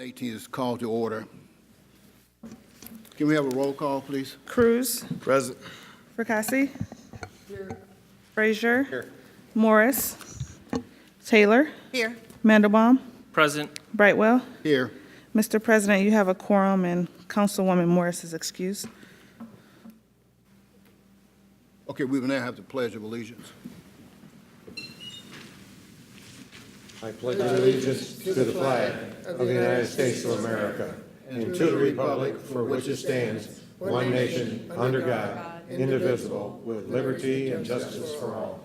18 is called to order. Can we have a roll call, please? Cruz. Present. Fracassi. Frazier. Morris. Taylor. Here. Mandelbaum. Present. Brightwell. Here. Mr. President, you have a quorum, and Councilwoman Morris is excused. Okay, we will now have the Pledge of Allegiance. I pledge allegiance to the flag of the United States of America and to the republic for which it stands, one nation, under God, indivisible, with liberty and justice for all.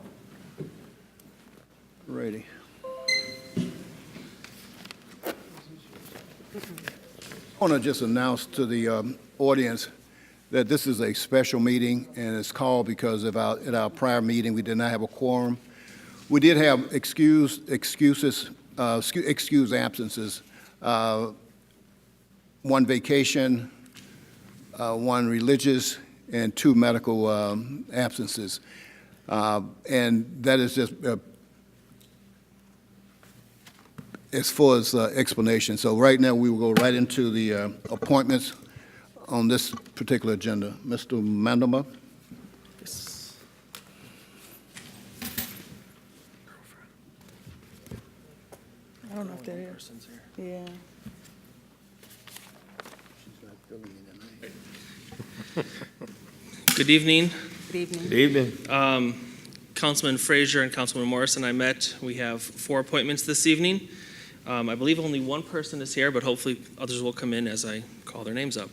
Ready. I want to just announce to the audience that this is a special meeting, and it's called because at our prior meeting, we did not have a quorum. We did have excused absences, one vacation, one religious, and two medical absences. And that is just as far as explanation. So right now, we will go right into the appointments on this particular agenda. Mr. Mandelbaum? I don't know if they're here. Yeah. Good evening. Good evening. Good evening. Councilman Frazier and Councilman Morris and I met. We have 4 appointments this evening. I believe only one person is here, but hopefully others will come in as I call their names up.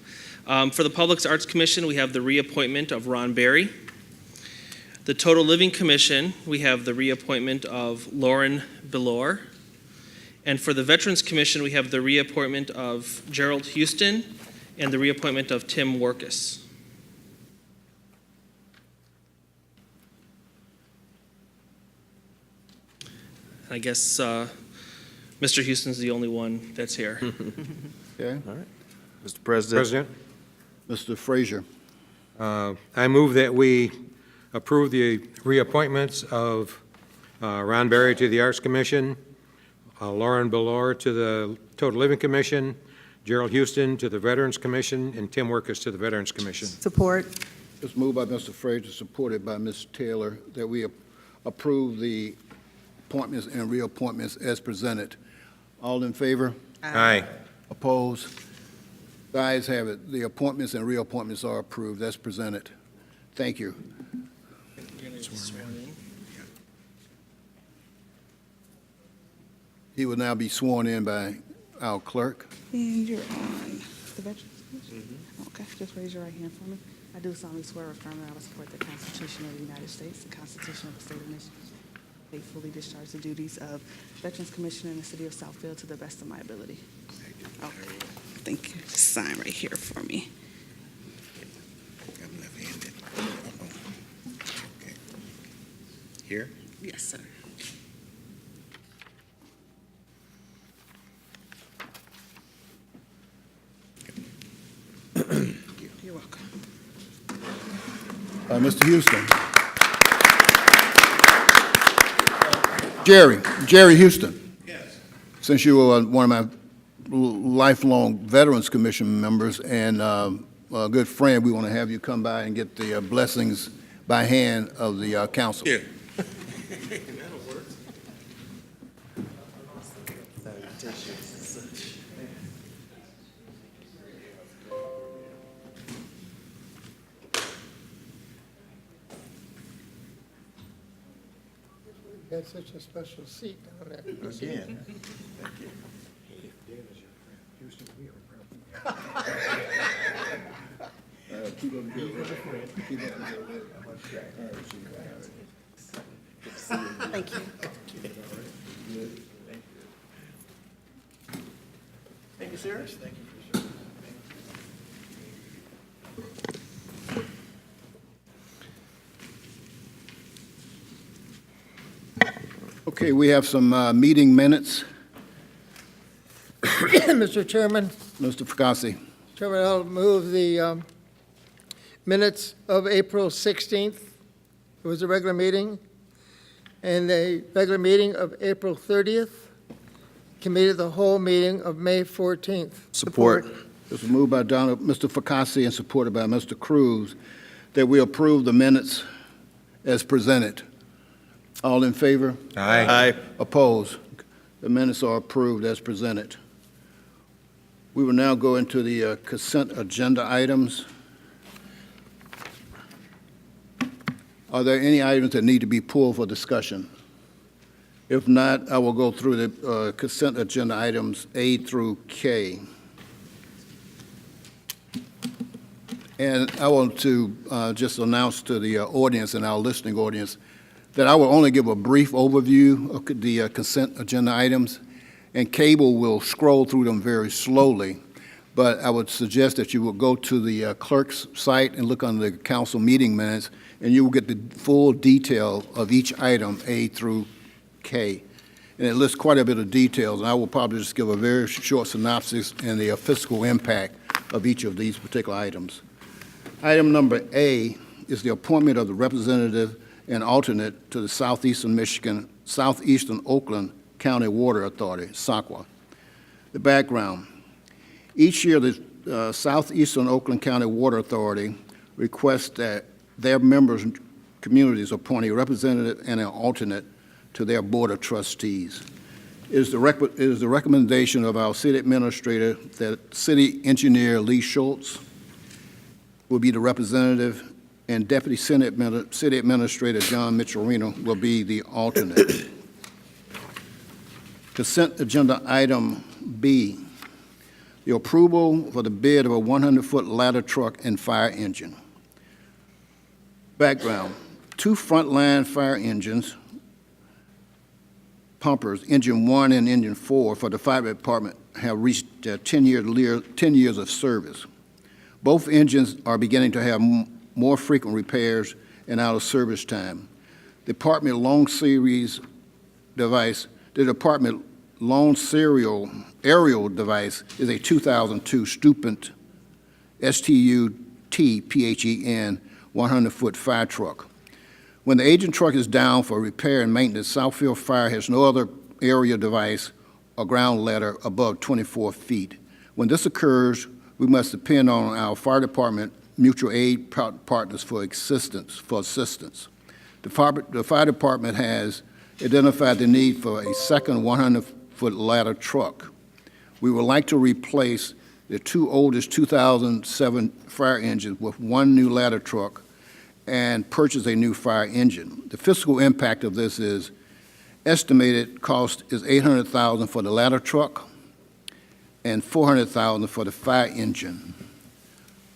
For the Public Arts Commission, we have the reappointment of Ron Berry. The Total Living Commission, we have the reappointment of Lauren Belor. And for the Veterans Commission, we have the reappointment of Gerald Houston and the reappointment of Tim Workus. I guess Mr. Houston's the only one that's here. Okay. Mr. President. Mr. Frazier? I move that we approve the reappointments of Ron Berry to the Arts Commission, Lauren Belor to the Total Living Commission, Gerald Houston to the Veterans Commission, and Tim Workus to the Veterans Commission. Support. It's moved by Mr. Frazier, supported by Ms. Taylor, that we approve the appointments and reappointments as presented. All in favor? Aye. Opposed? The ayes have it. The appointments and reappointments are approved as presented. Thank you. He will now be sworn in by our clerk. And you're on the Veterans Commission? Okay, just raise your right hand for me. I do solemnly swear or affirm that I will support the Constitution of the United States, the Constitution of the State of Michigan, faithfully discharge the duties of Veterans Commissioner in the City of Southfield to the best of my ability. Okay, thank you. Just sign right here for me. I'm left-handed. Okay. Here? Yes, sir. You're welcome. Mr. Houston. Jerry Houston. Yes. Since you were one of my lifelong Veterans Commission members and a good friend, we want to have you come by and get the blessings by hand of the council. Yeah. Had such a special seat down there. Again. Thank you. Thank you, sir. Thank you. Okay, we have some meeting minutes. Mr. Chairman, Mr. Fracassi. Chairman, I'll move the minutes of April 16th. It was a regular meeting. And the regular meeting of April 30th. Committee of the Whole meeting of May 14th. Support. This was moved by Mr. Fakasi and supported by Mr. Cruz, that we approve the minutes as presented. All in favor? Aye. Opposed? The minutes are approved as presented. We will now go into the consent agenda items. Are there any items that need to be pulled for discussion? If not, I will go through the consent agenda items A through K. And I want to just announce to the audience and our listening audience that I will only give a brief overview of the consent agenda items, and Cable will scroll through them very slowly. But I would suggest that you will go to the clerk's site and look on the council meeting minutes, and you will get the full detail of each item, A through K. And it lists quite a bit of details, and I will probably just give a very short synopsis and the fiscal impact of each of these particular items. Item number A is the appointment of the representative and alternate to the Southeastern Oakland County Water Authority, SACWA. The background: each year, the Southeastern Oakland County Water Authority requests that their members' communities appoint a representative and an alternate to their Board of Trustees. It is the recommendation of our city administrator that City Engineer Lee Schultz will be the representative, and Deputy City Administrator John Mitchell-Reno will be the alternate. Consent agenda item B, the approval for the bid of a 100-foot ladder truck and fire engine. Background: 2 frontline fire engines, pumpers, Engine 1 and Engine 4 for the fire department have reached 10 years of service. Both engines are beginning to have more frequent repairs and out of service time. The Department Long Series device, the Department Long Serial Aerial device is a 2002 Stupent STUT-PHEN 100-foot fire truck. When the agent truck is down for repair and maintenance, Southfield Fire has no other aerial device or ground ladder above 24 feet. When this occurs, we must depend on our fire department mutual aid partners for assistance. The fire department has identified the need for a second 100-foot ladder truck. We would like to replace the 2 oldest 2007 fire engines with 1 new ladder truck and purchase a new fire engine. The fiscal impact of this is estimated cost is $800,000 for the ladder truck and $400,000 for the fire engine.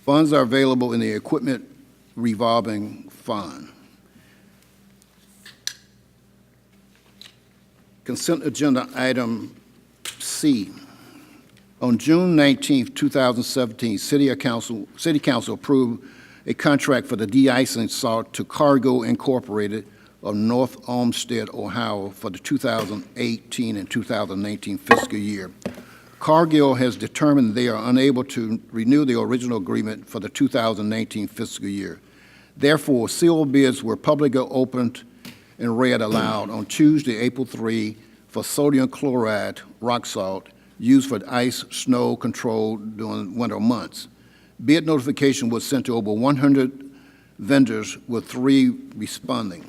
Funds are available in the equipment revolving fund. Consent agenda item C. On June 19, 2017, City Council approved a contract for the de-icing salt to Cargill Incorporated of North Olmsted, Ohio for the 2018 and 2019 fiscal year. Cargill has determined they are unable to renew the original agreement for the 2019 fiscal year. Therefore, sealed bids were publicly opened and read aloud on Tuesday, April 3, for sodium chloride rock salt used for ice snow control during winter months. Bid notification was sent to over 100 vendors, with 3 responding.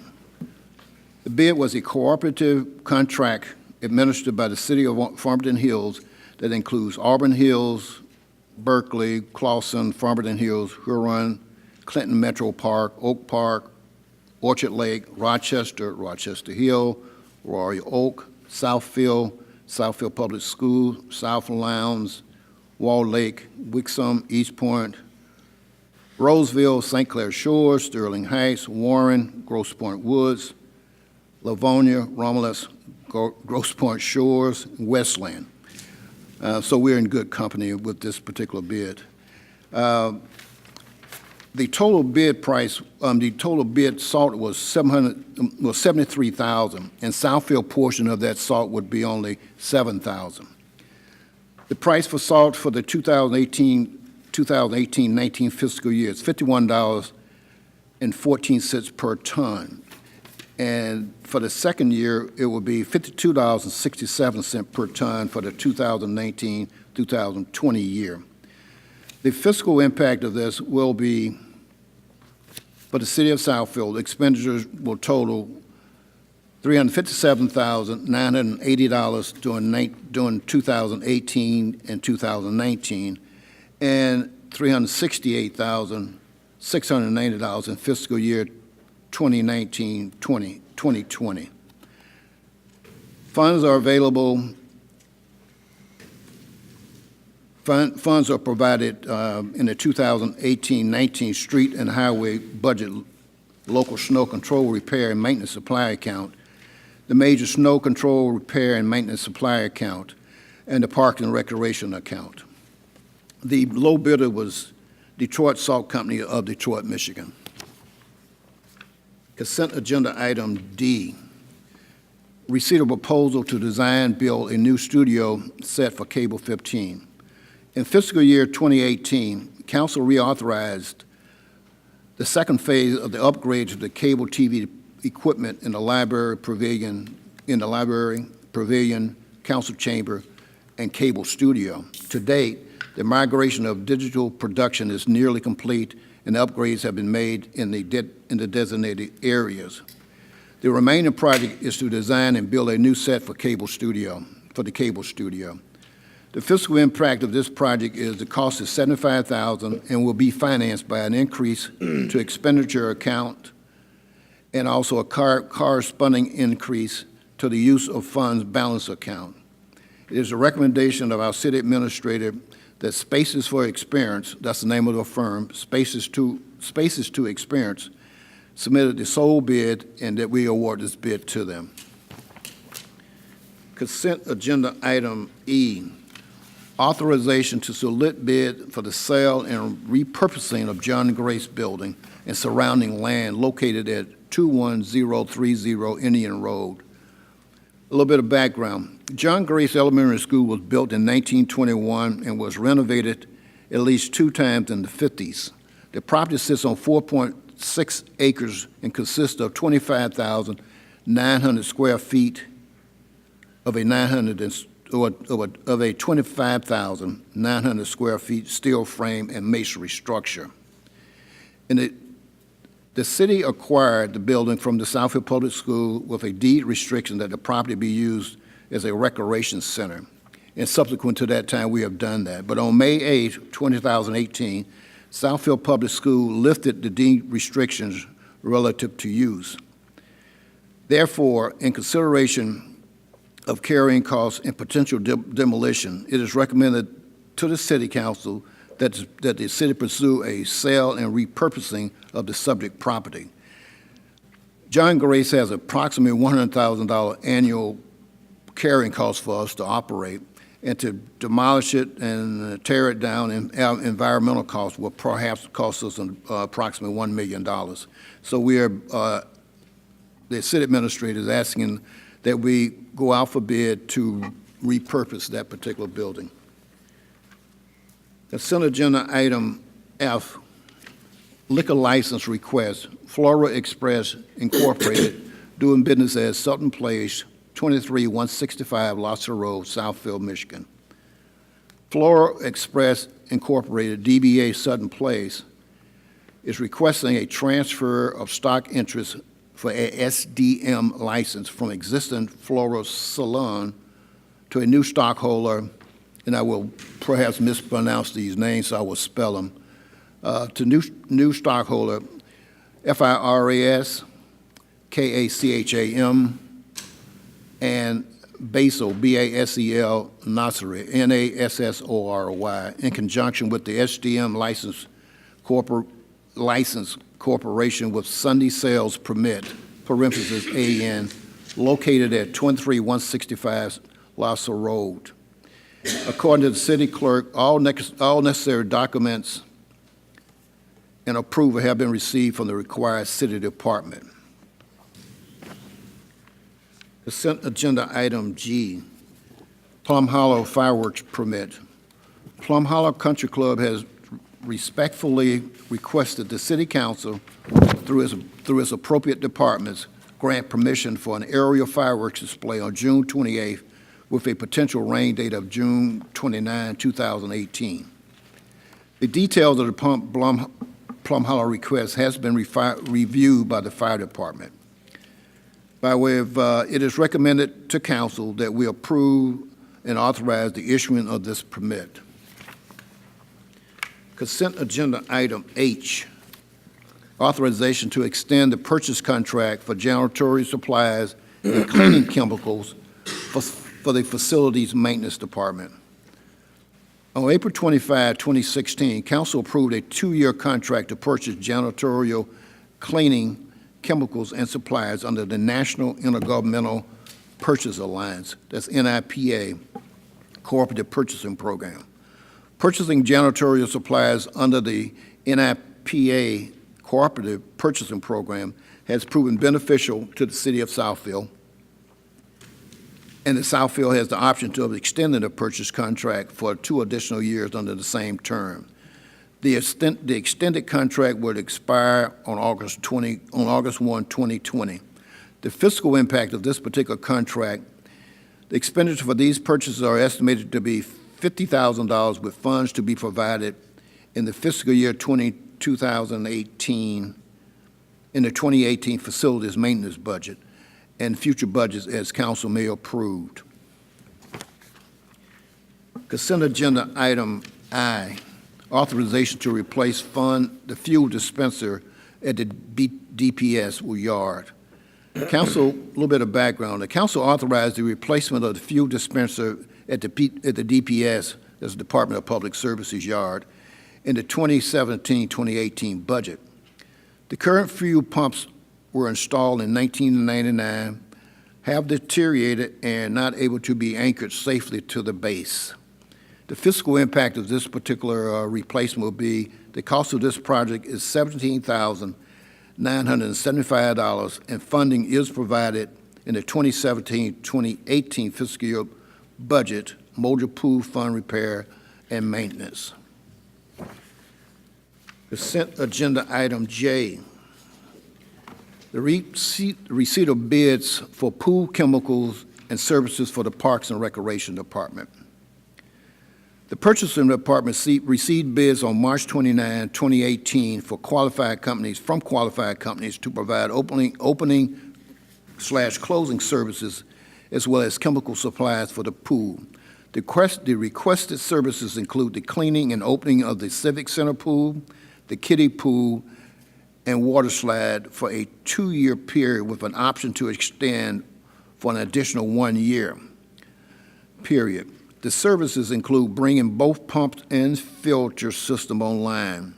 The bid was a cooperative contract administered by the City of Farmington Hills that includes Auburn Hills, Berkeley, Clawson, Farmington Hills, Huron, Clinton Metro Park, Oak Park, Orchard Lake, Rochester, Rochester Hill, Royal Oak, Southfield, Southfield Public School, South Lowndes, Wall Lake, Wixom, East Point, Roseville, St. Clair Shores, Sterling Heights, Warren, Grosse Pointe Woods, Livonia, Romulus, Grosse Pointe Shores, Westland. So we're in good company with this particular bid. The total bid price, the total bid salt was $73,000, and Southfield portion of that salt would be only $7,000. The price for salt for the 2018-19 fiscal year is $51.14 per ton. And for the second year, it will be $52.67 per ton for the 2019-2020 year. The fiscal impact of this will be, for the city of Southfield, expenditures will total $357,980 during 2018 and 2019, and $368,690 in fiscal year 2019-2020. Funds are available. Funds are provided in the 2018-19 street and highway budget local snow control repair and maintenance supply account, the major snow control repair and maintenance supply account, and the park and recreation account. The low bidder was Detroit Salt Company of Detroit, Michigan. Consent agenda item D, receipt of proposal to design, build a new studio set for Cable 15. In fiscal year 2018, council reauthorized the second phase of the upgrade to the cable TV equipment in the library pavilion, council chamber, and cable studio. To date, the migration of digital production is nearly complete, and upgrades have been made in the designated areas. The remaining project is to design and build a new set for the cable studio. The fiscal impact of this project is the cost is $75,000 and will be financed by an increase to expenditure account and also a corresponding increase to the use of funds balance account. It is a recommendation of our city administrator that Spaces for Experience, that's the name of the firm, Spaces to Experience, submitted the sole bid and that we award this bid to them. Consent agenda item E, authorization to solicit bid for the sale and repurposing of John Grace Building and surrounding land located at 21030 Indian Road. A little bit of background. John Grace Elementary School was built in 1921 and was renovated at least 2 times in the 50s. The property sits on 4.6 acres and consists of 25,900 square feet of a 25,900 square feet steel frame and masonry structure. And the city acquired the building from the Southfield Public School with a deed restriction that the property be used as a recreation center. And subsequent to that time, we have done that. But on May 8, 2018, Southfield Public School lifted the deed restrictions relative to use. Therefore, in consideration of carrying costs and potential demolition, it is recommended to the City Council that the city pursue a sale and repurposing of the subject property. John Grace has approximately $100,000 annual carrying costs for us to operate, and to demolish it and tear it down, and environmental costs will perhaps cost us approximately $1 million. So we are, the city administrator is asking that we go out for bid to repurpose that particular building. Consent agenda item F, liquor license request, Flora Express Incorporated, doing business as Sutton Place, 23165 Losser Road, Southfield, Michigan. Flora Express Incorporated, DBA Sutton Place, is requesting a transfer of stock interest for a SDM license from existing Flora Salon to a new stockholder, and I will perhaps mispronounce these names, so I will spell them, to new stockholder, FIRAS, KACHAM, and Basel, BASEL, Nassory, NASSORY, in conjunction with the SDM license corporation with Sunday sales permit, parentheses AN, located at 23165 Losser Road. According to the city clerk, all necessary documents and approval have been received from the required city department. Consent agenda item G, Plum Hollow fireworks permit. Plum Hollow Country Club has respectfully requested the city council, through its appropriate departments, grant permission for an aerial fireworks display on June 28th with a potential rain date of June 29, 2018. The details of the Plum Hollow request has been reviewed by the fire department. By way of, it is recommended to council that we approve and authorize the issuing of this permit. Consent agenda item H, authorization to extend the purchase contract for janitorial supplies and cleaning chemicals for the facilities maintenance department. On April 25, 2016, council approved a two-year contract to purchase janitorial cleaning chemicals and supplies under the National Intergovernmental Purchase Alliance, that's NIPA, Cooperative Purchasing Program. Purchasing janitorial supplies under the NIPA Cooperative Purchasing Program has proven beneficial to the city of Southfield, and the Southfield has the option to extend the purchase contract for 2 additional years under the same term. The extended contract would expire on August 1, 2020. The fiscal impact of this particular contract, the expenditures for these purchases are estimated to be $50,000 with funds to be provided in the fiscal year 2018, in the 2018 facilities maintenance budget and future budgets as council may approve. Consent agenda item I, authorization to replace the fuel dispenser at the DPS yard. Council, a little bit of background. The council authorized the replacement of the fuel dispenser at the DPS, that's the Department of Public Services yard, in the 2017-2018 budget. The current fuel pumps were installed in 1999, have deteriorated and not able to be anchored safely to the base. The fiscal impact of this particular replacement will be, the cost of this project is $17,975, and funding is provided in the 2017-2018 fiscal year budget, motor pool fund repair and maintenance. Consent agenda item J, the receipt of bids for pool chemicals and services for the Parks and Recreation Department. The purchasing department received bids on March 29, 2018 from qualified companies to provide opening/closing services as well as chemical supplies for the pool. The requested services include the cleaning and opening of the Civic Center pool, the kiddie pool, and water slide for a 2-year period with an option to extend for an additional 1 year period. The services include bringing both pumps and filter system online.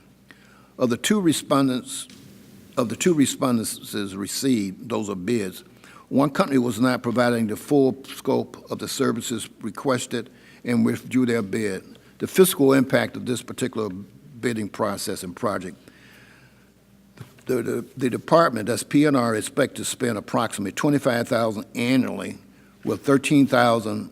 Of the two responses received, those are bids, one company was not providing the full scope of the services requested and withdrew their bid. The fiscal impact of this particular bidding process and project, the department, that's PNR, expect to spend approximately $25,000 annually, with $13,000,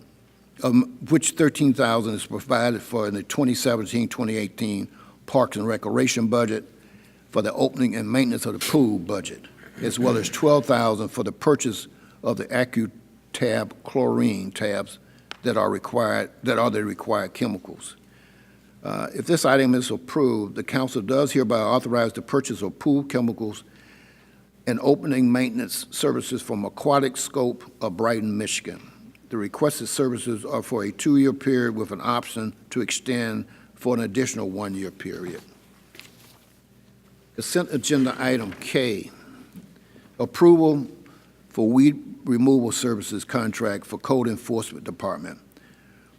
which $13,000 is provided for in the 2017-2018 Parks and Recreation budget for the opening and maintenance of the pool budget, as well as $12,000 for the purchase of the AccuTab chlorine tabs that are the required chemicals. If this item is approved, the council does hereby authorize the purchase of pool chemicals and opening maintenance services from Aquatic Scope of Brighton, Michigan. The requested services are for a 2-year period with an option to extend for an additional 1-year period. Consent agenda item K, approval for weed removal services contract for Code Enforcement Department.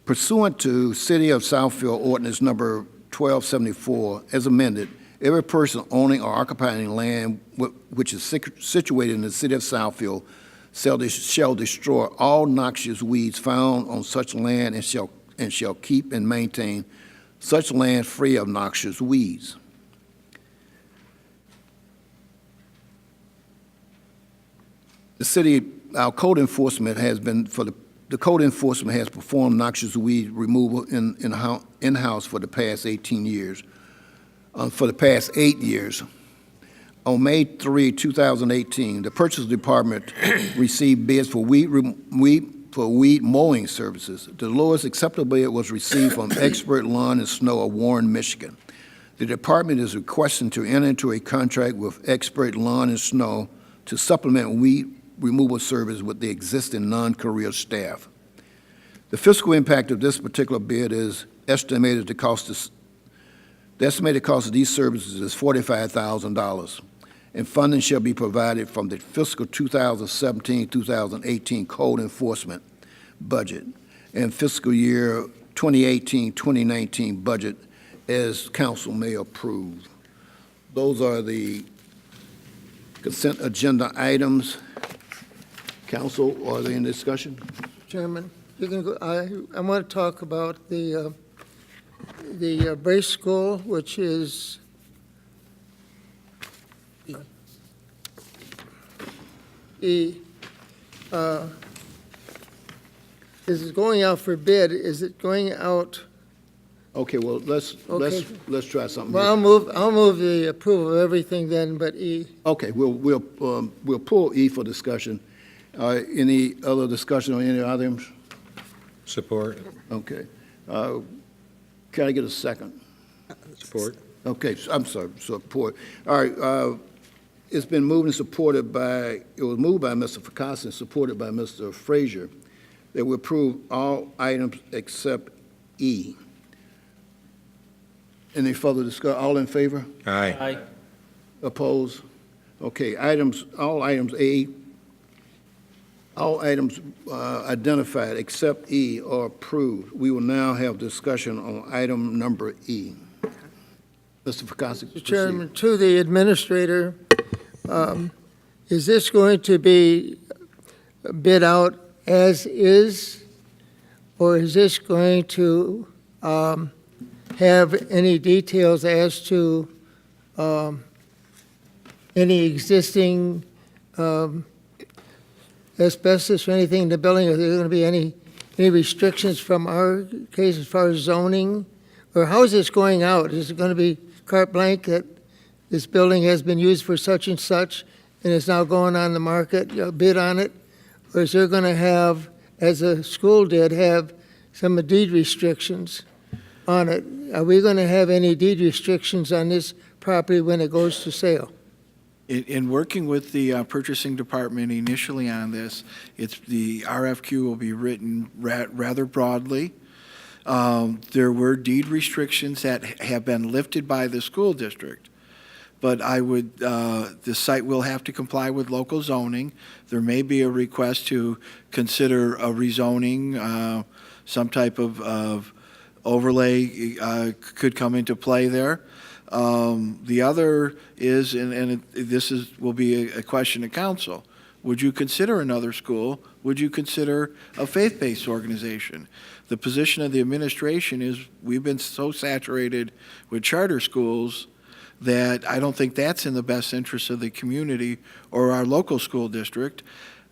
Pursuant to City of Southfield Ordinance Number 1274, as amended, every person owning or occupying land which is situated in the City of Southfield shall destroy all noxious weeds found on such land and shall keep and maintain such land free of noxious weeds. Our code enforcement has been the code enforcement has performed noxious weed removal in-house for the past 18 years. For the past 8 years, On May 3, 2018, the Purchase Department received bids for weed mowing services. The lowest acceptable bid was received from Expert Lawn and Snow of Warren, Michigan. The department is requesting to enter into a contract with Expert Lawn and Snow to supplement weed removal service with the existing non-career staff. The fiscal impact of this particular bid is estimated to cost us, the estimated cost of these services is $45,000, and funding shall be provided from the fiscal 2017-2018 code enforcement budget and fiscal year 2018-2019 budget as council may approve. Those are the consent agenda items. Council, are there any discussion? Chairman, you can go, I want to talk about the Brace School, which is is it going out for bid? Is it going out? Okay, well, let's try something. Well, here. I'll move the approval of everything then, but E. Okay, we'll pull E for discussion. Any other discussion on any items? Support. Okay. Can I get a second? Support. Okay, I'm sorry, support. All right, it's been moved and supported by, it was moved by Mr. Fakasi and supported by Mr. Frazier that we approve all items except E. Any further discussion? All in favor? Aye. Aye. Opposed? Okay, all items A, all items identified except E are approved. We will now have discussion on item number E. Mr. Fakasi, proceed. Chairman, to the administrator, is this going to be bid out as is, or is this going to have any details as to any existing asbestos or anything in the building? Are there going to be any restrictions from our case as far as zoning? Or how is this going out? Is it going to be carte blanche that this building has been used for such and such and is now going on the market, bid on it? Or is there going to have, as the school did, have some deed restrictions on it? Are we going to have any deed restrictions on this property when it goes to sale? In working with the purchasing department initially on this, the RFQ will be written rather broadly. There were deed restrictions that have been lifted by the school district, but the site will have to comply with local zoning. There may be a request to consider a rezoning, some type of overlay could come into play there. The other is, and will be a question to council, would you consider another school? Would you consider a faith-based organization? The position of the administration is we've been so saturated with charter schools that I don't think that's in the best interest of the community or our local school district.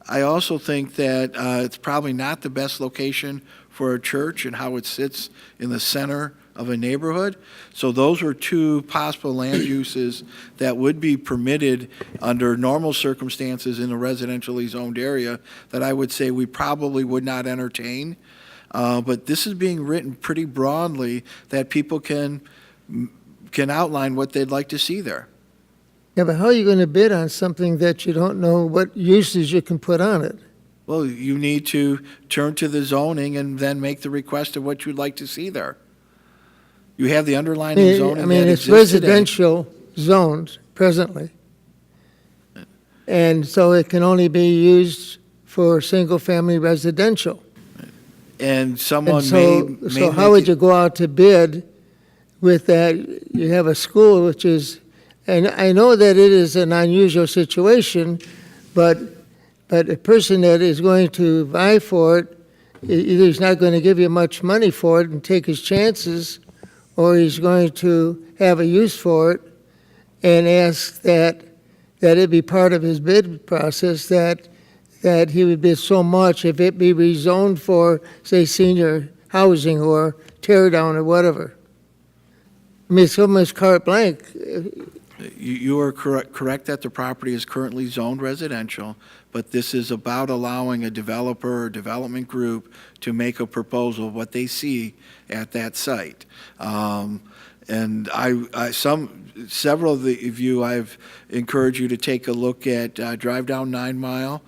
I also think that it's probably not the best location for a church and how it sits in the center of a neighborhood. So those were two possible land uses that would be permitted under normal circumstances in a residentially zoned area that I would say we probably would not entertain. But this is being written pretty broadly that people can outline what they'd like to see there. Yeah, but how are you going to bid on something that you don't know what uses you can put on it? Well, you need to turn to the zoning and then make the request of what you'd like to see there. You have the underlying zoning that it's exists today. residential zoned presently. And so it can only be used for single-family residential. And someone And so how would you go out to bid with that? You have a school which is, and I know that it is an unusual situation, but a person that is going to vie for it, either he's not going to give you much money for it and take his chances, or he's going to have a use for it and ask that it be part of his bid process, that he would bid so much if it be rezoned for, say, senior housing or tear down or whatever. I mean, it's almost carte blanche. You are correct that the property is currently zoned residential, but this is about allowing a developer or development group to make a proposal of what they see at that site. And several of you, I've encouraged you to take a look at, drive down 9 Mile.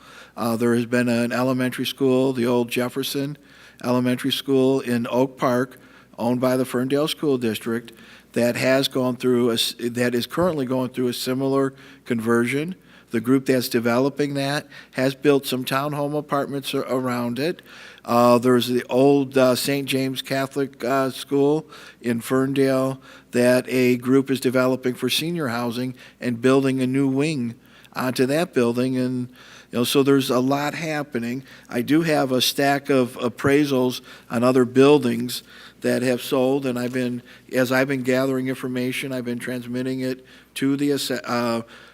There has been an elementary school, the old Jefferson Elementary School in Oak Park, owned by the Ferndale School District, that has gone through, that is currently going through a similar conversion. The group that's developing that has built some townhome apartments around it. There's the old St. James Catholic School in Ferndale that a group is developing for senior housing and building a new wing onto that building. And so there's a lot happening. I do have a stack of appraisals on other buildings that have sold, and as I've been gathering information, I've been transmitting it to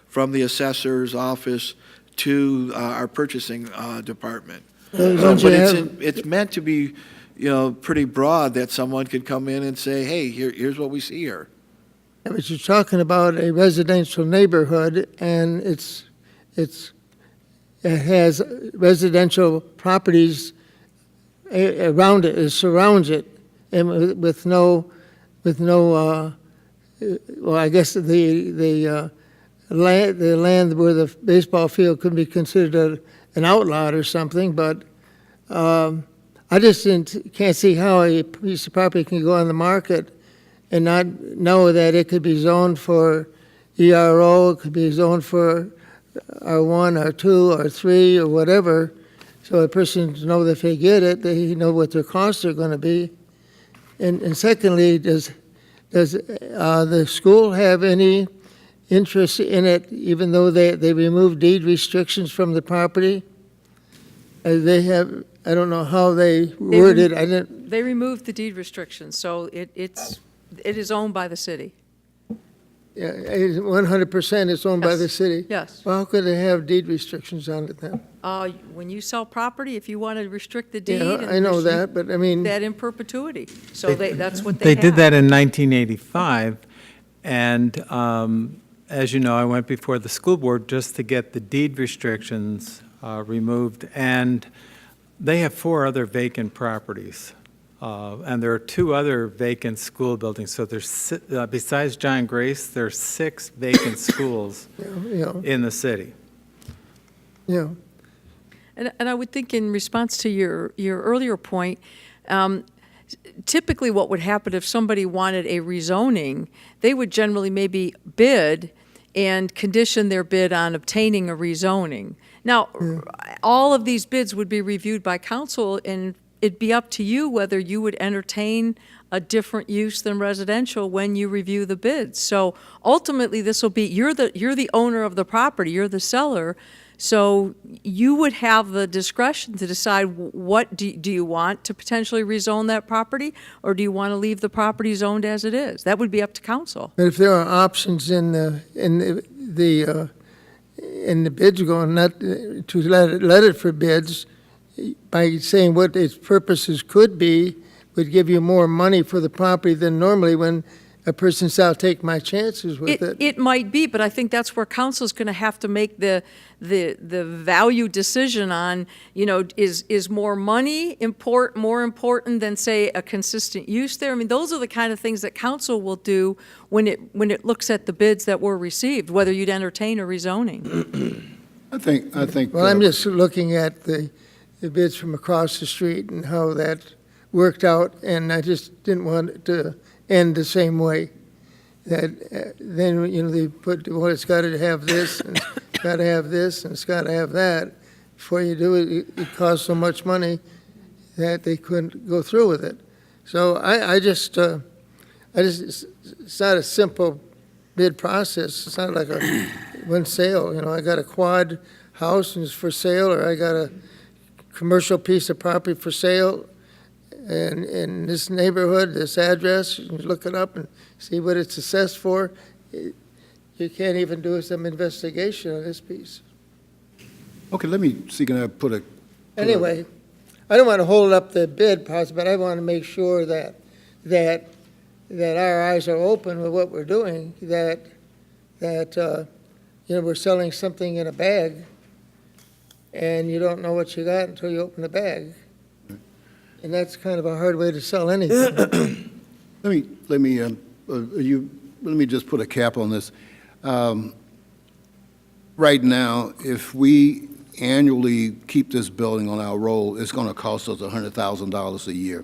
from the assessor's office to our purchasing department. Don't But you have- it's meant to be, pretty broad, that someone could come in and say, hey, here's what we see here. Yeah, but you're talking about a residential neighborhood, and it has residential properties around it, it surrounds it, and with no, well, I guess the land where the baseball field could be considered an outlot or something, but I just can't see how a piece of property can go on the market and not know that it could be zoned for ERO, it could be zoned for R1, R2, R3, or whatever, so a person know that if they get it, they know what their costs are going to be. And secondly, does the school have any interest in it, even though they removed deed restrictions from the property? They have, I don't know how they worded, I didn't, They removed the deed restrictions, so it is owned by the city. yeah, 100% it's owned by Yes. the city. Yes. Well, how could they have deed restrictions on it then? When you sell property, if you want to restrict the deed. Yeah, and I know restrict that, but I mean, that in perpetuity. So that's what they They did have. that in 1985, and as you know, I went before the school board just to get the deed restrictions removed, and they have 4 other vacant properties, and there are 2 other vacant school buildings. So there's, besides John Grace, there's 6 vacant schools in the city. yeah. And I would think in response to your earlier point, typically what would happen if somebody wanted a rezoning, they would generally maybe bid and condition their bid on obtaining a rezoning. Now, all of these bids would be reviewed by council, and it'd be up to you whether you would entertain a different use than residential when you review the bids. So ultimately, this will be, you're the owner of the property, you're the seller, so you would have the discretion to decide what do you want to potentially rezone that property, or do you want to leave the property zoned as it is? That would be up to council. But if there are options in the bids going, not to let it for bids, by saying what its purposes could be, would give you more money for the property than normally when a person says, I'll take my chances with it. It might be, but I think that's where council's going to have to make the value decision on, is more money more important than, say, a consistent use there? I mean, those are the kind of things that council will do when it looks at the bids that were received, whether you'd entertain a rezoning. I think. Well, I'm just looking at the bids from across the street and how that worked out, and I just didn't want it to end the same way. That then, they put, well, it's got to have this, and it's got to have this, and it's got to have that. Before you do it, it costs so much money that they couldn't go through with it. So it's not a simple bid process. It's not like a one sale. I got a quad house and it's for sale, or I got a commercial piece of property for sale, and in this neighborhood, this address, you can look it up and see what it's assessed for. You can't even do some investigation on this piece. Okay, let me see, can I put a? Anyway, I don't want to hold up the bid process, but I want to make sure that our eyes are open with what we're doing, that that, we're selling something in a bag, and you don't know what you got until you open the bag. And that's kind of a hard way to sell anything. Let me just put a cap on this. Right now, if we annually keep this building on our roll, it's going to cost us $100,000 a year.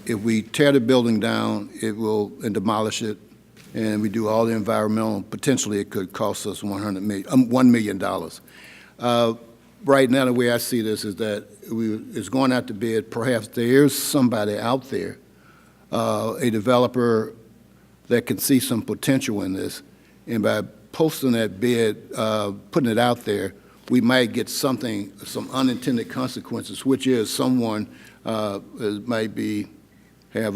If we tear the building down, and demolish it, and we do all the environmental, potentially it could cost us $1 million. Right now, the way I see this is that it's going out to bid. Perhaps there's somebody out there, a developer that can see some potential in this, and by posting that bid, putting it out there, we might get some unintended consequences, which is someone might have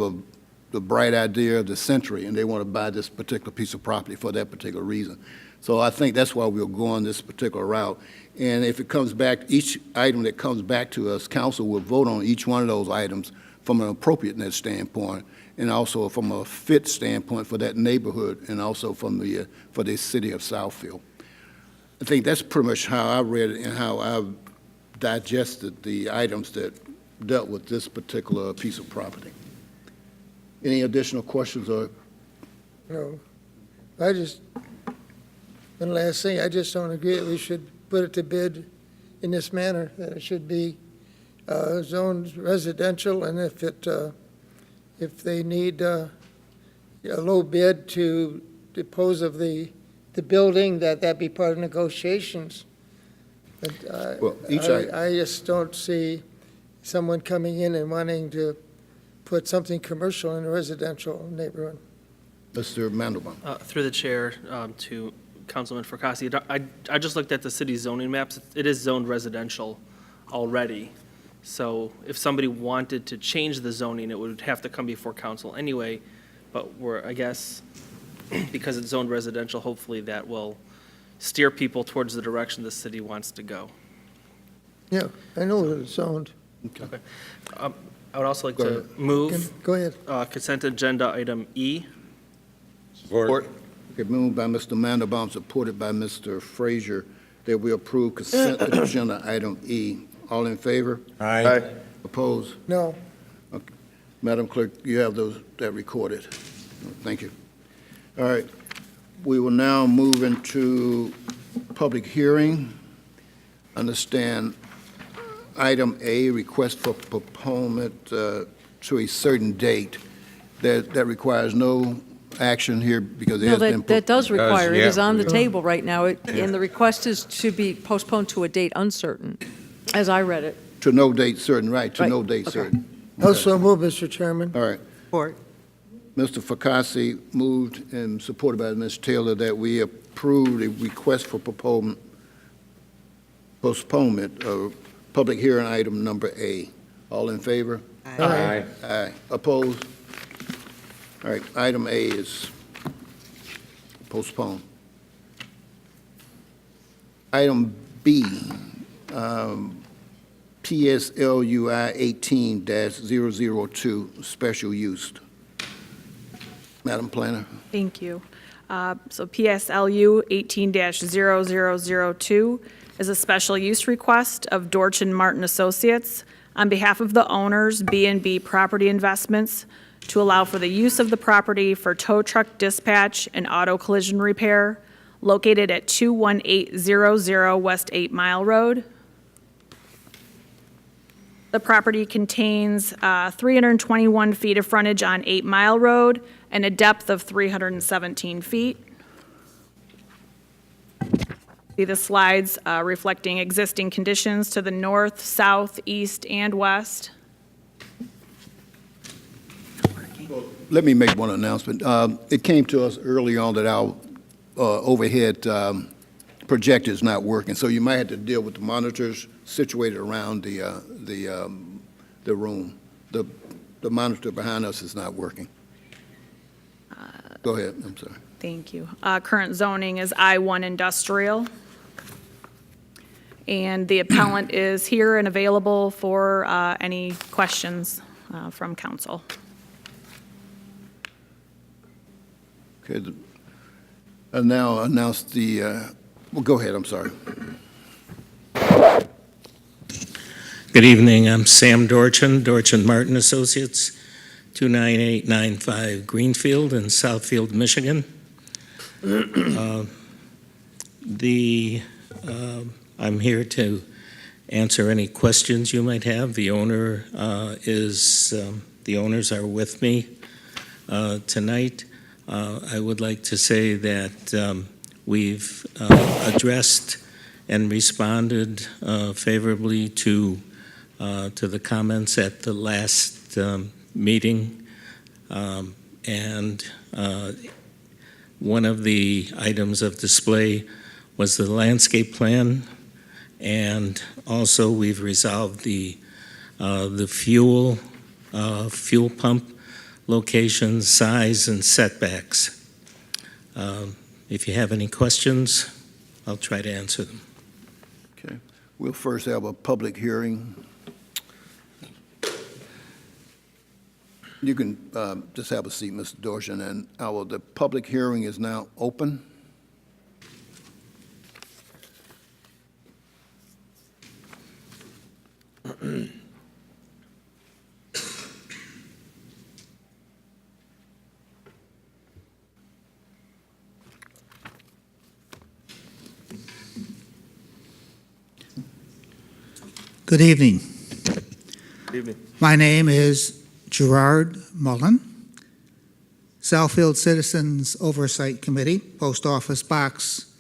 the bright idea of the century, and they want to buy this particular piece of property for that particular reason. So I think that's why we'll go on this particular route. And if it comes back, each item that comes back to us, council will vote on each one of those items from an appropriateness standpoint, and also from a fit standpoint for that neighborhood, and also for the city of Southfield. I think that's pretty much how I read it and how I've digested the items that dealt with this particular piece of property. Any additional questions or? No. One last thing, I just don't agree that we should put it to bid in this manner, that it should be zoned residential, and if they need a low bid to dispose of the building, that be part of negotiations. But Well, I just don't see someone coming in and wanting to put something commercial in a residential neighborhood. Mr. Mandelbaum. Through the chair to Councilman Fracassi, I just looked at the city zoning maps. It is zoned residential already. So if somebody wanted to change the zoning, it would have to come before council anyway. But I guess, because it's zoned residential, hopefully that will steer people towards the direction the city wants to go. Yeah, I know that it's zoned. Okay. I would also like Go to ahead. move Go ahead. consent agenda item E. Support. Okay, moved by Mr. Mandelbaum, supported by Mr. Frazier, that we approve consent agenda item E. All in favor? Aye. Opposed? No. Madam Clerk, you have that recorded. Thank you. All right. We will now move into public hearing. Understand item A, request for postponement to a certain date. That requires no action here because it No, has been. that does require, it is yeah. on the table right now, and the request is to be postponed to a date uncertain, as I read it. To no date certain, right, to Right, no date okay. certain. Also move, Mr. Chairman. All right. Support. Mr. Fakasi moved and supported by Ms. Taylor that we approve the request for postponement of public hearing item number A. All in favor? Aye. Aye. Opposed? All right, item A is postponed. Item B, PSLUI 18-002, special use. Madam Planner. Thank you. So PSLU 18-0002 is a special use request of Dorchin Martin Associates on behalf of the owners, B&B Property Investments, to allow for the use of the property for tow truck dispatch and auto collision repair located at 21800 West 8 Mile Road. The property contains 321 feet of frontage on 8 Mile Road and a depth of 317 feet. See the slides reflecting existing conditions to the north, south, east, and west. Let me make one announcement. It came to us early on that our overhead projector is not working, so you might have to deal with the monitors situated around the room. The monitor behind us is not working. Go ahead, I'm sorry. Thank you. Current zoning is I-1 industrial. And the appellant is here and available for any questions from council. Okay, now announce the, well, go ahead, I'm sorry. Good evening, I'm Sam Dorchin Martin Associates, 29895 Greenfield in Southfield, Michigan. I'm here to answer any questions you might have. The owners are with me tonight. I would like to say that we've addressed and responded favorably to the comments at the last meeting. And one of the items of display was the landscape plan. And also we've resolved the fuel pump location, size, and setbacks. If you have any questions, I'll try to answer them. Okay. We'll first have a public hearing. You can just have a seat, Mr. Dorchin, and the public hearing is now open. Good evening. Good evening. My name is Gerard Mullen, Southfield Citizens Oversight Committee, Post Office Box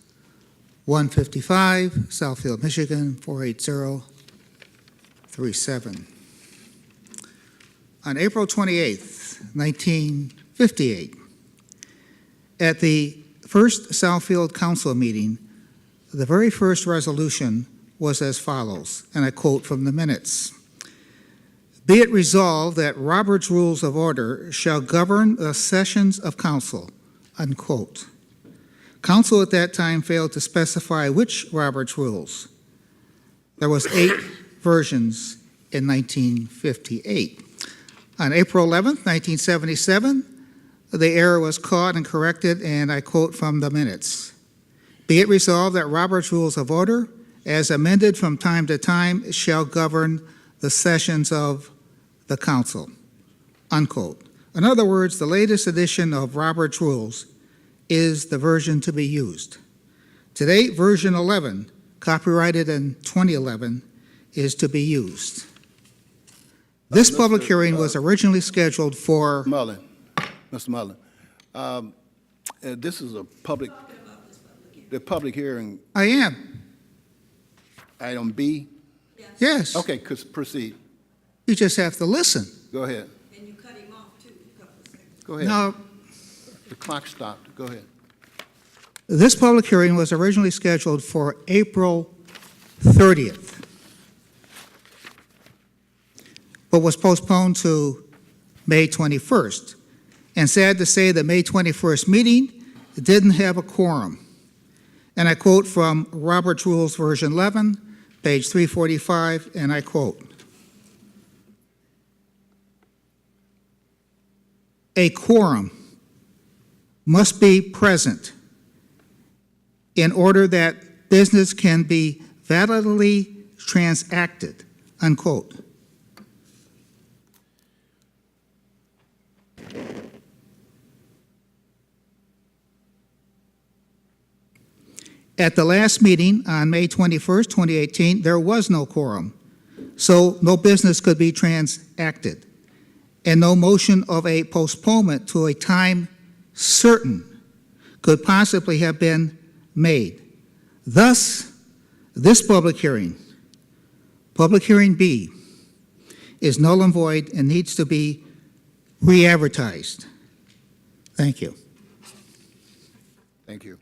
155, Southfield, Michigan 48037. On April 28th, 1958, at the first Southfield Council meeting, the very first resolution was as follows, and I quote from the minutes. Be it resolved that Robert's Rules of Order shall govern the sessions of council, unquote. Council at that time failed to specify which Robert's Rules. There was 8 versions in 1958. On April 11th, 1977, the error was caught and corrected, and I quote from the minutes. Be it resolved that Robert's Rules of Order, as amended from time to time, shall govern the sessions of the council, unquote. In other words, the latest edition of Robert's Rules is the version to be used. Today, version 11, copyrighted in 2011, is to be used. This public hearing was originally scheduled for... Mr. Mullen, this is a public hearing. I am. Item B? Yes. Okay, proceed. You just have to listen. Go ahead. And you cut him off, too, a couple of seconds. Go ahead. Now, The clock stopped. Go ahead. this public hearing was originally scheduled for April 30th, but was postponed to May 21st. And sad to say, the May 21st meeting didn't have a quorum. And I quote from Robert's Rules, version 11, page 345, and I quote, a quorum must be present in order that business can be validly transacted, unquote. At the last meeting on May 21st, 2018, there was no quorum, so no business could be transacted, and no motion of a postponement to a time certain could possibly have been made. Thus, this public hearing B, is null and void and needs to be re-advertised. Thank you. Thank you.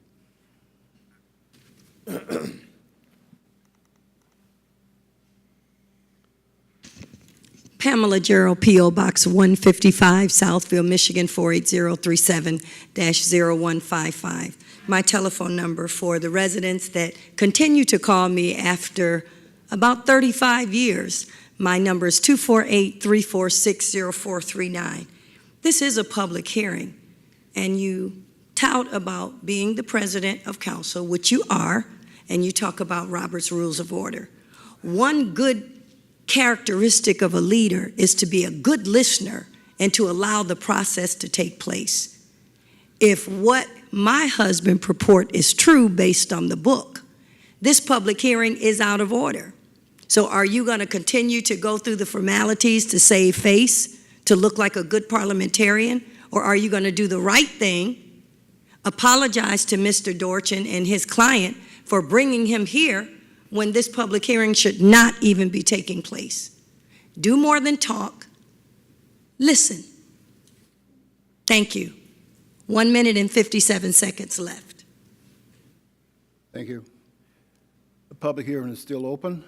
Pamela Gerald, P.O. Box 155, Southfield, Michigan 48037-0155. My telephone number for the residents that continue to call me after about 35 years, my number is 248-346-0439. This is a public hearing, and you tout about being the president of council, which you are, and you talk about Robert's Rules of Order. One good characteristic of a leader is to be a good listener and to allow the process to take place. If what my husband purport is true based on the book, this public hearing is out of order. So are you going to continue to go through the formalities to save face, to look like a good parliamentarian, or are you going to do the right thing, apologize to Mr. Dorchin and his client for bringing him here when this public hearing should not even be taking place? Do more than talk. Listen. Thank you. 1 minute and 57 seconds left. Thank you. The public hearing is still open.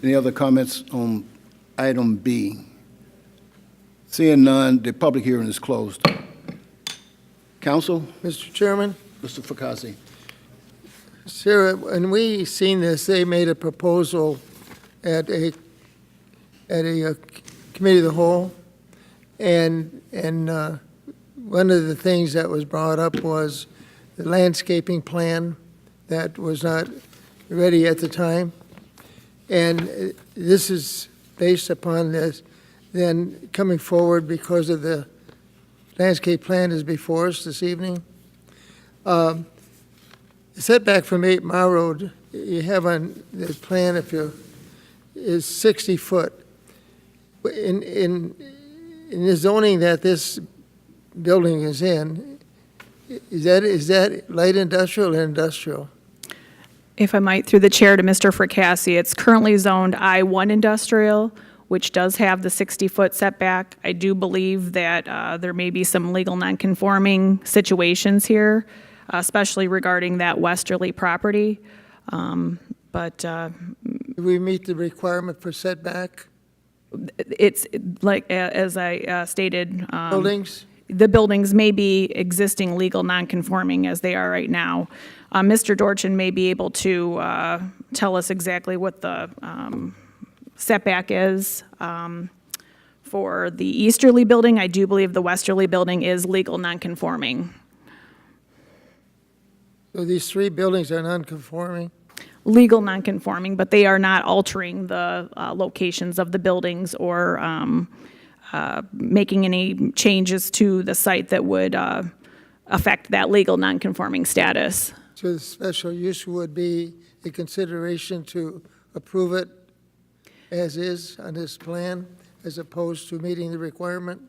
Any other comments on item B? Seeing none, the public hearing is closed. Council, Mr. Chairman, Mr. Fakasi. Sarah, when we seen this, they made a proposal at a committee of the whole, and one of the things that was brought up was the landscaping plan that was not ready at the time. And this is based upon this, then coming forward because of the landscape plan is before us this evening. The setback from 8 Mile Road, you have on the plan, is 60 foot. In the zoning that this building is in, is that light industrial or industrial? If I might, through the chair to Mr. Fracassi, it's currently zoned I-1 industrial, which does have the 60-foot setback. I do believe that there may be some legal nonconforming situations here, especially regarding that westerly property. But Do we meet the requirement for setback? it's like, as I stated, Buildings? the buildings may be existing legal nonconforming as they are right now. Mr. Dorchin may be able to tell us exactly what the setback is. For the easterly building, I do believe the westerly building is legal nonconforming. So these 3 buildings are non-conforming? Legal nonconforming, but they are not altering the locations of the buildings or making any changes to the site that would affect that legal nonconforming status. So the special use would be a consideration to approve it as is on this plan, as opposed to meeting the requirement?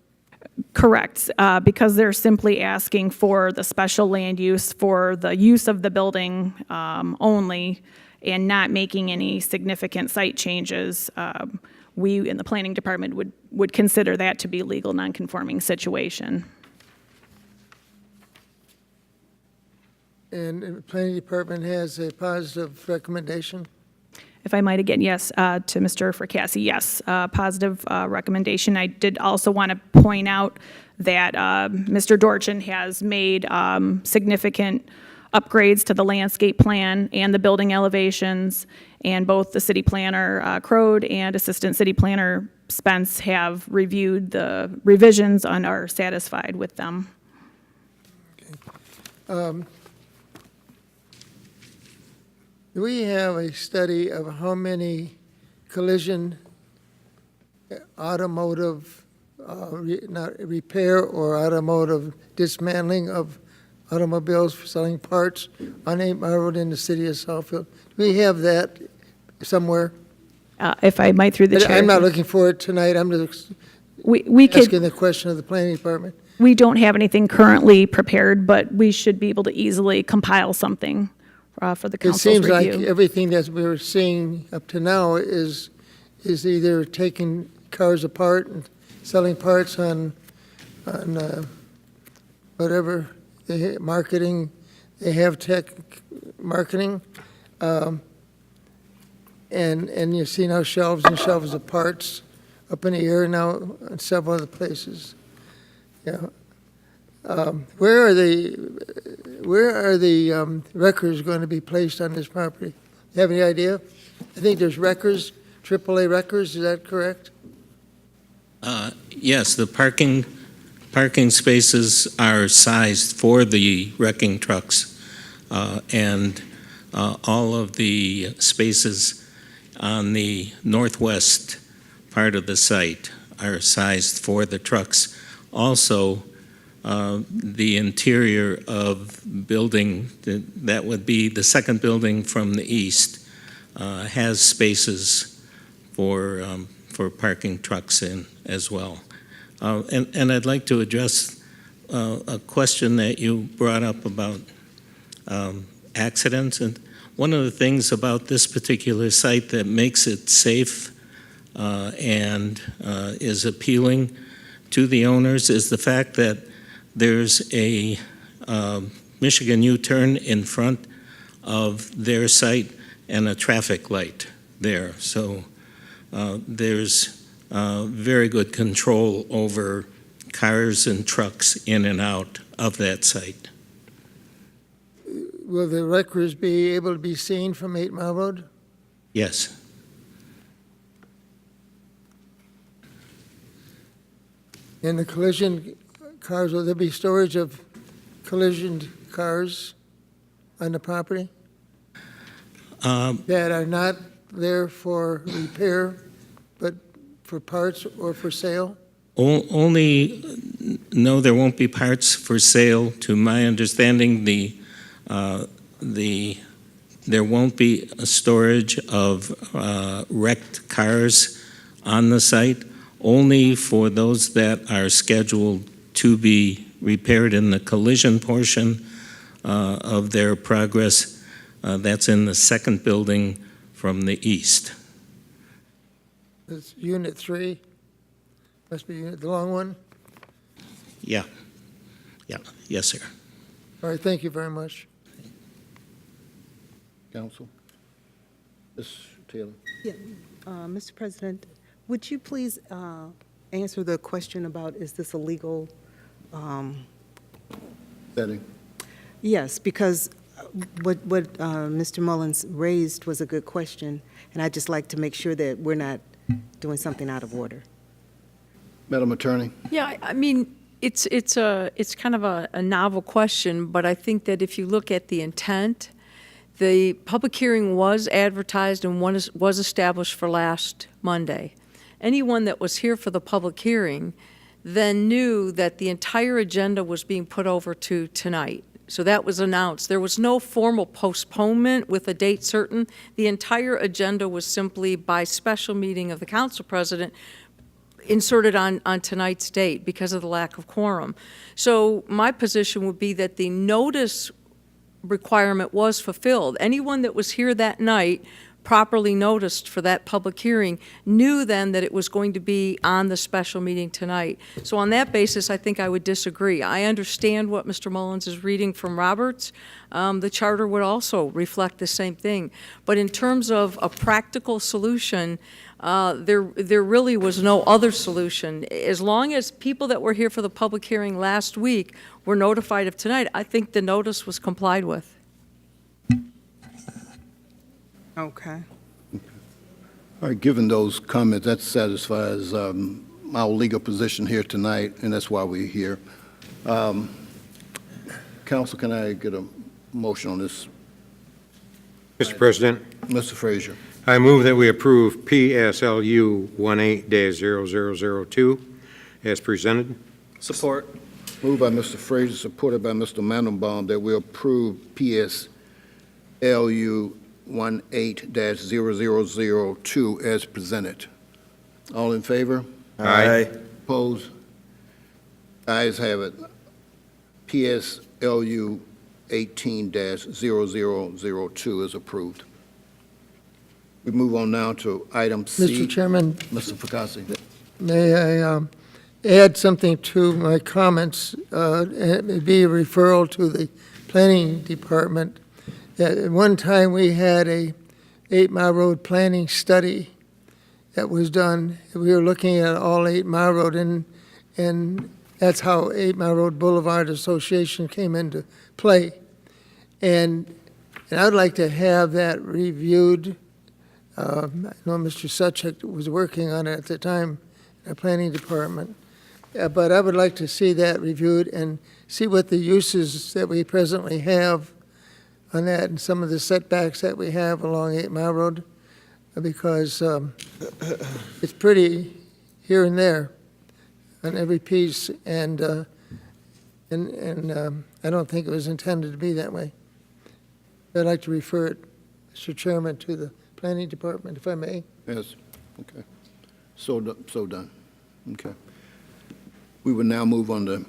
Correct, because they're simply asking for the special land use for the use of the building only and not making any significant site changes. We in the planning department would consider that to be legal nonconforming situation. And the planning department has a positive recommendation? If I might again, yes, to Mr. Fracassi, yes, positive recommendation. I did also want to point out that Mr. Dorchin has made significant upgrades to the landscape plan and the building elevations, and both the city planner, Crode, and assistant city planner, Spence, have reviewed the revisions and are satisfied with them. Do we have a study of how many collision automotive, not repair or automotive dismantling of automobiles for selling parts on 8 Mile Road in the city of Southfield? Do we have that somewhere? If I might, through the chair. I'm not looking for it tonight, I'm just We could. asking the question of the planning department. We don't have anything currently prepared, but we should be able to easily compile something for the It council's seems like review. everything that we're seeing up to now is either taking cars apart and selling parts on whatever, marketing, they have tech marketing. And you see now shelves and shelves of parts up in the air now in several other places. Yeah. Where are the records going to be placed on this property? You have any idea? I think there's records, AAA records, is that correct? Yes, the parking parking spaces are sized for the wrecking trucks, and all of the spaces on the northwest part of the site are sized for the trucks. Also, the interior of building, that would be the second building from the east, has spaces for parking trucks in as well. And I'd like to address a question that you brought up about accidents. And one of the things about this particular site that makes it safe and is appealing to the owners is the fact that there's a Michigan U-turn in front of their site and a traffic light there. So there's very good control over cars and trucks in and out of that site. Will the wreckers be able to be seen from 8 Mile Road? Yes. In the collision cars, will there be storage of collisioned cars on the property that are not there for repair, but for parts or for sale? Only, no, there won't be parts for sale. To my understanding, there won't be a storage of wrecked cars on the site, only for those that are scheduled to be repaired in the collision portion of their progress. That's in the second building from the east. It's Unit 3, must be the long one. Yeah. Yes, sir. All right, thank you very much. Counsel? Ms. Taylor? Mr. President, would you please answer the question about, is this a legal? Setting? Yes, because what Mr. Mullins raised was a good question, and I'd just like to make sure that we're not doing something out of order. Madam Attorney? Yeah, I mean, it's kind of a novel question, but I think that if you look at the intent, the public hearing was advertised and was established for last Monday. Anyone that was here for the public hearing then knew that the entire agenda was being put over to tonight. So that was announced. There was no formal postponement with a date certain. The entire agenda was simply by special meeting of the council president inserted on tonight's date because of the lack of quorum. So my position would be that the notice requirement was fulfilled. Anyone that was here that night, properly noticed for that public hearing, knew then that it was going to be on the special meeting tonight. So on that basis, I think I would disagree. I understand what Mr. Mullins is reading from Roberts. The charter would also reflect the same thing. But in terms of a practical solution, there really was no other solution. As long as people that were here for the public hearing last week were notified of tonight, I think the notice was complied with. Okay. All right, given those comments, that satisfies our legal position here tonight, and that's why we're here. Counsel, can I get a motion on this? Mr. President, Mr. Frazier? I move that we approve PSLU 18-0002 as presented. Support. Moved by Mr. Frazier, supported by Mr. Mandelbaum, that we approve PSLU 18-0002 as presented. All in favor? Aye. Opposed? Ayes have it. PSLU 18-0002 is approved. We move on now to item C. Mr. Chairman, Mr. Fakasi. may I add something to my comments? It'd be a referral to the planning department. At one time, we had a 8 Mile Road planning study that was done. We were looking at all 8 Mile Road, and that's how 8 Mile Road Boulevard Association came into play. And I'd like to have that reviewed. I know Mr. Suchek was working on it at the time in the planning department. but I would like to see that reviewed and see what the uses that we presently have on that and some of the setbacks that we have along 8 Mile Road, because it's pretty here and there on every piece, and I don't think it was intended to be that way. I'd like to refer it, Mr. Chairman, to the Planning Department, if I may. Yes, okay. So done. Okay. We will now move on to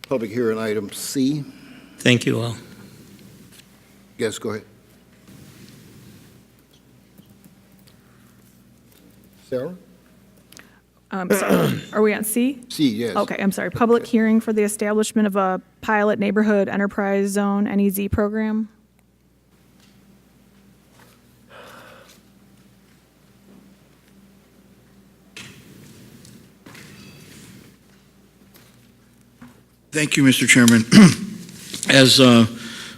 public hearing item C. Thank you all. Yes, go ahead. Sarah? Sorry, are we on C? C, yes. Okay, I'm sorry. Public hearing for the establishment of a pilot neighborhood enterprise zone NEZ program. Thank you, Mr. Chairman. As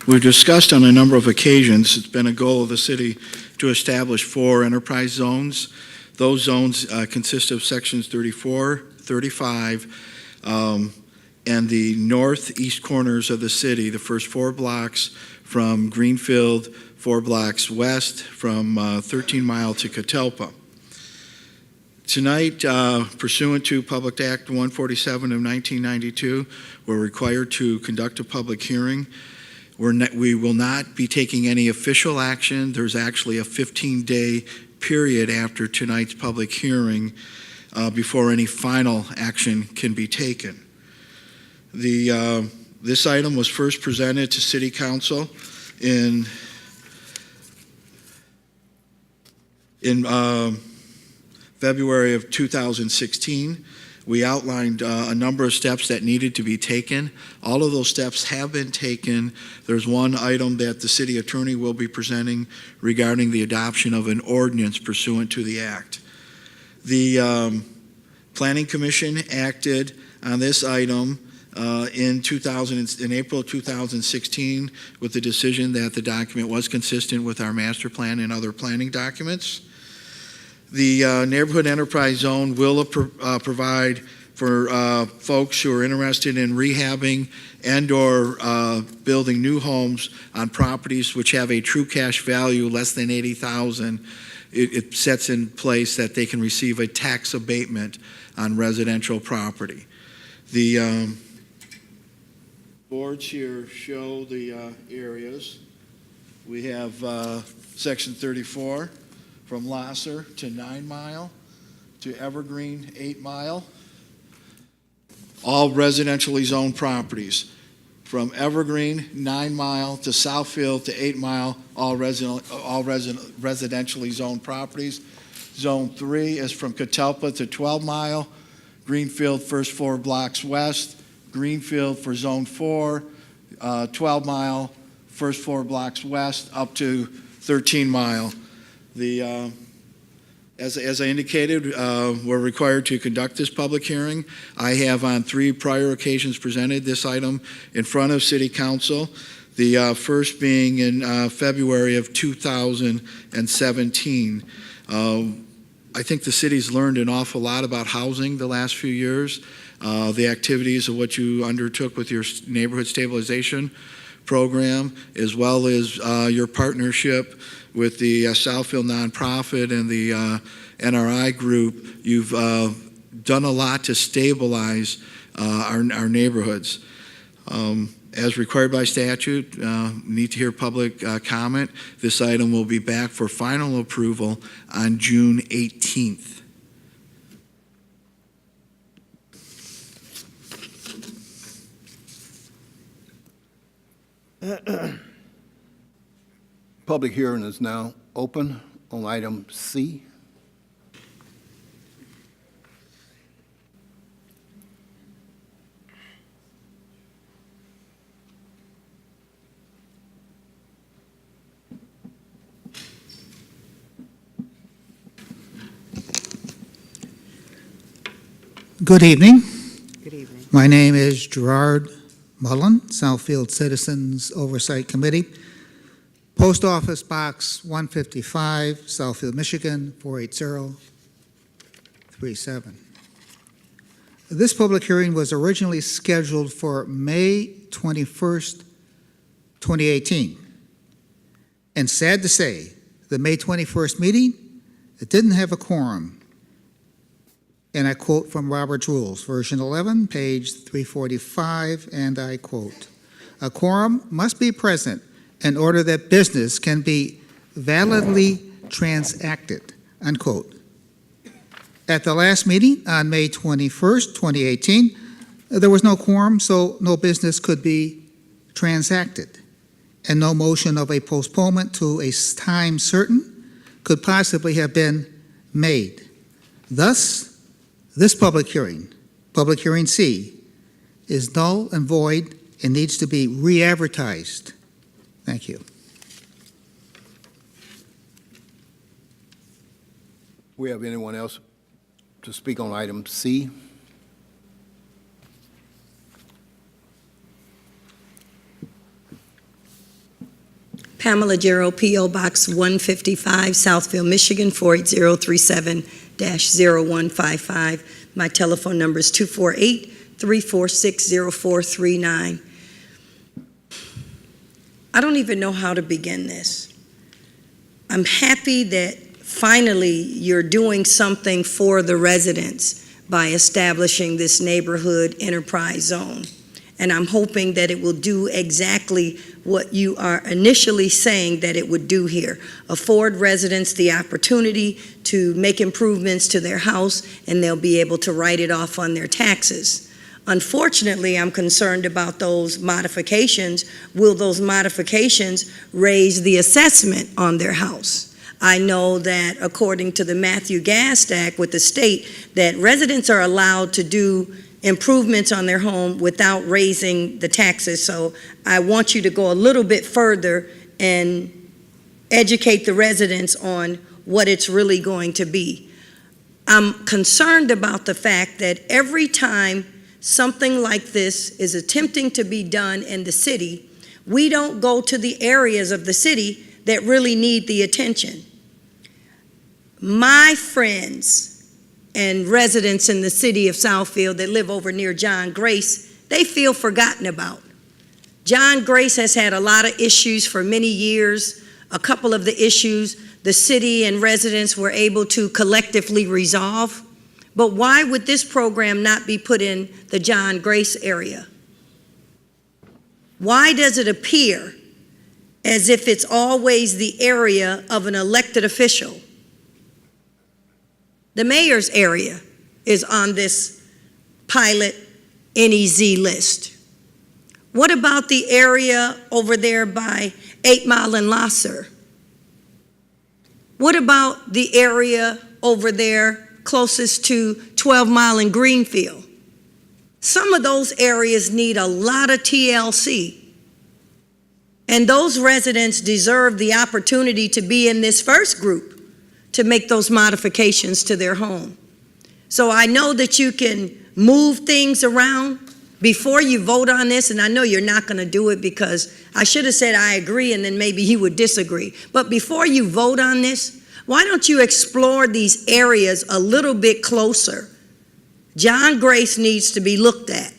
we've discussed on a number of occasions, it's been a goal of the city to establish 4 enterprise zones. Those zones consist of sections 34, 35, and the northeast corners of the city, the first 4 blocks from Greenfield, 4 blocks west from 13 Mile to Catalpa. Tonight, pursuant to Public Act 147 of 1992, we're required to conduct a public hearing. We will not be taking any official action. There's actually a 15-day period after tonight's public hearing before any final action can be taken. This item was first presented to City Council in February of 2016. We outlined a number of steps that needed to be taken. All of those steps have been taken. There's one item that the city attorney will be presenting regarding the adoption of an ordinance pursuant to the act. The Planning Commission acted on this item in April 2016 with the decision that the document was consistent with our master plan and other planning documents. The Neighborhood Enterprise Zone will provide for folks who are interested in rehabbing and/or building new homes on properties which have a true cash value less than $80,000. It sets in place that they can receive a tax abatement on residential property. The boards here show the areas. We have Section 34. From Lasser to 9 Mile, to Evergreen, 8 Mile, all residentially zoned properties. From Evergreen, 9 Mile, to Southfield, to 8 Mile, all residentially zoned properties. Zone 3 is from Catalpa to 12 Mile, Greenfield, first 4 blocks west, Greenfield for Zone 4, 12 Mile, first 4 blocks west, up to 13 Mile. As I indicated, we're required to conduct this public hearing. I have on 3 prior occasions presented this item in front of City Council, the first being in February of 2017. I think the city's learned an awful lot about housing the last few years, the activities of what you undertook with your neighborhood stabilization program, as well as your partnership with the Southfield nonprofit and the NRI group. You've done a lot to stabilize our neighborhoods. As required by statute, need to hear public comment. This item will be back for final approval on June 18th. Public hearing is now open on item C. Good evening. Good evening. My name is Gerard Mullen, Southfield Citizens Oversight Committee. Post Office Box 155, Southfield, Michigan, 48037. This public hearing was originally scheduled for May 21st, 2018. And sad to say, the May 21st meeting, it didn't have a quorum. And I quote from Robert's Rules, version 11, page 345, and I quote, "A quorum must be present in order that business can be validly transacted," unquote. At the last meeting on May 21st, 2018, there was no quorum, so no business could be transacted, and no motion of a postponement to a time certain could possibly have been made. Thus, this public hearing C, is null and void and needs to be re-advertised. Thank you. We have anyone else to speak on item C? Pamela Jarrow, P.O. Box 155, Southfield, Michigan, 48037-0155. My telephone number is 248-346-0439. I don't even know how to begin this. I'm happy that finally you're doing something for the residents by establishing this neighborhood enterprise zone. And I'm hoping that it will do exactly what you are initially saying that it would do here. Afford residents the opportunity to make improvements to their house, and they'll be able to write it off on their taxes. Unfortunately, I'm concerned about those modifications. Will those modifications raise the assessment on their house? I know that according to the Matthew Gast Act with the state, that residents are allowed to do improvements on their home without raising the taxes. So I want you to go a little bit further and educate the residents on what it's really going to be. I'm concerned about the fact that every time something like this is attempting to be done in the city, we don't go to the areas of the city that really need the attention. My friends and residents in the city of Southfield that live over near John Grace, they feel forgotten about. John Grace has had a lot of issues for many years. A couple of the issues the city and residents were able to collectively resolve. But why would this program not be put in the John Grace area? Why does it appear as if it's always the area of an elected official? The mayor's area is on this pilot NEZ list. What about the area over there by 8 Mile and Lasser? What about the area over there closest to 12 Mile and Greenfield? Some of those areas need a lot of TLC. And those residents deserve the opportunity to be in this first group to make those modifications to their home. So I know that you can move things around before you vote on this, and I know you're not going to do it because I should have said I agree and then maybe you would disagree. But before you vote on this, why don't you explore these areas a little bit closer? John Grace needs to be looked at,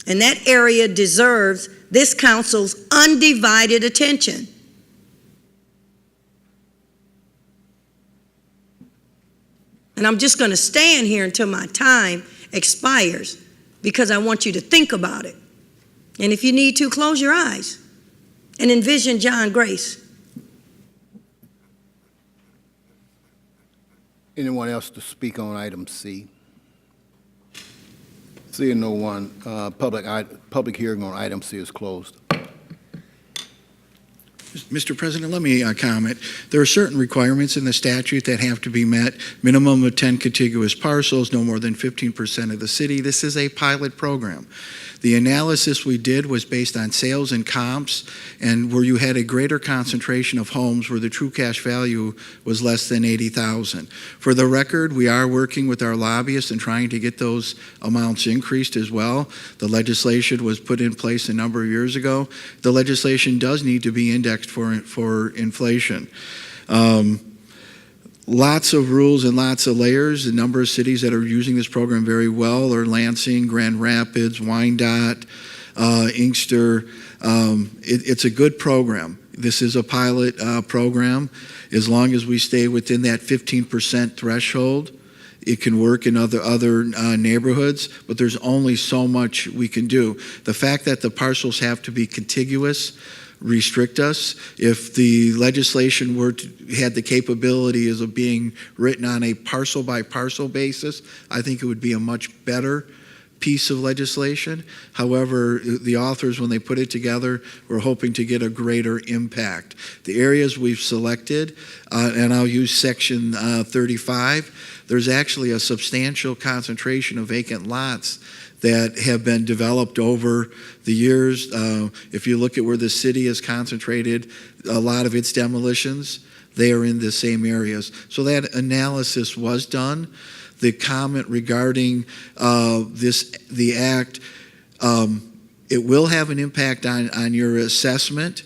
and that area deserves this council's undivided attention. And I'm just going to stand here until my time expires because I want you to think about it. And if you need to, close your eyes and envision John Grace. Anyone else to speak on item C? Seeing no one, public hearing on item C is closed. Mr. President, let me comment. There are certain requirements in the statute that have to be met. Minimum of 10 contiguous parcels, no more than 15% of the city. This is a pilot program. The analysis we did was based on sales and comps, and where you had a greater concentration of homes where the true cash value was less than $80,000. For the record, we are working with our lobbyists and trying to get those amounts increased as well. The legislation was put in place a number of years ago. The legislation does need to be indexed for inflation. lots of rules and lots of layers. A number of cities that are using this program very well are Lansing, Grand Rapids, Wyandotte, Inkster. It's a good program. This is a pilot program. As long as we stay within that 15% threshold, it can work in other neighborhoods, but there's only so much we can do. The fact that the parcels have to be contiguous restrict us. If the legislation had the capabilities of being written on a parcel by parcel basis, I think it would be a much better piece of legislation. However, the authors, when they put it together, were hoping to get a greater impact. The areas we've selected, and I'll use section 35, there's actually a substantial concentration of vacant lots that have been developed over the years. If you look at where the city has concentrated a lot of its demolitions, they are in the same areas. So that analysis was done. The comment regarding the act, it will have an impact on your assessment.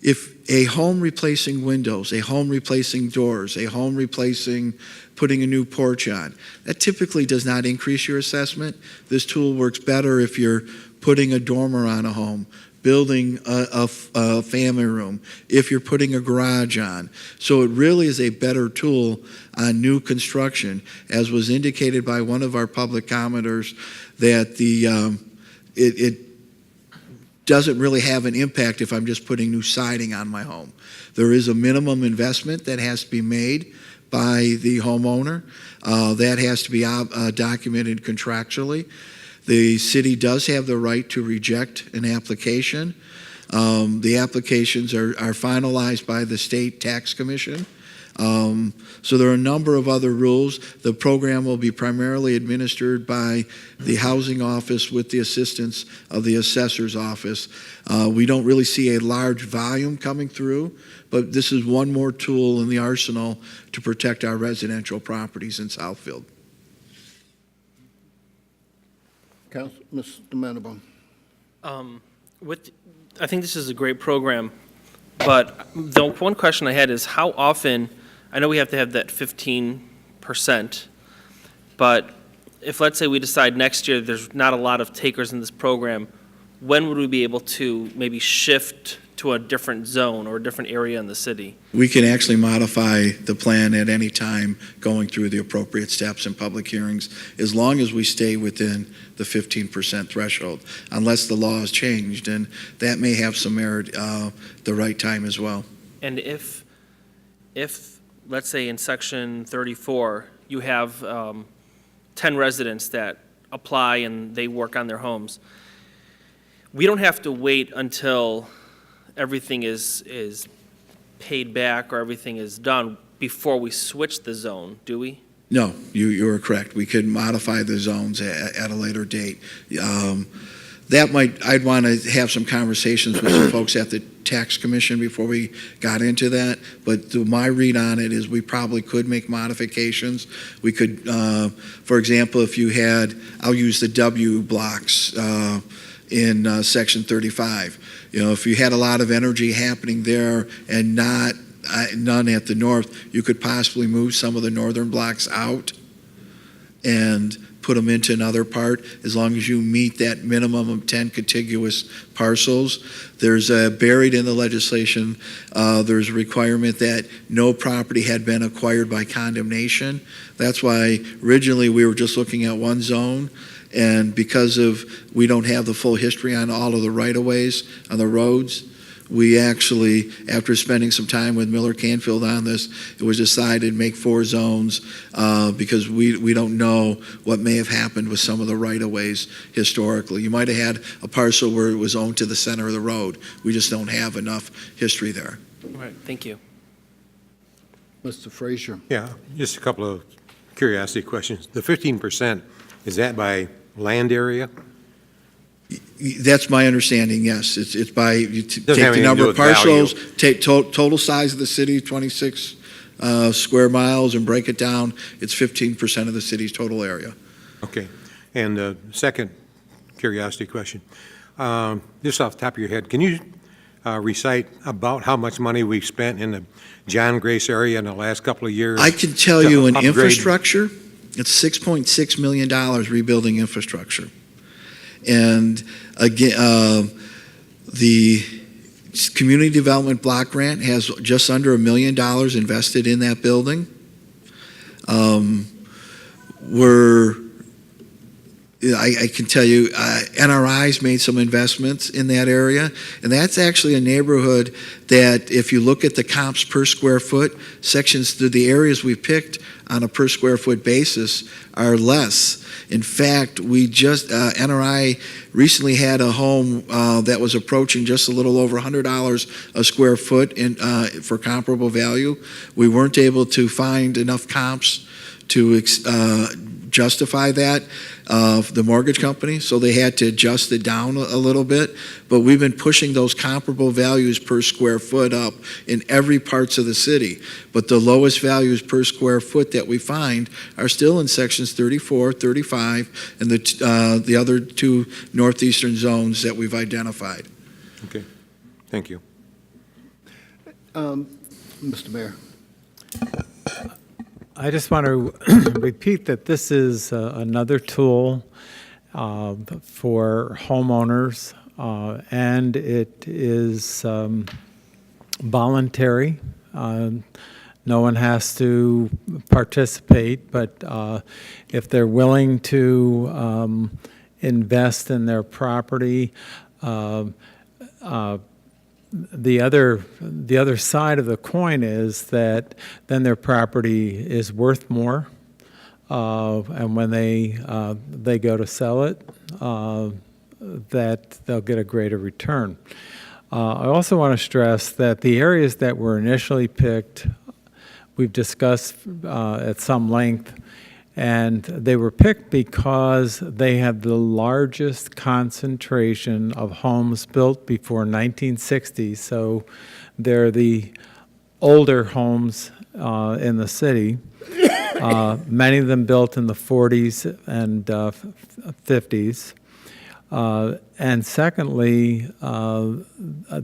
If a home replacing windows, a home replacing doors, a home replacing putting a new porch on, that typically does not increase your assessment. This tool works better if you're putting a dormer on a home, building a family room, if you're putting a garage on. So it really is a better tool on new construction, as was indicated by one of our public commenters, that it doesn't really have an impact if I'm just putting new siding on my home. There is a minimum investment that has to be made by the homeowner. That has to be documented contractually. The city does have the right to reject an application. The applications are finalized by the State Tax Commission. So there are a number of other rules. The program will be primarily administered by the Housing Office with the assistance of the Assessor's Office. We don't really see a large volume coming through, but this is one more tool in the arsenal to protect our residential properties in Southfield. Council, Mr. Mandelbaum. I think this is a great program, but the one question I had is how often, I know we have to have that 15%, but if, let's say, we decide next year there's not a lot of takers in this program, when would we be able to maybe shift to a different zone or a different area in the city? We can actually modify the plan at any time going through the appropriate steps in public hearings, as long as we stay within the 15% threshold, unless the law has changed, and that may have some merit the right time as well. And if let's say in section 34, you have 10 residents that apply and they work on their homes, we don't have to wait until everything is paid back or everything is done before we switch the zone, do we? No, you are correct. We could modify the zones at a later date. I'd want to have some conversations with some folks at the Tax Commission before we got into that, but my read on it is we probably could make modifications. We could, for example, if you had, I'll use the W blocks in section 35. If you had a lot of energy happening there and none at the north, you could possibly move some of the northern blocks out and put them into another part, as long as you meet that minimum of 10 contiguous parcels. There's buried in the legislation, there's a requirement that no property had been acquired by condemnation. That's why originally we were just looking at one zone, and because we don't have the full history on all of the right-of-ways on the roads, we actually, after spending some time with Miller Canfield on this, it was decided to make 4 zones because we don't know what may have happened with some of the right-of-ways historically. You might have had a parcel where it was owned to the center of the road. We just don't have enough history there. All right, thank you. Mr. Frazier. Yeah, just a couple of curiosity questions. The 15%, is that by land area? That's my understanding, yes. It's by, you take Doesn't have the anything to number do of with value. parcels, take total size of the city, 26 square miles, and break it down, it's 15% of the city's total area. Okay. And the second curiosity question, just off the top of your head, can you recite about how much money we've spent in the John Grace area in the last couple of years? I can tell to you in upgrade- infrastructure, it's $6.6 million rebuilding infrastructure. And again, the Community Development Block Grant has just under $1 million invested in that building. I can tell you, NRI's made some investments in that area, and that's actually a neighborhood that, if you look at the comps per square foot, the areas we picked on a per square foot basis are less. In fact, NRI recently had a home that was approaching just a little over $100 a square foot for comparable value. We weren't able to find enough comps to justify that, the mortgage company, so they had to adjust it down a little bit. But we've been pushing those comparable values per square foot up in every parts of the city. But the lowest values per square foot that we find are still in sections 34, 35, and the other two northeastern zones that we've identified. Okay, thank you. Mr. Mayor. I just want to repeat that this is another tool for homeowners, and it is voluntary. No one has to participate, but if they're willing to invest in their property, the other side of the coin is that then their property is worth more, and when they go to sell it, that they'll get a greater return. I also want to stress that the areas that were initially picked, we've discussed at some length, and they were picked because they have the largest concentration of homes built before 1960. So they're the older homes in the city, many of them built in the 40s and 50s. And secondly,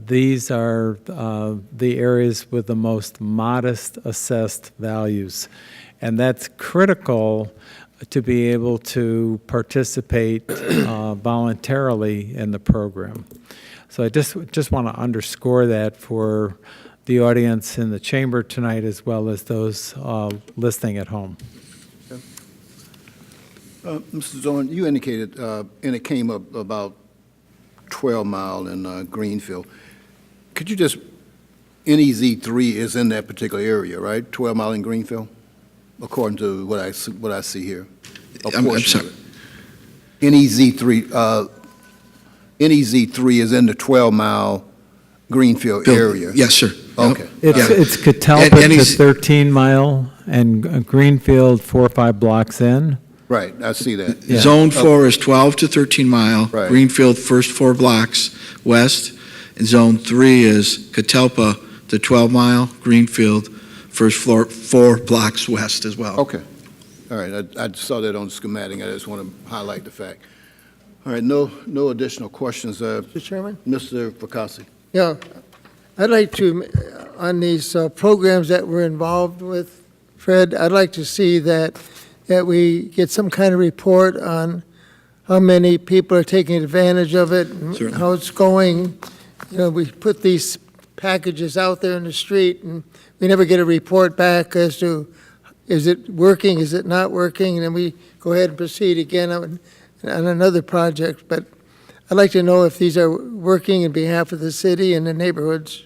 these are the areas with the most modest assessed values. And that's critical to be able to participate voluntarily in the program. So I just want to underscore that for the audience in the chamber tonight, as well as those listening at home. Mr. Zorn, you indicated, and it came up about 12 Mile in Greenfield. Could you just, NEZ3 is in that particular area, right? 12 Mile in Greenfield, according to what I see here. I'm sorry. NEZ3 is in the 12 Mile Greenfield area. Yes, sir. Okay. It's Catalpa to 13 Mile and Greenfield 4 or 5 blocks in. Right, I see that. Yeah. Zone 4 is 12 to 13 Mile. Right. Greenfield, first 4 blocks west. And Zone 3 is Catalpa to 12 Mile. Greenfield, first 4 blocks west as well. Okay. All right, I saw that on the schematic. I just want to highlight the fact. All right, no additional questions. Mr. Chairman? Mr. Fakasi. Yeah, I'd like to, on these programs that we're involved with, Fred, I'd like to see that we get some kind of report on how many people are taking advantage of it, and Certainly. how it's going. You know, we put these packages out there in the street, and we never get a report back as to, is it working, is it not working, and then we go ahead and proceed again on another project. But I'd like to know if these are working in behalf of the city and the neighborhoods.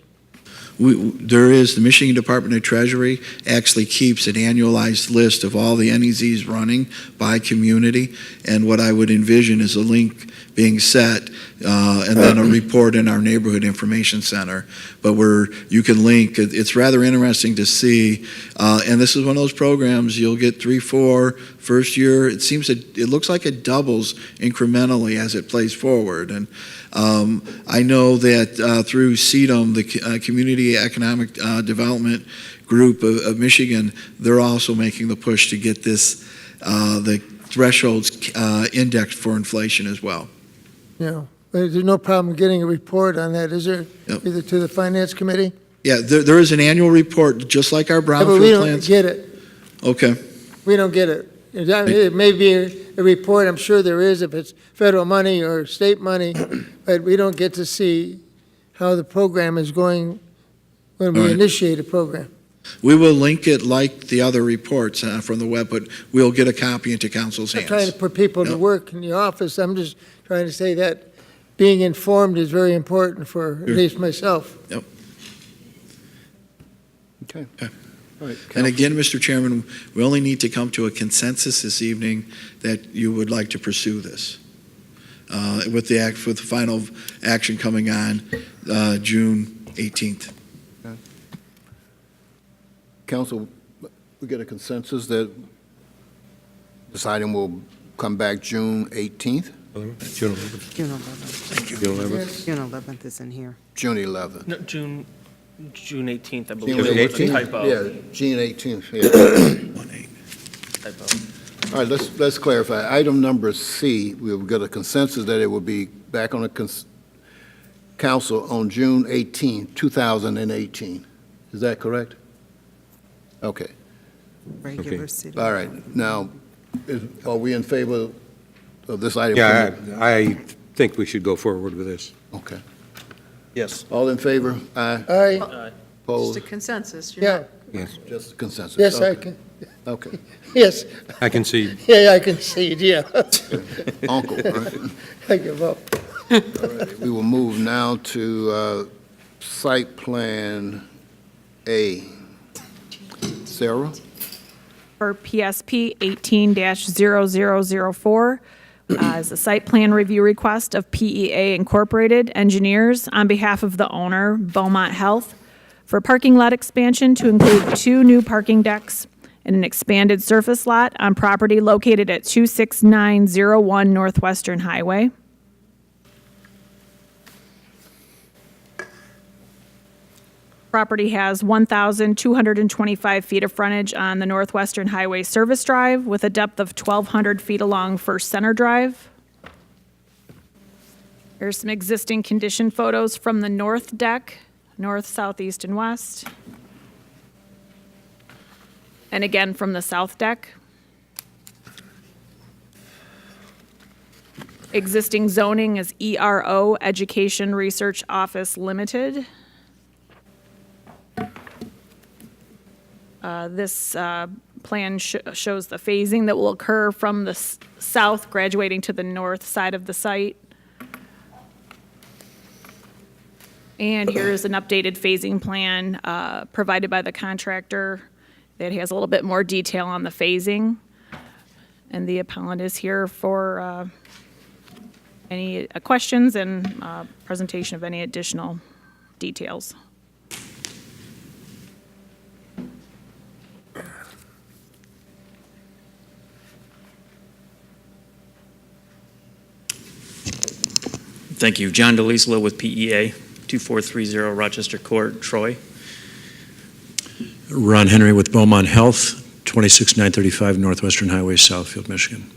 The Michigan Department of Treasury actually keeps an annualized list of all the NEZs running by community, and what I would envision is a link being set and then a report in our neighborhood information center. But you can link, it's rather interesting to see, and this is one of those programs, you'll get 3, 4 first year. It looks like it doubles incrementally as it plays forward. And I know that through CEDM, the Community Economic Development Group of Michigan, they're also making the push to get the thresholds indexed for inflation as well. Yeah, There's no problem getting a report on that, is there? Yep. Either to the Finance Committee? Yeah, there is an annual report, just like our Yeah, but we brownfield don't plans. get it. Okay. We don't get it. It may be a report, I'm sure there is, if it's federal money or state money, but we don't get to see how the program is going when we All right. initiate a program. We will link it like the other reports from the web, but we'll get a copy into council's I'm hands. trying to put people to Yep. work in the office. I'm just trying to say that being informed is very important for at Sure. least myself. Okay. Okay. All right, And again, Mr. Chairman, we only need to come to a consensus this evening that you would like to pursue this. With the final action coming on June 18th. Council, we get a consensus that this item will come back June 18th, June 11th. June 11th. June 11th. June 11th is in here. June 11th. No, June 18th, I June believe. It was a 18th? typo. Yeah, June 18th, yeah. Typo. All right, let's clarify. Item number C, we've got a consensus that it will be back on the council on June 18th, 2018. Is that correct? Okay, Regular Okay. city. all right. Now, are we in favor of this item? Yeah, I think we should go forward with this. Okay. Yes. All in favor? Aye. Aye, Just a Opposed? consensus. yeah, Yes. Just consensus? yes, I Okay. can, Okay. yes, I can see, yeah, I can see it, yeah. Uncle, right? I give up. All right, we will move now to site plan A. Sarah? For PSP 18-0004 is a site plan review request of PEA Incorporated Engineers on behalf of the owner, Beaumont Health, for parking lot expansion to include 2 new parking decks and an expanded surface lot on property located at 26901 Northwestern Highway. Property has 1,225 feet of frontage on the Northwestern Highway Service Drive with a depth of 1,200 feet along First Center Drive. Here's some existing condition photos from the north deck, north, south, east, and west. And again from the south deck. Existing zoning is ERO, Education Research Office Limited. This plan shows the phasing that will occur from the south graduating to the north side of the site. And here is an updated phasing plan provided by the contractor that has a little bit more detail on the phasing. And the appellant is here for any questions and presentation of any additional details. Thank you. John DeLisla with PEA, 2430 Rochester Court, Troy. Ron Henry with Beaumont Health, 26935 Northwestern Highway, Southfield, Michigan.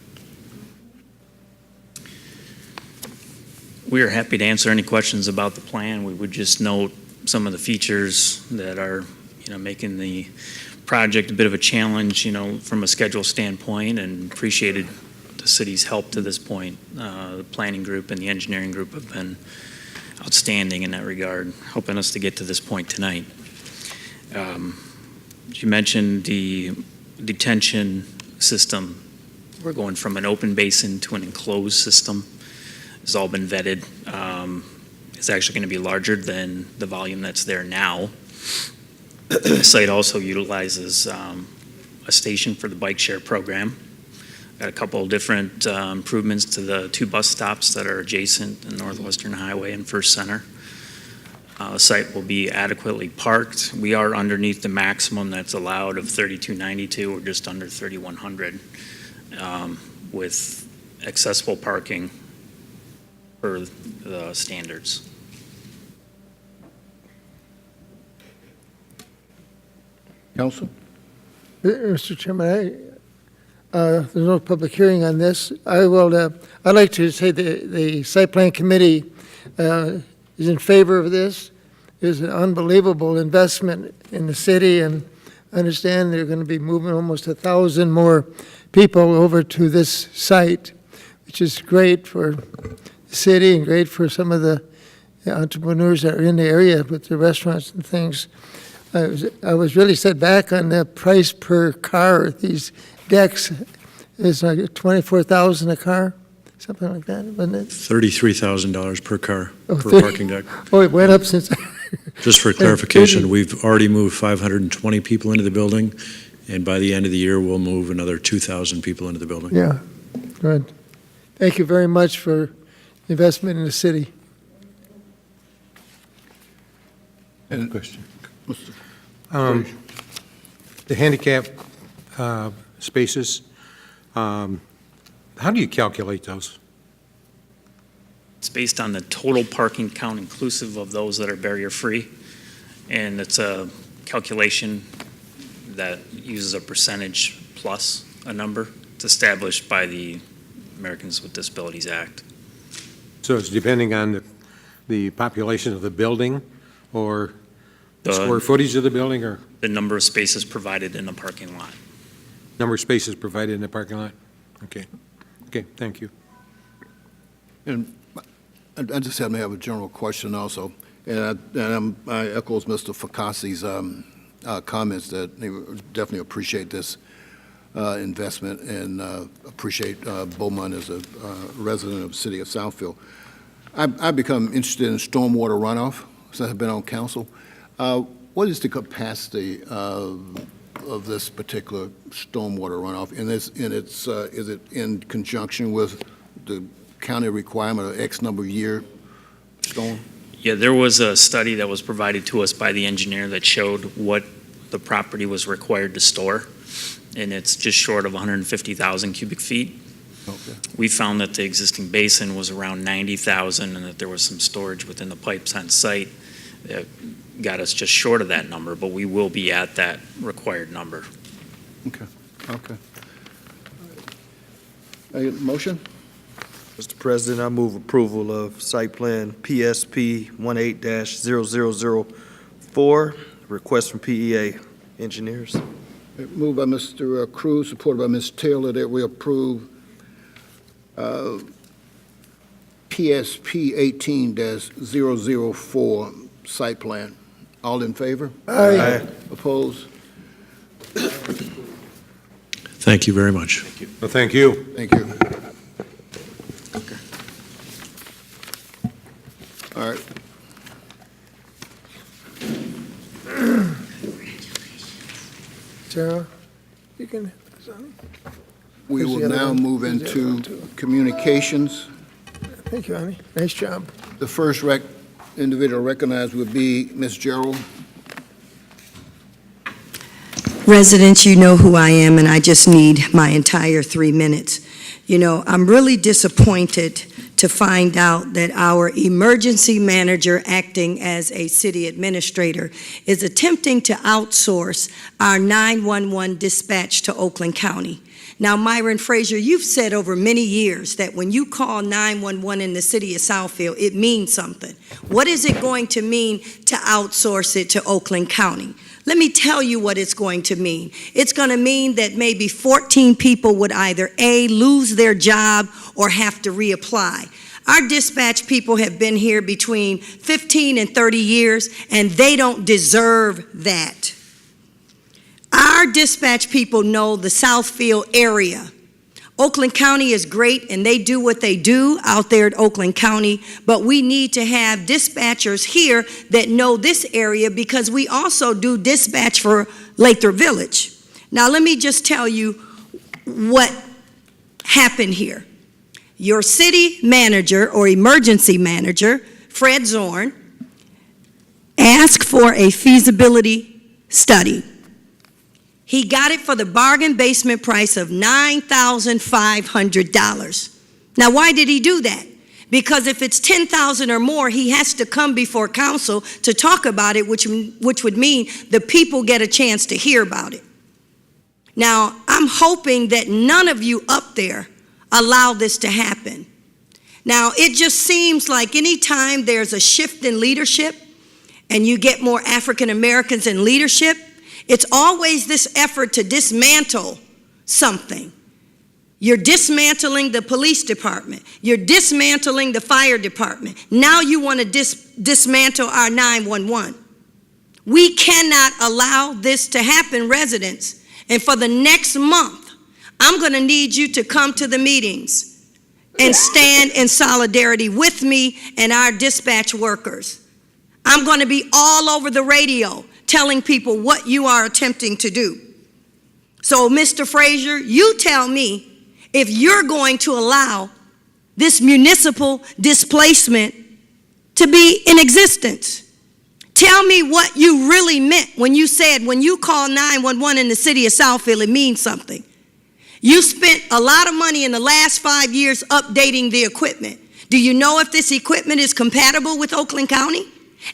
We are happy to answer any questions about the plan. We would just note some of the features that are, making the project a bit of a challenge, from a schedule standpoint, and appreciated the city's help to this point. The planning group and the engineering group have been outstanding in that regard, helping us to get to this point tonight. You mentioned the detention system. We're going from an open basin to an enclosed system. It's all been vetted. It's actually going to be larger than the volume that's there now. The site also utilizes a station for the bike share program. Got a couple of different improvements to the 2 bus stops that are adjacent to Northwestern Highway and First Center. The site will be adequately parked. We are underneath the maximum that's allowed of 3292, or just under 3100, with accessible parking per the standards. Council? Mr. Chairman, there's no public hearing on this. I'd like to say the site plan committee is in favor of this. It's an unbelievable investment in the city, and I understand they're going to be moving almost 1,000 more people over to this site, which is great for the city and great for some of the entrepreneurs that are in the area with the restaurants and things. I was really set back on the price per car. These decks is like $24,000 a car, something like that, wasn't it? $33,000 per car, Oh, per parking deck. Oh, it went up since. Just for clarification, we've already moved 520 people into the building, and by the end of the year, we'll move another 2,000 people into the building. Yeah, good. Thank you very much for investment in the city. And Question. The handicap spaces, how do you calculate those? It's based on the total parking count inclusive of those that are barrier-free, and it's a calculation that uses a percentage plus a number. It's established by the Americans with Disabilities Act. So it's depending on the population of the building, or the square footage of the building, or The number of spaces provided in the parking lot. number of spaces provided in the parking lot? Okay. Okay, thank you. And I just have a general question also, and I echoes Mr. Fakasi's comments that they definitely appreciate this investment and appreciate Beaumont as a resident of the city of Southfield. I've become interested in stormwater runoff since I've been on council. What is the capacity of this particular stormwater runoff? And is it in conjunction with the county requirement of X number of year storm? Yeah, there was a study that was provided to us by the engineer that showed what the property was required to store, and it's just short of 150,000 cubic feet. Okay. We found that the existing basin was around 90,000 and that there was some storage within the pipes on site that got us just short of that number, but we will be at that required number. Okay. Okay. Motion? Mr. President, I move approval of site plan PSP 18-0004, request from PEA engineers. Moved by Mr. Cruz, supported by Ms. Taylor, that we approve PSP 18-004 site plan. All in favor? Aye. Opposed? Thank you very much. Well, thank you. Thank you. All right. Sarah, you can, We will now move into communications. thank you, Annie. Nice job. The first individual recognized would be Ms. Gerald. Residents, you know who I am, and I just need my entire 3 minutes. You know, I'm really disappointed to find out that our emergency manager, acting as a city administrator, is attempting to outsource our 911 dispatch to Oakland County. Now, Myron Frazier, you've said over many years that when you call 911 in the city of Southfield, it means something. What is it going to mean to outsource it to Oakland County? Let me tell you what it's going to mean. It's going to mean that maybe 14 people would either A, lose their job or have to reapply. Our dispatch people have been here between 15 and 30 years, and they don't deserve that. Our dispatch people know the Southfield area. Oakland County is great, and they do what they do out there at Oakland County, but we need to have dispatchers here that know this area, because we also do dispatch for Lathrop Village. Now, let me just tell you what happened here. Your city manager or emergency manager, Fred Zorn, asked for a feasibility study. He got it for the bargain basement price of $9,500. Now, why did he do that? Because if it's $10,000 or more, he has to come before council to talk about it, which would mean the people get a chance to hear about it. Now, I'm hoping that none of you up there allow this to happen. Now, it just seems like anytime there's a shift in leadership and you get more African Americans in leadership, it's always this effort to dismantle something. You're dismantling the police department. You're dismantling the fire department. Now you want to dismantle our 911. We cannot allow this to happen, residents. And for the next month, I'm going to need you to come to the meetings and stand in solidarity with me and our dispatch workers. I'm going to be all over the radio telling people what you are attempting to do. So, Mr. Frazier, you tell me if you're going to allow this municipal displacement to be in existence. Tell me what you really meant when you said, when you call 911 in the city of Southfield, it means something. You spent a lot of money in the last 5 years updating the equipment. Do you know if this equipment is compatible with Oakland County?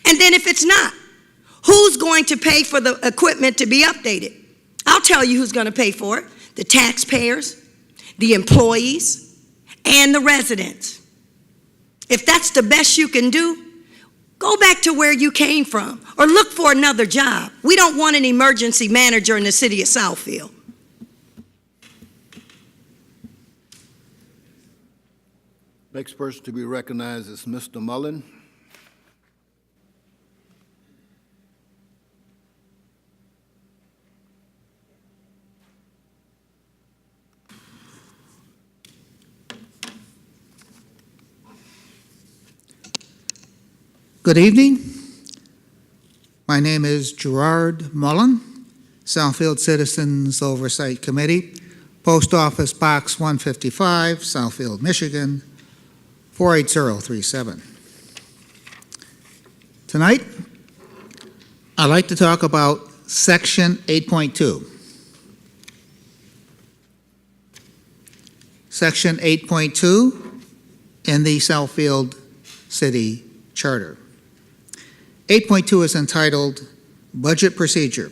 And then if it's not, who's going to pay for the equipment to be updated? I'll tell you who's going to pay for it: the taxpayers, the employees, and the residents. If that's the best you can do, go back to where you came from or look for another job. We don't want an emergency manager in the city of Southfield. Next person to be recognized is Mr. Mullen. Good evening. My name is Gerard Mullen, Southfield Citizens Oversight Committee, Post Office Box 155, Southfield, Michigan, 48037. Tonight, I'd like to talk about Section 8.2. Section 8.2 in the Southfield City Charter. 8.2 is entitled Budget Procedure.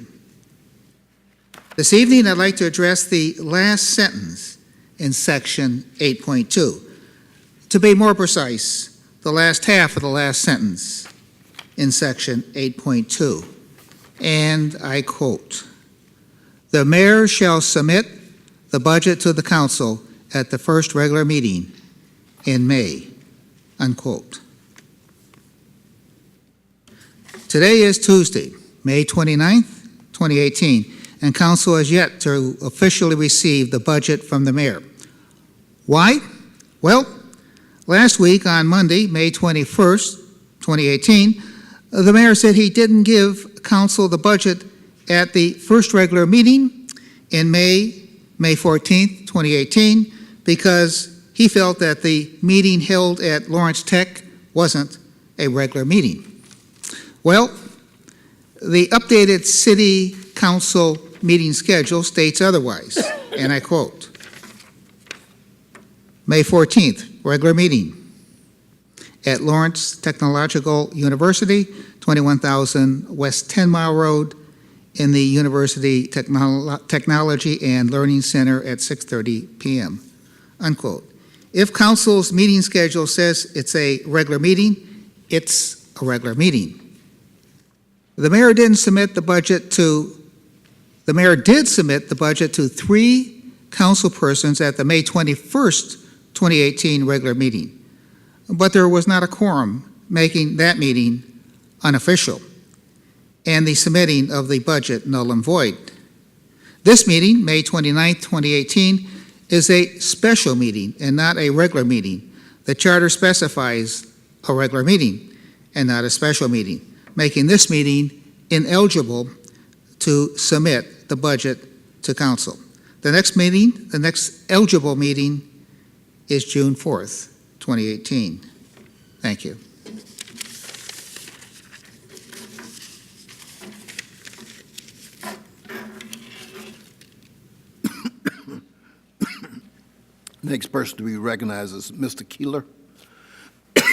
This evening, I'd like to address the last sentence in Section 8.2. To be more precise, the last half of the last sentence in Section 8.2. And I quote, "The mayor shall submit the budget to the council at the first regular meeting in May," unquote. Today is Tuesday, May 29th, 2018, and council has yet to officially receive the budget from the mayor. Why? Well, last week on Monday, May 21st, 2018, the mayor said he didn't give council the budget at the first regular meeting in May 14th, 2018, because he felt that the meeting held at Lawrence Tech wasn't a regular meeting. Well, the updated city council meeting schedule states otherwise, and I quote, May 14th, regular meeting at Lawrence Technological University, 21,000 West 10 Mile Road, in the University Technology and Learning Center at 6:30 p.m., unquote. If council's meeting schedule says it's a regular meeting, it's a regular meeting. The mayor did submit the budget to 3 council persons at the May 21st, 2018 regular meeting, but there was not a quorum, making that meeting unofficial and the submitting of the budget null and void. This meeting, May 29th, 2018, is a special meeting and not a regular meeting. The charter specifies a regular meeting and not a special meeting, making this meeting ineligible to submit the budget to council. The next eligible meeting is June 4th, 2018. Thank you. Next person to be recognized is Mr. Keeler. Is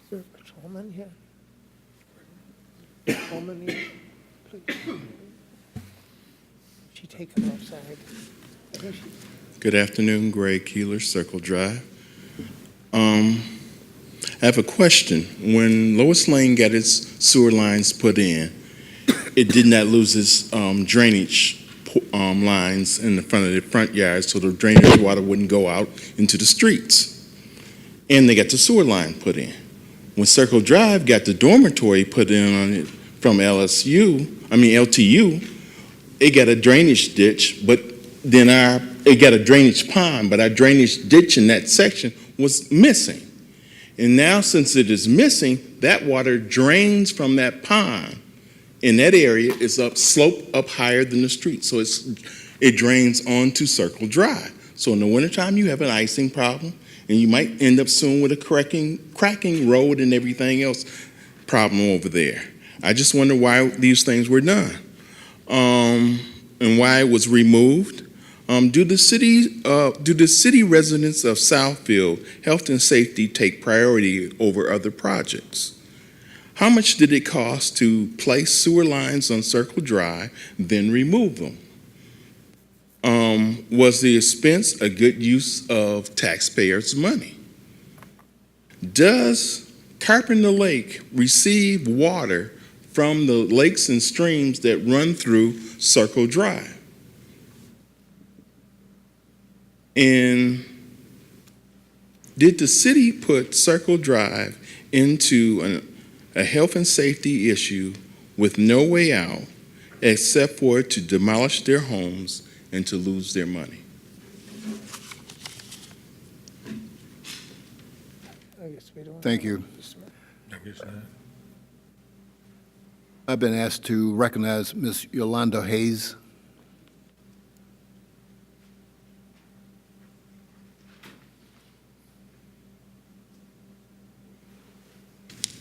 there a patrolman here? Patrolman here? She take it outside. Good afternoon, Greg Keeler, Circle Drive. I have a question. When Lois Lane got its sewer lines put in, it did not lose its drainage lines in the front of the front yard, so the drainage water wouldn't go out into the streets. And they got the sewer line put in. When Circle Drive got the dormitory put in on it from LTU, it got a drainage ditch, but then it got a drainage pond, but our drainage ditch in that section was missing. And now, since it is missing, that water drains from that pond in that area, is slope up higher than the street. So it drains onto Circle Drive. So in the wintertime, you have an icing problem, and you might end up soon with a cracking road and everything else problem over there. I just wonder why these things were done, and why it was removed. Do the city residents of Southfield health and safety take priority over other projects? How much did it cost to place sewer lines on Circle Drive, then remove them? Was the expense a good use of taxpayers' money? Does Carpenter Lake receive water from the lakes and streams that run through Circle Drive? And did the city put Circle Drive into a health and safety issue with no way out except for to demolish their homes and to lose their money? Thank you. I've been asked to recognize Ms. Yolanda Hayes.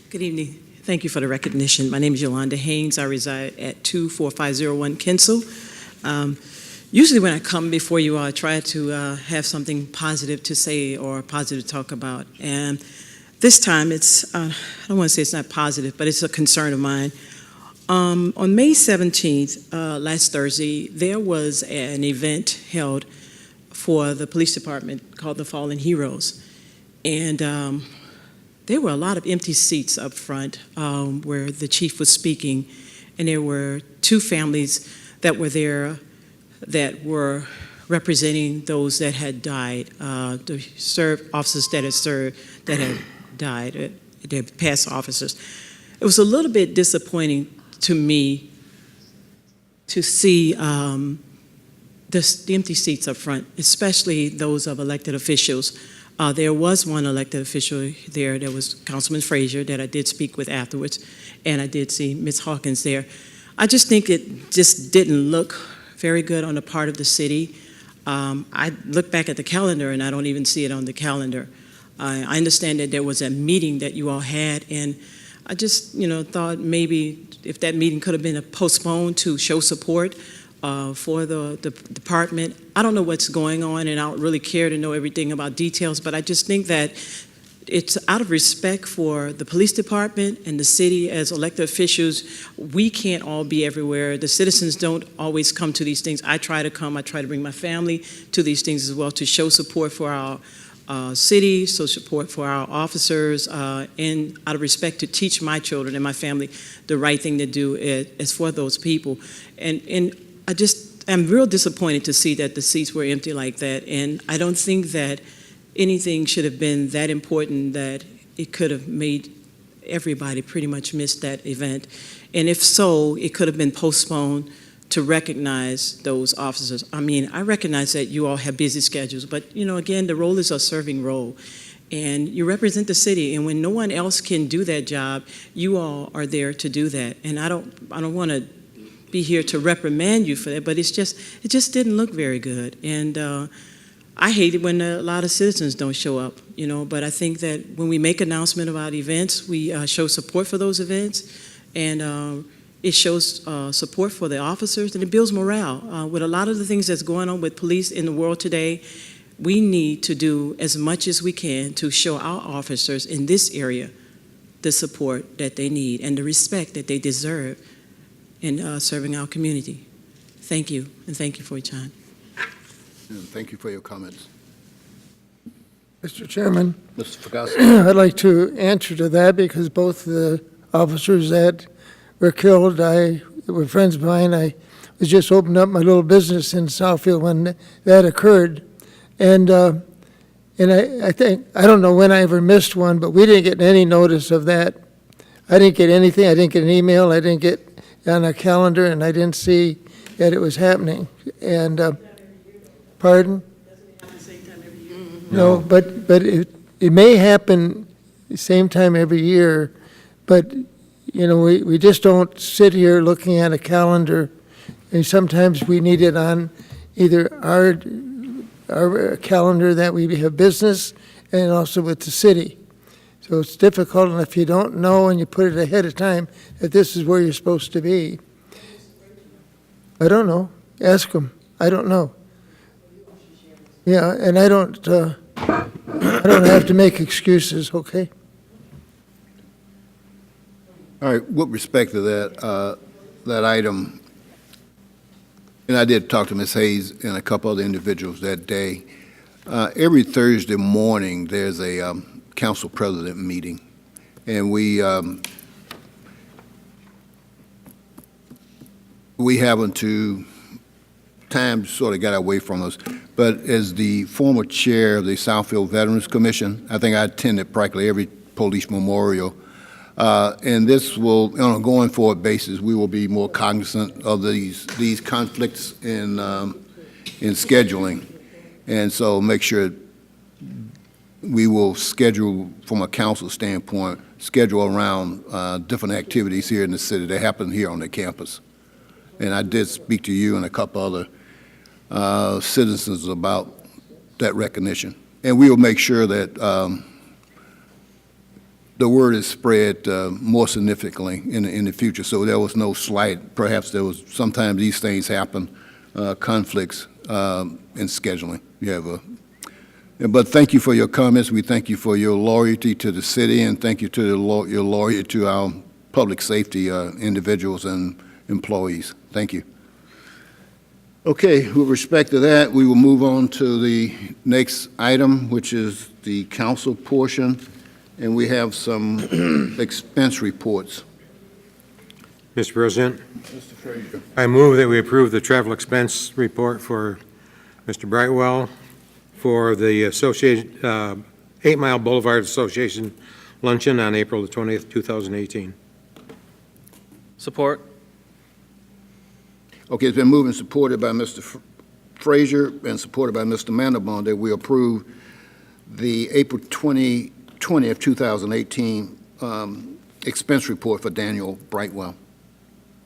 Good evening. Thank you for the recognition. My name is Yolanda Haynes. I reside at 24501 Kensal. Usually when I come before you all, I try to have something positive to say or positive to talk about. And this time it's, I don't want to say it's not positive, but it's a concern of mine. On May 17th, last Thursday, there was an event held for the police department called the Fallen Heroes. And there were a lot of empty seats up front where the chief was speaking, and there were two families that were there that were representing those that had died, the officers that had served, that had died, their past officers. It was a little bit disappointing to me to see the empty seats up front, especially those of elected officials. There was one elected official there. There was Councilman Frazier that I did speak with afterwards, and I did see Ms. Hawkins there. I just think it just didn't look very good on the part of the city. I look back at the calendar, and I don't even see it on the calendar. I understand that there was a meeting that you all had, and I just, thought maybe if that meeting could have been postponed to show support for the department. I don't know what's going on, and I don't really care to know everything about details, but I just think that it's out of respect for the police department and the city as elected officials. We can't all be everywhere. The citizens don't always come to these things. I try to come. I try to bring my family to these things as well to show support for our city, show support for our officers, and out of respect to teach my children and my family the right thing to do is for those people. And I'm real disappointed to see that the seats were empty like that, and I don't think that anything should have been that important that it could have made everybody pretty much miss that event. And if so, it could have been postponed to recognize those officers. I mean, I recognize that you all have busy schedules, but again, the role is a serving role. And you represent the city, and when no one else can do that job, you all are there to do that. And I don't want to be here to reprimand you for that, but it just didn't look very good. And I hate it when a lot of citizens don't show up, but I think that when we make announcement about events, we show support for those events, and it shows support for the officers, and it builds morale. With a lot of the things that's going on with police in the world today, we need to do as much as we can to show our officers in this area the support that they need and the respect that they deserve. and serving our community. Thank you, and thank you for your time. And thank you for your comments. Mr. Chairman, Mr. Fracassi? I'd like to answer to that because both the officers that were killed, were friends of mine. I was just opened up my little business in Southfield when that occurred. And I think, I don't know when I ever missed one, but we didn't get any notice of that. I didn't get anything. I didn't get an email. I didn't get on a calendar, and I didn't see that it was happening. And, pardon? No, but it may happen the same time every year, but, you know, we just don't sit here looking at a calendar, and sometimes we need it on either our calendar that we have business and also with the city. So it's difficult, and if you don't know and you put it ahead of time that this is where you're supposed to be. I don't know. Ask them. I don't know. Yeah, and I don't have to make excuses, okay? All right, with respect to that item, and I did talk to Ms. Hayes and a couple other individuals that day. Every Thursday morning, there's a council president meeting, and we happen to, time sort of got away from us, but as the former chair of the Southfield Veterans Commission, I think I attended practically every police memorial. And this will, on a going forward basis, we will be more cognizant of these conflicts in scheduling. And so make sure we will schedule, from a council standpoint, schedule around different activities here in the city that happen here on the campus. And I did speak to you and a couple other citizens about that recognition. And we will make sure that the word is spread more significantly in the future, so there was no slight. Perhaps there was, sometimes these things happen, conflicts in scheduling. You have but thank you for your comments. We thank you for your loyalty to the city, and thank you to your loyalty to our public safety individuals and employees. Thank you. Okay, with respect to that, we will move on to the next item, which is the council portion. And we have some expense reports. Mr. President, Mr. Frazier. I move that we approve the travel expense report for Mr. Brightwell for the 8 Mile Boulevard Association luncheon on April the 20th, 2018. Support. Okay, it's been moved and supported by Mr. Frazier and supported by Mr. Mandelbaum that we approve the April 20th, 2018 expense report for Daniel Brightwell.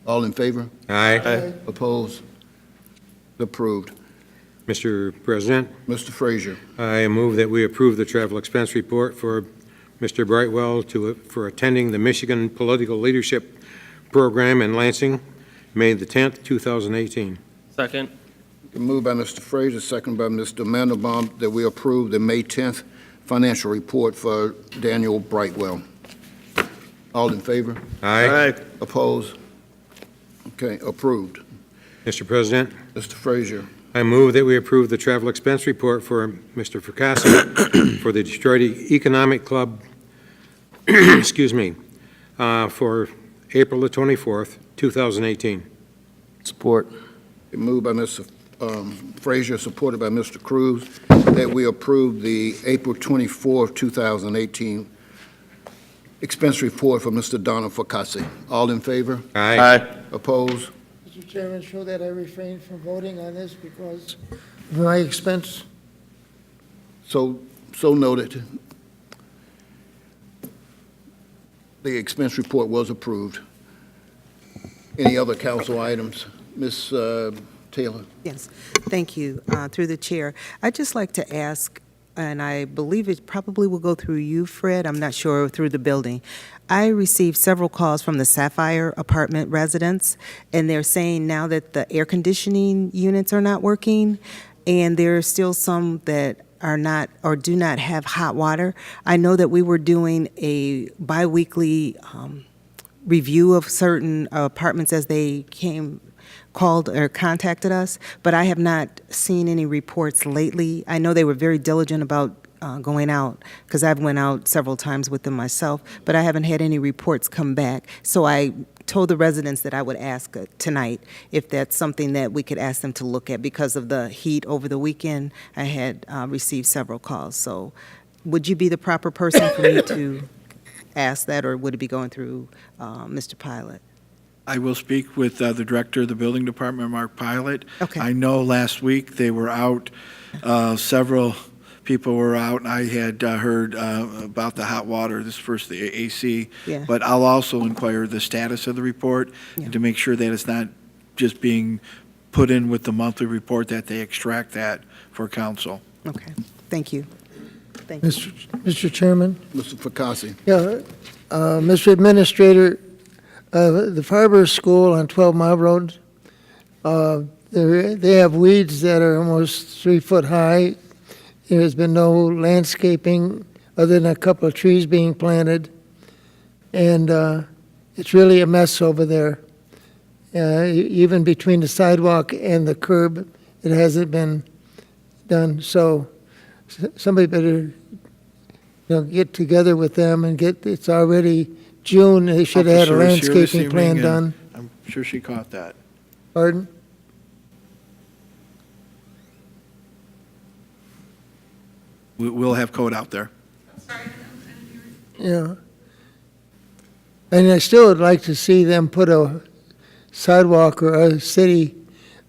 All in favor? Aye. Opposed? Approved. Mr. President, Mr. Frazier. I move that we approve the travel expense report for Mr. Brightwell for attending the Michigan Political Leadership Program in Lansing, May the 10th, 2018. Second. Moved by Mr. Frazier, second by Mr. Mandelbaum, that we approve the May 10th financial report for Daniel Brightwell. All in favor? Aye. Opposed? Okay, approved. Mr. President, Mr. Frazier. I move that we approve the travel expense report for Mr. Fracassi for the Detroit Economic Club, excuse me, for April the 24th, 2018. Support. Moved by Mr. Frazier, supported by Mr. Cruz, that we approve the April 24th, 2018 expense report for Mr. Donald Fracassi. All in favor? Aye. Opposed? Mr. Chairman, show that I refrained from voting on this because of my expense. So noted. The expense report was approved. Any other council items? Ms. Taylor? Yes, thank you. Through the chair, I'd just like to ask, and I believe it probably will go through you, Fred, I'm not sure, through the building. I received several calls from the Sapphire apartment residents, and they're saying now that the air conditioning units are not working, and there are still some that are not or do not have hot water. I know that we were doing a biweekly review of certain apartments as they called or contacted us, but I have not seen any reports lately. I know they were very diligent about going out, because I've went out several times with them myself, but I haven't had any reports come back. So I told the residents that I would ask tonight if that's something that we could ask them to look at. Because of the heat over the weekend, I had received several calls. So would you be the proper person for me to ask that, or would it be going through Mr. Pilot? I will speak with the director of the building department, Mark Pilot. Okay. I know last week they were out, several people were out, and I had heard about the hot water, this first, the AC. Yeah. But I'll also inquire the status of the report and to make sure that it's not just being put in with the monthly report, that they extract that for council. Okay, thank you. Thank you. Mr. Chairman? Mr. Fakasi. Yeah, Mr. Administrator, the Farber School on 12 Mile Road, they have weeds that are almost 3 foot high. There has been no landscaping other than a couple of trees being planted, and it's really a mess over there. Even between the sidewalk and the curb, it hasn't been done. So somebody better, get together with them and it's already June. They should have had a Officer is here this landscaping plan evening, done. and I'm sure she caught that. Pardon? We'll have code out there. Yeah. And I still would like to see them put a sidewalk or a city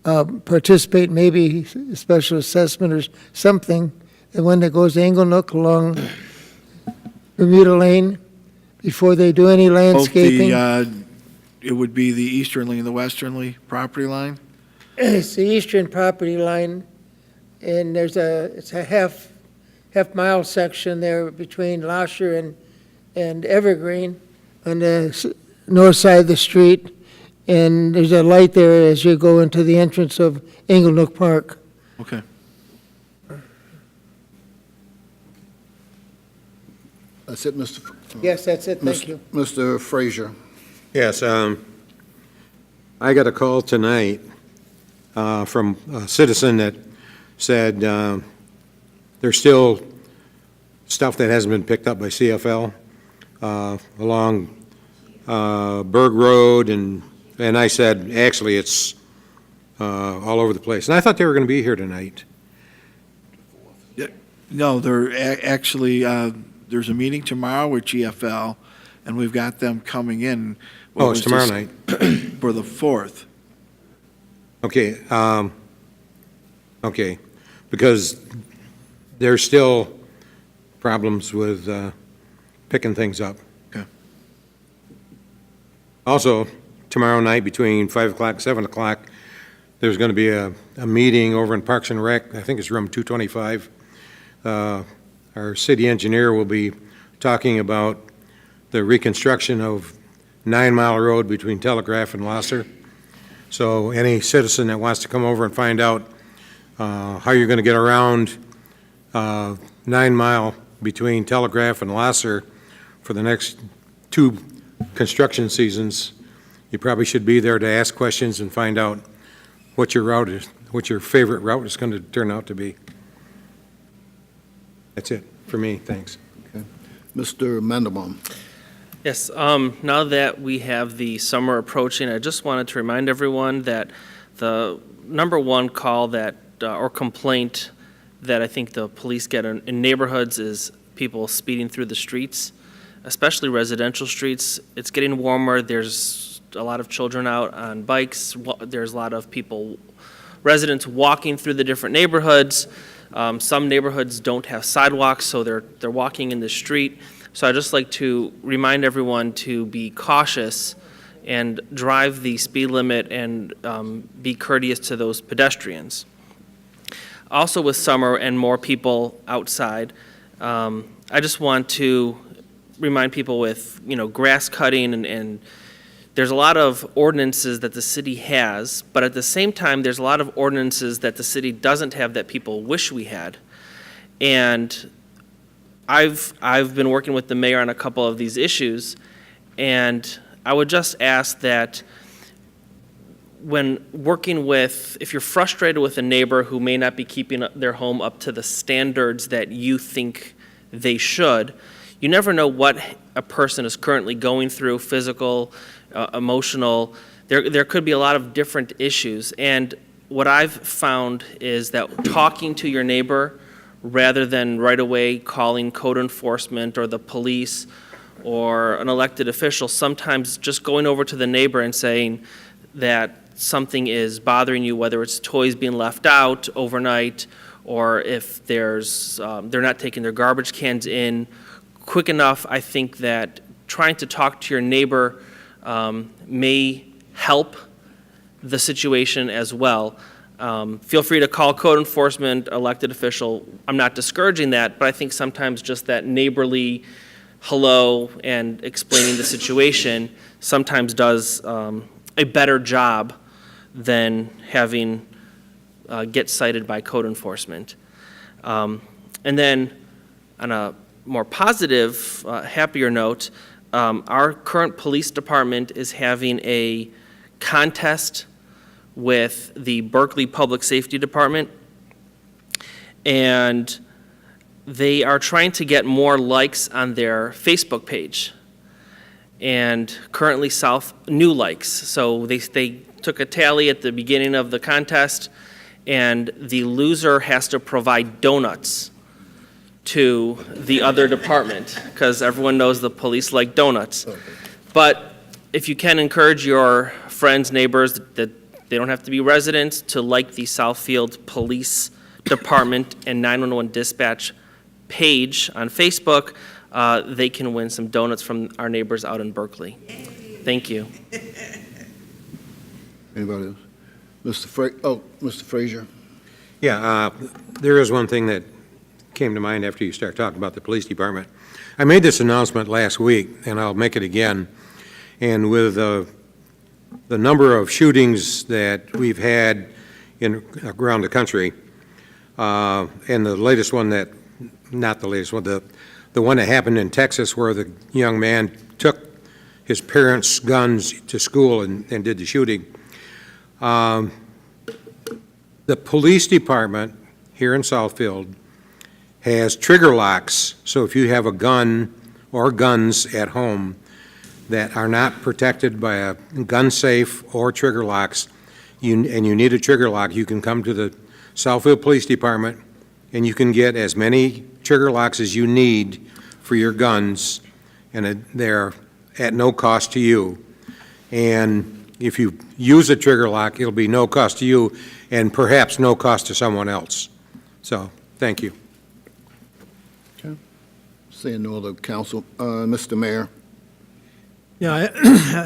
participate, maybe special assessment or something, and when it goes to Inglenook along Bermuda Lane, before they do any landscaping. It would be the easterly and the westerly property line? It's the eastern property line, and it's a half-mile section there between Lasher and Evergreen on the north side of the street, and there's a light there as you go into the entrance of Inglenook Park. Okay. That's it, Mr. Yes, that's it, thank you. Mr. Frazier. Yes, I got a call tonight from a citizen that said there's still stuff that hasn't been picked up by CFL along Berg Road, and I said, actually, it's all over the place. And I thought they were going to be here tonight. No, actually, there's a meeting tomorrow with GFL, and we've got them coming in. Oh, it's tomorrow night. For the 4th. Okay, okay, because there's still problems with picking things up. Okay. Also, tomorrow night between 5 o'clock and 7 o'clock, there's going to be a meeting over in Parks and Rec. I think it's room 225. Our city engineer will be talking about the reconstruction of 9 Mile Road between Telegraph and Lasser. So any citizen that wants to come over and find out how you're going to get around 9 Mile between Telegraph and Lasser for the next 2 construction seasons, you probably should be there to ask questions and find out what your route is, what your favorite route is going to turn out to be. That's it for me. Thanks. Okay. Mr. Mandelbaum. Yes, now that we have the summer approaching, I just wanted to remind everyone that the number one call that, or complaint that I think the police get in neighborhoods is people speeding through the streets, especially residential streets. It's getting warmer. There's a lot of children out on bikes. There's a lot of residents walking through the different neighborhoods. Some neighborhoods don't have sidewalks, so they're walking in the street. So I'd just like to remind everyone to be cautious and drive the speed limit and be courteous to those pedestrians. Also, with summer and more people outside, I just want to remind people with, grass cutting and there's a lot of ordinances that the city has, but at the same time, there's a lot of ordinances that the city doesn't have that people wish we had. And I've been working with the mayor on a couple of these issues, and I would just ask that when working with, if you're frustrated with a neighbor who may not be keeping their home up to the standards that you think they should, you never know what a person is currently going through, physical, emotional. There could be a lot of different issues. And what I've found is that talking to your neighbor rather than right away calling code enforcement or the police or an elected official, sometimes just going over to the neighbor and saying that something is bothering you, whether it's toys being left out overnight or if there's they're not taking their garbage cans in quick enough. I think that trying to talk to your neighbor may help the situation as well. Feel free to call code enforcement, elected official. I'm not discouraging that, but I think sometimes just that neighborly hello and explaining the situation sometimes does a better job than having get cited by code enforcement. And then on a more positive, happier note, our current police department is having a contest with the Berkeley Public Safety Department, and they are trying to get more likes on their Facebook page, and currently new likes. So they took a tally at the beginning of the contest, and the loser has to provide donuts to the other department, because everyone knows the police like donuts. But if you can encourage your friends, neighbors, that they don't have to be residents, to like the Southfield Police Department and 911 dispatch page on Facebook, they can win some donuts from our neighbors out in Berkeley. Thank you. Anybody else? Mr. Frazier. Yeah, there is one thing that came to mind after you start talking about the police department. I made this announcement last week, and I'll make it again. And with the number of shootings that we've had around the country, and the latest one that, not the latest one, the one that happened in Texas where the young man took his parents' guns to school and did the shooting. The police department here in Southfield has trigger locks, so if you have a gun or guns at home that are not protected by a gun safe or trigger locks, and you need a trigger lock, you can come to the Southfield Police Department and you can get as many trigger locks as you need for your guns, and they're at no cost to you. And if you use a trigger lock, it'll be no cost to you and perhaps no cost to someone else. So, thank you. Okay. Seeing no other council, Mr. Mayor. Yeah, I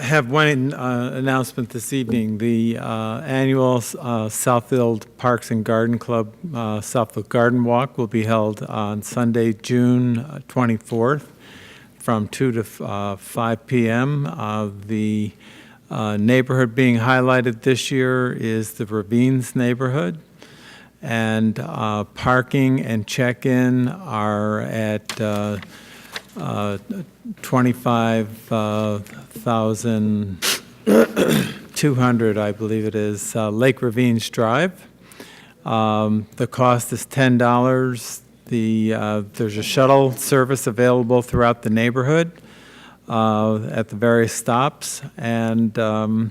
have one announcement this evening. The annual Southfield Parks and Garden Club Southfield Garden Walk will be held on Sunday, June 24th from 2 to 5 p.m. The neighborhood being highlighted this year is the Ravines neighborhood, and parking and check-in are at 25,200, I believe it is, Lake Ravines Drive. The cost is $10. There's a shuttle service available throughout the neighborhood at the various stops, and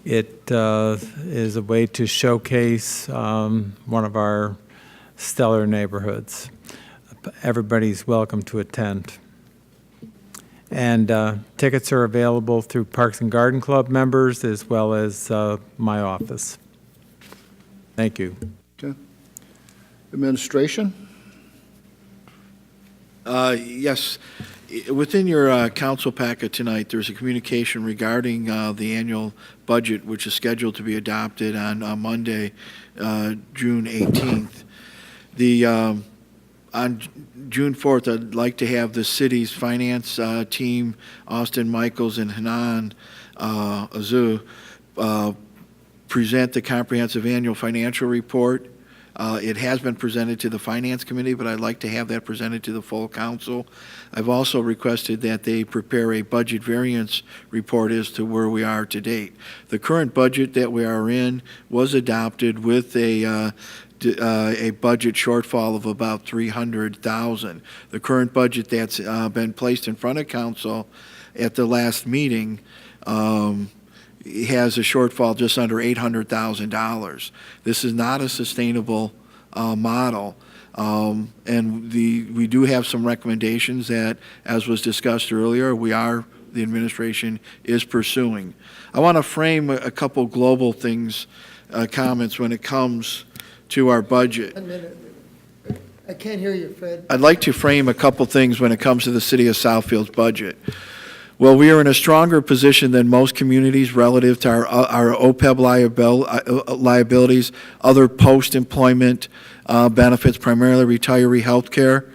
it is a way to showcase one of our stellar neighborhoods. Everybody's welcome to attend. And tickets are available through Parks and Garden Club members as well as my office. Thank you. Okay. Administration? Yes. Within your council packet tonight, there's a communication regarding the annual budget, which is scheduled to be adopted on Monday, June 18th. On June 4th, I'd like to have the city's finance team, Austin Michaels and Hanan Azu, present the comprehensive annual financial report It has been presented to the Finance Committee, but I'd like to have that presented to the full council. I've also requested that they prepare a budget variance report as to where we are to date. The current budget that we are in was adopted with a budget shortfall of about $300,000. The current budget that's been placed in front of council at the last meeting has a shortfall just under $800,000. This is not a sustainable model. And we do have some recommendations that, as was discussed earlier, the administration is pursuing. I want to frame a couple global things, comments when it comes to our budget. 1 minute. I can't hear you, Fred. I'd like to frame a couple things when it comes to the city of Southfield's budget. Well, we are in a stronger position than most communities relative to our OPEB liabilities, other post-employment benefits, primarily retiree health care.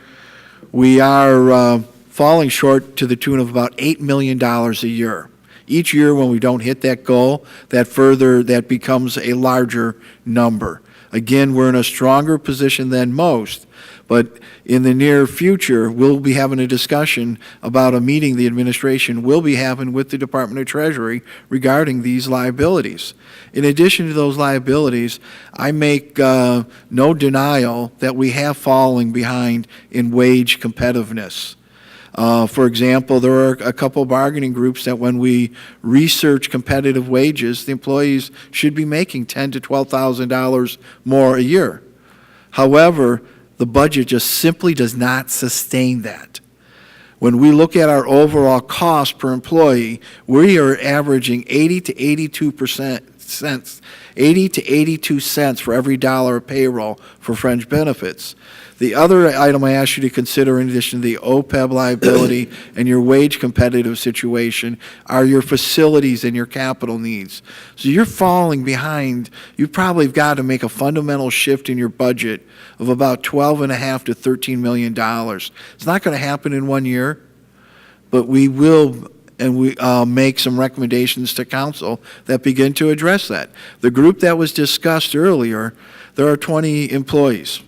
We are falling short to the tune of about $8 million a year. Each year when we don't hit that goal, that becomes a larger number. Again, we're in a stronger position than most, but in the near future, we'll be having a discussion about a meeting the administration will be having with the Department of Treasury regarding these liabilities. In addition to those liabilities, I make no denial that we have fallen behind in wage competitiveness. For example, there are a couple bargaining groups that when we research competitive wages, the employees should be making $10,000 to $12,000 more a year. However, the budget just simply does not sustain that. When we look at our overall cost per employee, we are averaging 80 to 82 cents for every dollar of payroll for fringe benefits. The other item I ask you to consider, in addition to the OPEB liability and your wage competitive situation, are your facilities and your capital needs. So you're falling behind. You probably have got to make a fundamental shift in your budget of about $12.5 to $13 million. It's not going to happen in 1 year, but we will, and we make some recommendations to council that begin to address that. The group that was discussed earlier, there are 20 employees.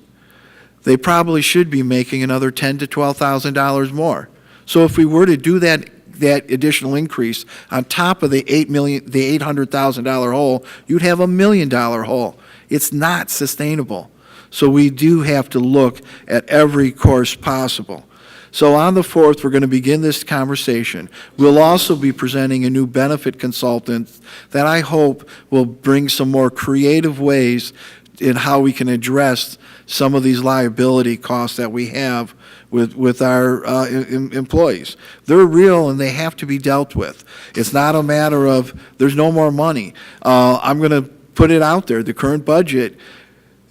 They probably should be making another $10,000 to $12,000 more. So if we were to do that additional increase on top of the $800,000 hole, you'd have $1 million hole. It's not sustainable. So we do have to look at every course possible. So on the 4th, we're going to begin this conversation. We'll also be presenting a new benefit consultant that I hope will bring some more creative ways in how we can address some of these liability costs that we have with our employees. They're real and they have to be dealt with. It's not a matter of there's no more money. I'm going to put it out there. The current budget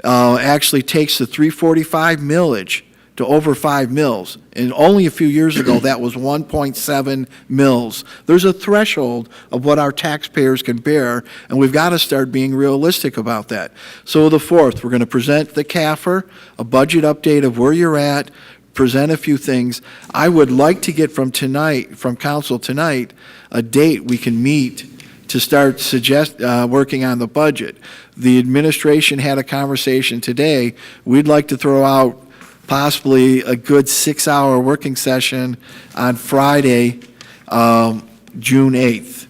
actually takes the 345 millage to over 5 mills. And only a few years ago, that was 1.7 mills. There's a threshold of what our taxpayers can bear, and we've got to start being realistic about that. So the 4th, we're going to present the CAFR, a budget update of where you're at, present a few things. I would like to get from council tonight, a date we can meet to start working on the budget. The administration had a conversation today. We'd like to throw out possibly a good 6-hour working session on Friday, June 8th.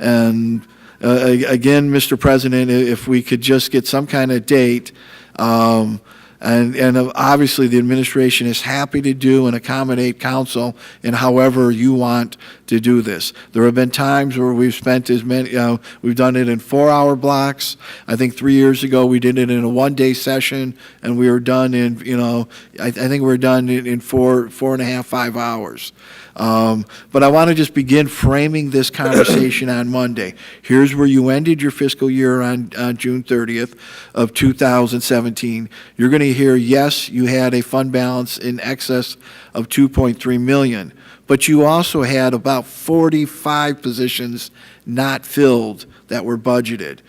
And again, Mr. President, if we could just get some kind of date, and obviously the administration is happy to do and accommodate council in however you want to do this. There have been times where we've spent as many, we've done it in 4-hour blocks. I think 3 years ago we did it in a 1-day session, and we were done in, I think we were done in 4.5, 5 hours. But I want to just begin framing this conversation on Monday. Here's where you ended your fiscal year on June 30th of 2017. You're going to hear, yes, you had a fund balance in excess of $2.3 million, but you also had about 45 positions not filled that were budgeted.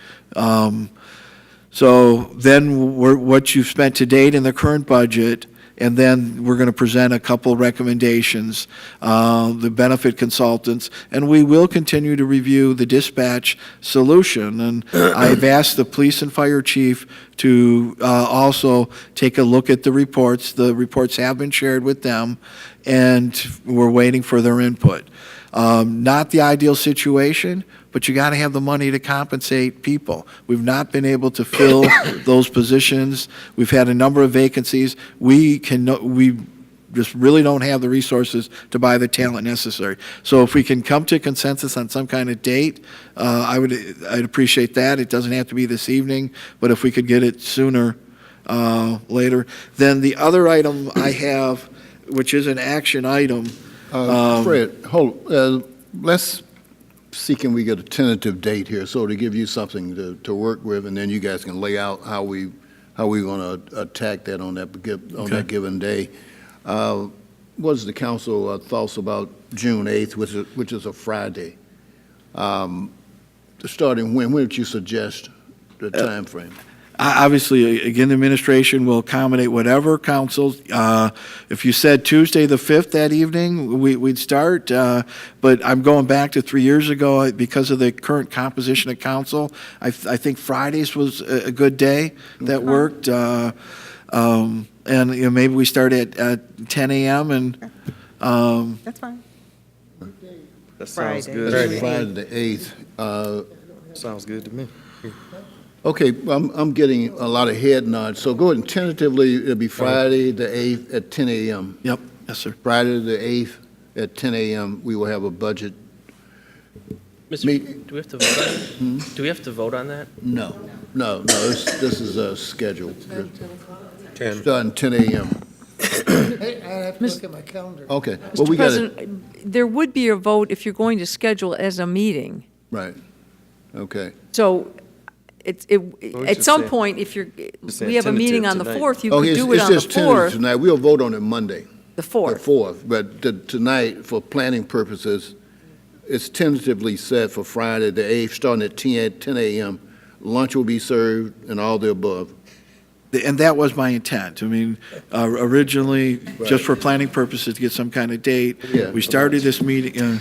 So then what you've spent to date in the current budget and then we're going to present a couple recommendations, the benefit consultants, and we will continue to review the dispatch solution. And I've asked the police and fire chief to also take a look at the reports. The reports have been shared with them, and we're waiting for their input. Not the ideal situation, but you got to have the money to compensate people. We've not been able to fill those positions. We've had a number of vacancies. We just really don't have the resources to buy the talent necessary. So if we can come to a consensus on some kind of date, I'd appreciate that. It doesn't have to be this evening, but if we could get it sooner, later. Then the other item I have, which is an action item. Fred, let's see, can we get a tentative date here, so to give you something to work with, and then you guys can lay out how we're going to attack that on that given day. What is the council thoughts about June 8th, which is a Friday? Starting when would you suggest the time frame? Obviously, again, the administration will accommodate whatever councils. If you said Tuesday the 5th that evening, we'd start. But I'm going back to 3 years ago because of the current composition of council. I think Fridays was a good day that worked. And maybe we start at 10 a.m. and. That's fine. That sounds Friday. good. Friday the 8th. Sounds good to me. Okay, I'm getting a lot of head nods, so go ahead and tentatively, it'll be Friday the 8th at 10 a.m. Yep, yes, sir. Friday the 8th at 10 a.m., we will have a budget. Do we have to vote on it? Do we have to vote on that? No, this is a schedule. 10. Starting 10 a.m. I have to look at my calendar. Okay, well, Mr. we got it, President, there would be a vote if you're going to schedule as a meeting. right, okay. So at just some saying- point, if just we have a saying meeting on the tentative 4th, you Okay, could do it it's on the just tentative 4th. tonight, we'll vote on it Monday. The The 4th. 4th, but tonight, for planning purposes, it's tentatively set for Friday the 8th, starting at 10 a.m. Lunch will be served and all the above. And that was my intent. I mean, originally, just Right. for planning purposes, to get some kind of date. Yeah. We started this meeting,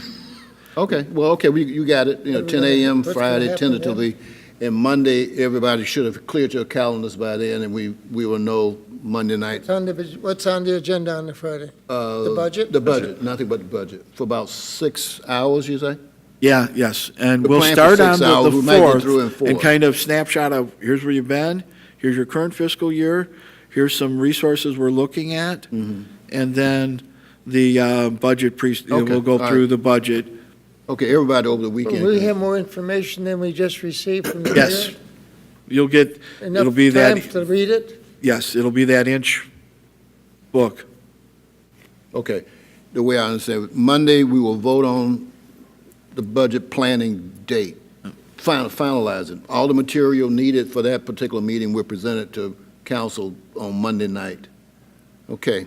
Okay, well, okay, you got it, 10 a.m. What's gonna Friday happen then? tentatively, and Monday, everybody should have cleared your calendars by then, and we will know Monday night. What's on the agenda on the Friday? The budget? The budget, nothing but the budget, for about 6 hours, you say? yeah, yes. And The we'll plan for start on 6 the hours, we might get through in 4th, and 4. kind of snapshot of, here's where you've been, here's your current fiscal year, here's some resources we're looking at, Mhm. and then the budget, Okay, we'll go all through right. the budget. Okay, everybody over the weekend. Will we can- have more information than we just received from the Yes. mayor? You'll get, it'll be Enough time that, to read it? yes, it'll be that inch book. Okay, the way I understand it, Monday, we will vote on the budget planning date, finalize it. All the material needed for that particular meeting will present it to council on Monday night. Okay,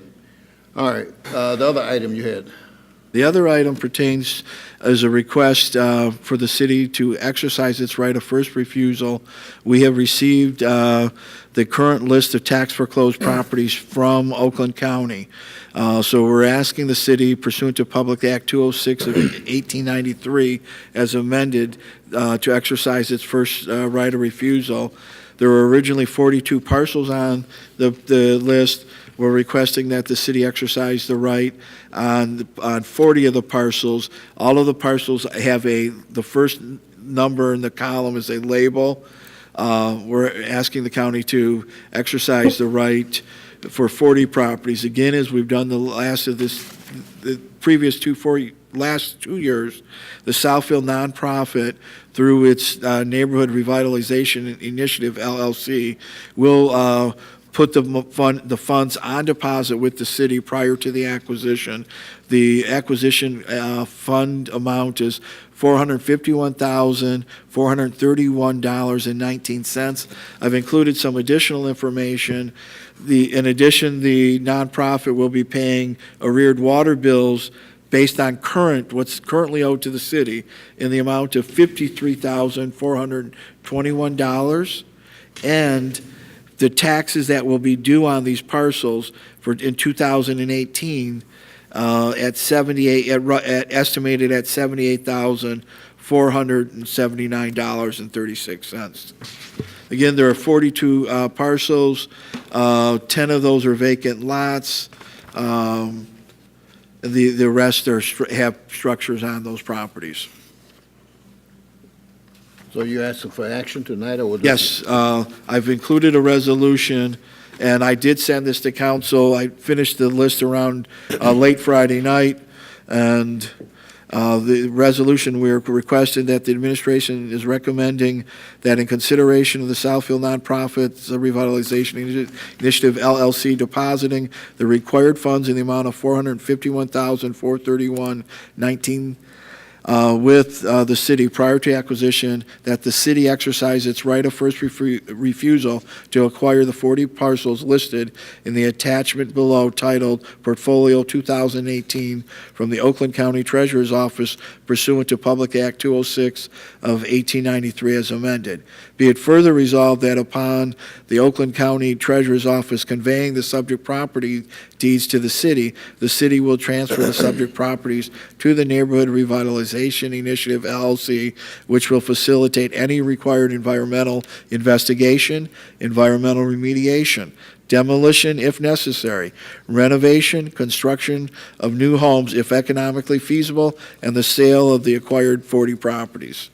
all right, the other item you had. The other item pertains as a request for the city to exercise its right of first refusal. We have received the current list of tax foreclosed properties from Oakland County. So we're asking the city pursuant to Public Act 206 of 1893 as amended to exercise its first right of refusal. There were originally 42 parcels on the list. We're requesting that the city exercise the right on 40 of the parcels. All of the parcels have the first number in the column is a label. We're asking the county to exercise the right for 40 properties. Again, as we've done the previous last 2 years, the Southfield nonprofit, through its Neighborhood Revitalization Initiative, LLC, will put the funds on deposit with the city prior to the acquisition. The acquisition fund amount is $451,431.19. I've included some additional information. In addition, the nonprofit will be paying arreared water bills based on what's currently owed to the city in the amount of $53,421, and the taxes that will be due on these parcels in 2018 estimated at $78,479.36. Again, there are 42 parcels. 10 of those are vacant lots. The rest have structures on those properties. So you're asking for action tonight, or? Yes, I've included a resolution, and I did send this to council. I finished the list around late Friday night, and the resolution, we're requesting that the administration is recommending that in consideration of the Southfield Nonprofits Revitalization Initiative LLC depositing the required funds in the amount of $451,431.19 with the city prior to acquisition, that the city exercise its right of first refusal to acquire the 40 parcels listed in the attachment below titled Portfolio 2018 from the Oakland County Treasurer's Office pursuant to Public Act 206 of 1893 as amended. Be it further resolved that upon the Oakland County Treasurer's Office conveying the subject property deeds to the city will transfer the subject properties to the Neighborhood Revitalization Initiative LLC, which will facilitate any required environmental investigation, environmental remediation, demolition if necessary, renovation, construction of new homes if economically feasible, and the sale of the acquired 40 properties.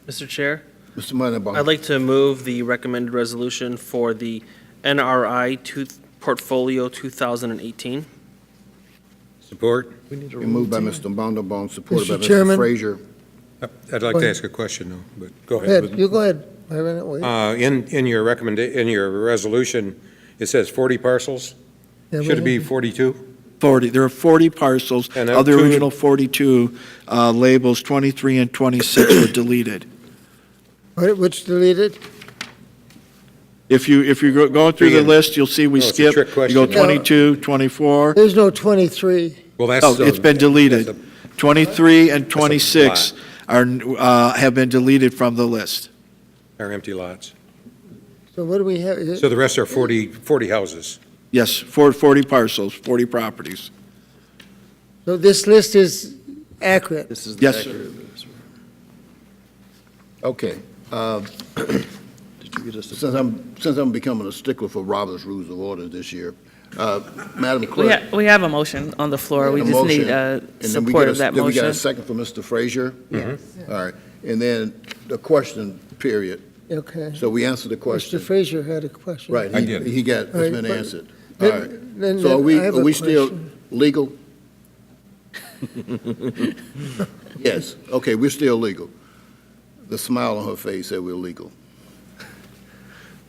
Mr. Chair, Mr. Mandelbaum. I'd like to move the recommended resolution for the NRI Portfolio 2018. Support. Moved by Mr. Mandelbaum, supported by Mr. Mr. Chairman. Frazier. I'd like Go to ahead. ask a question, though, but go Go ahead. ahead, you go ahead. Wait a minute, wait. In your in your resolution, it says 40 parcels? Yeah, Should it be wait. 42? 40, there are 40 parcels. And Of the two- original 42, labels 23 and 26 were deleted. Which deleted? If you're going through the Ian. list, you'll see we No, it's a skip. trick You question. go 22, 24. There's no 23. Well, that's. Oh, it's been deleted. 23 and 26 are, have been deleted from the list. Are empty lots. So what do we have? Is it- So the rest are 40 houses. Yes, 40 parcels, 40 properties. So this list is accurate? This is Yes, sir. accurate. Okay. Did you get us the- Since I'm becoming a stickler for Robert's Rules of Order this year, Madam Clerk. We have a motion on the floor. We a just motion, need and then we support get a- of that Then we got a motion. second for Mr. Frazier? Yes. All right. And then the question period. Okay. So we answered the question. Mr. Frazier had a question. Right, I did. he got, it's All right, been but- answered. All Then- right. then So I have are a we still question. legal? Yes, okay, we're still legal. The smile on her face said we're legal.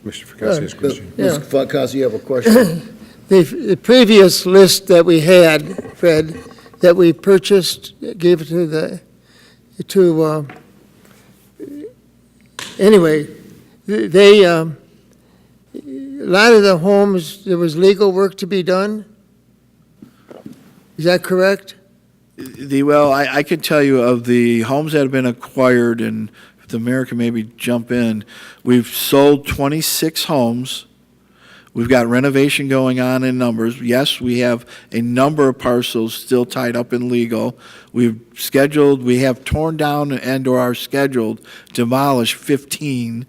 Mr. Fracassi has a question. Yeah. Mr. Fakasi, you have a question? The previous list that we had, Fred, that we purchased, gave anyway, they, a lot of the homes, there was legal work to be done? Is that correct? Well, I can tell you of the homes that have been acquired, and if the mayor can maybe jump in, we've sold 26 homes. We've got renovation going on in numbers. Yes, we have a number of parcels still tied up in legal. We have torn down and/or are scheduled to demolish 15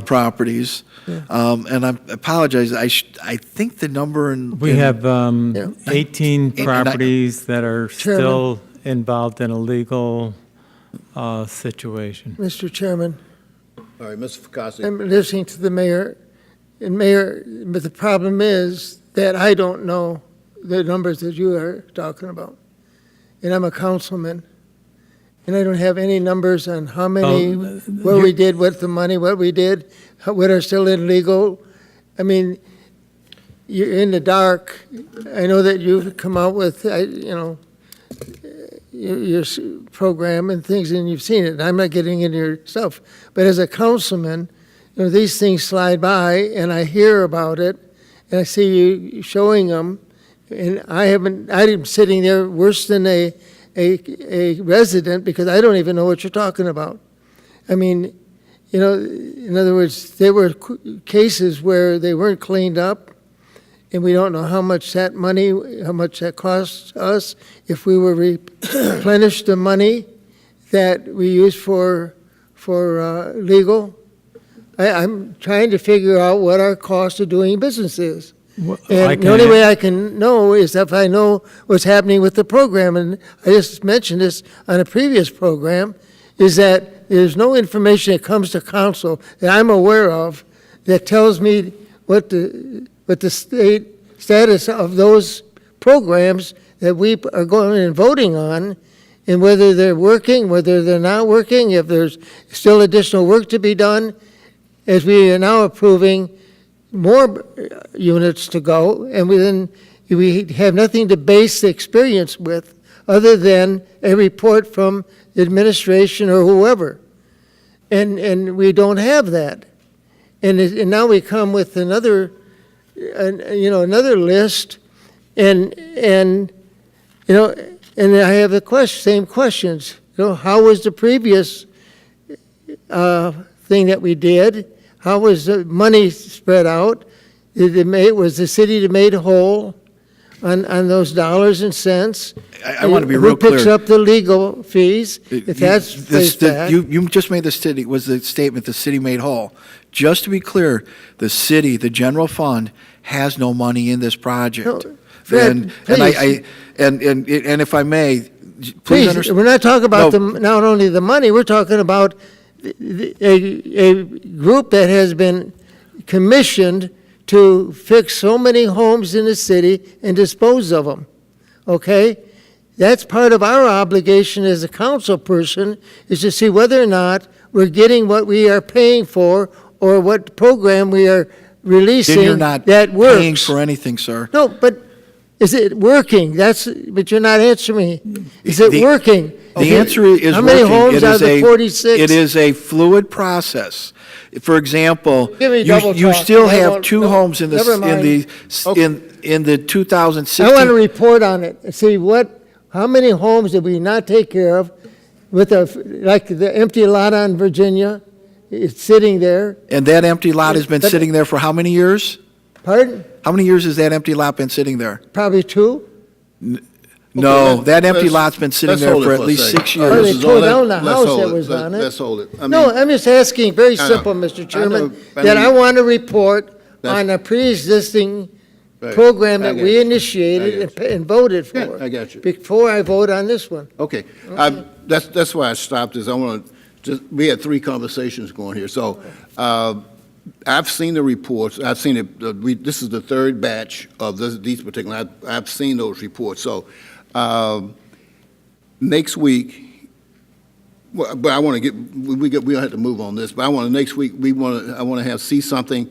properties. Yeah. And I apologize, I think the number in. We have 18 and I- properties that are Chairman. still involved in a legal situation. Mr. Chairman, All right, Mr. Fakasi. I'm listening to the mayor, and Mayor, but the problem is that I don't know the numbers that you are talking about. And I'm a councilman, and I don't have any numbers on how many, what we did with the money, what we did, what are still illegal. I mean, you're in the dark. I know that you've come out with, your program and things, and you've seen it. I'm not getting into your stuff. But as a councilman, these things slide by, and I hear about it, and I see you showing them, and I'm sitting there worse than a resident because I don't even know what you're talking about. I mean, you know, in other words, there were cases where they weren't cleaned up, and we don't know how much that money, how much that costs us if we were replenish the money that we use for legal. I'm trying to figure out what our cost of doing business is. And the only way I can know is if I know what's happening with the program. And I just mentioned this on a previous program, is that there's no information that comes to council that I'm aware of that tells me what the state status of those programs that we are going and voting on, and whether they're working, whether they're not working, if there's still additional work to be done, as we are now approving more units to go, and we have nothing to base the experience with other than a report from the administration or whoever. And we don't have that. And now we come with another list, and I have the same questions. How was the previous thing that we did? How was the money spread out? Was the city made whole on those dollars and cents? I want to be real clear. Who picks up the legal fees? If that's placed back? You just made the statement, the city made whole. Just to be clear, the city, the general fund, has no money in this project. No, Fred, and if I may, please understand. We're not talking about not only the money, we're talking about a group that has been commissioned to fix so many homes in the city and dispose of them, okay? That's part of our obligation as a council person, is to see whether or not we're getting what we are paying for or what program we are releasing Then you're not that works. paying for anything, sir. No, but is it working? But you're not answering me. Is it working? The answer is How many working. homes out of the 46? It is a fluid process. For example, Give me double you talk. still I have won't- two no, homes in never mind. the 2016. I want to report on it and see how many homes did we not take care of with like the empty lot on Virginia. It's sitting there. And that empty lot has been sitting there for how many years? Pardon? How many years has that empty lot been sitting there? Probably 2. No, that empty lot's been sitting there for at least 6 years. Or they tore down the house that was on it. Let's hold it. No, I'm just asking, very simple, Mr. Chairman, that I want to report on a pre-existing program that we initiated and voted for. Yeah, I got you. Before I vote on this one. Okay, that's why I stopped, is I want to we had 3 conversations going here. So I've seen the reports. I've seen it. This is the 3rd batch of these particular. I've seen those reports. So next week, but I want to we don't have to move on this. But I want to next week. I want to see something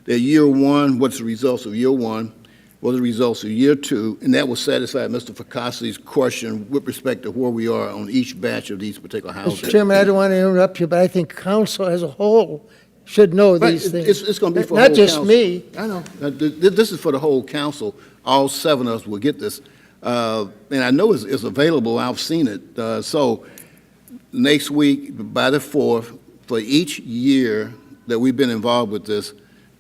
that year 1. What's the results of year 1? What are the results of year 2? And that will satisfy Mr. Ficasi's question with respect to where we are on each batch of these particular houses. Mr. Chairman, I don't want to interrupt you, but I think council as a whole should know these things. It's going to be for the not whole just council. me. I know. This is for the whole council. All 7 of us will get this. And I know it's available. I've seen it. So next week, by the 4th, for each year that we've been involved with this,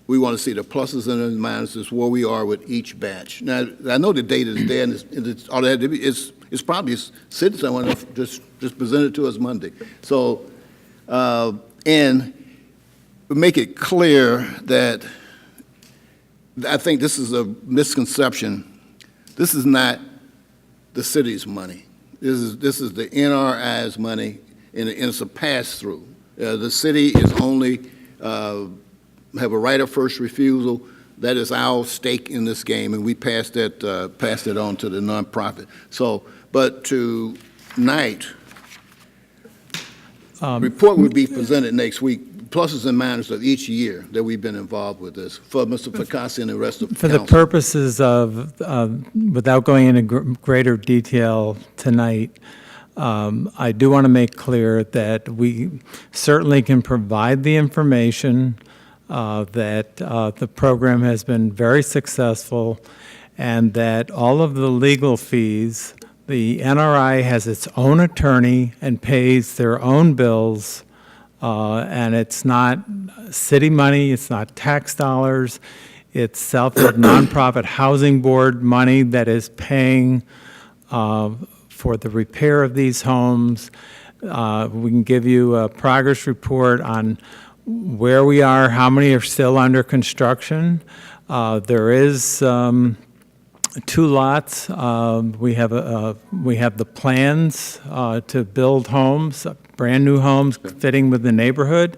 we want to see the pluses and the minuses, where we are with each batch. Now, I know the data is there, and it's all that it's probably sitting somewhere, just presented to us Monday. So, and make it clear that I think this is a misconception. This is not the city's money. This is the NRI's money, and it's a pass-through. The city is only have a right of first refusal. That is our stake in this game, and we passed it on to the nonprofit. So, but tonight, report will be presented next week. Pluses and minuses of each year that we've been involved with this for Mr. Ficasi and the rest of the For council. the purposes of, without going into greater detail tonight, I do want to make clear that we certainly can provide the information that the program has been very successful, and that all of the legal fees, the NRI has its own attorney and pays their own bills And it's not city money, it's not tax dollars, it's Southfield Nonprofit Housing Board money that is paying for the repair of these homes. We can give you a progress report on where we are, how many are still under construction. There is 2 lots. We have the plans to build homes, brand-new homes fitting with the neighborhood,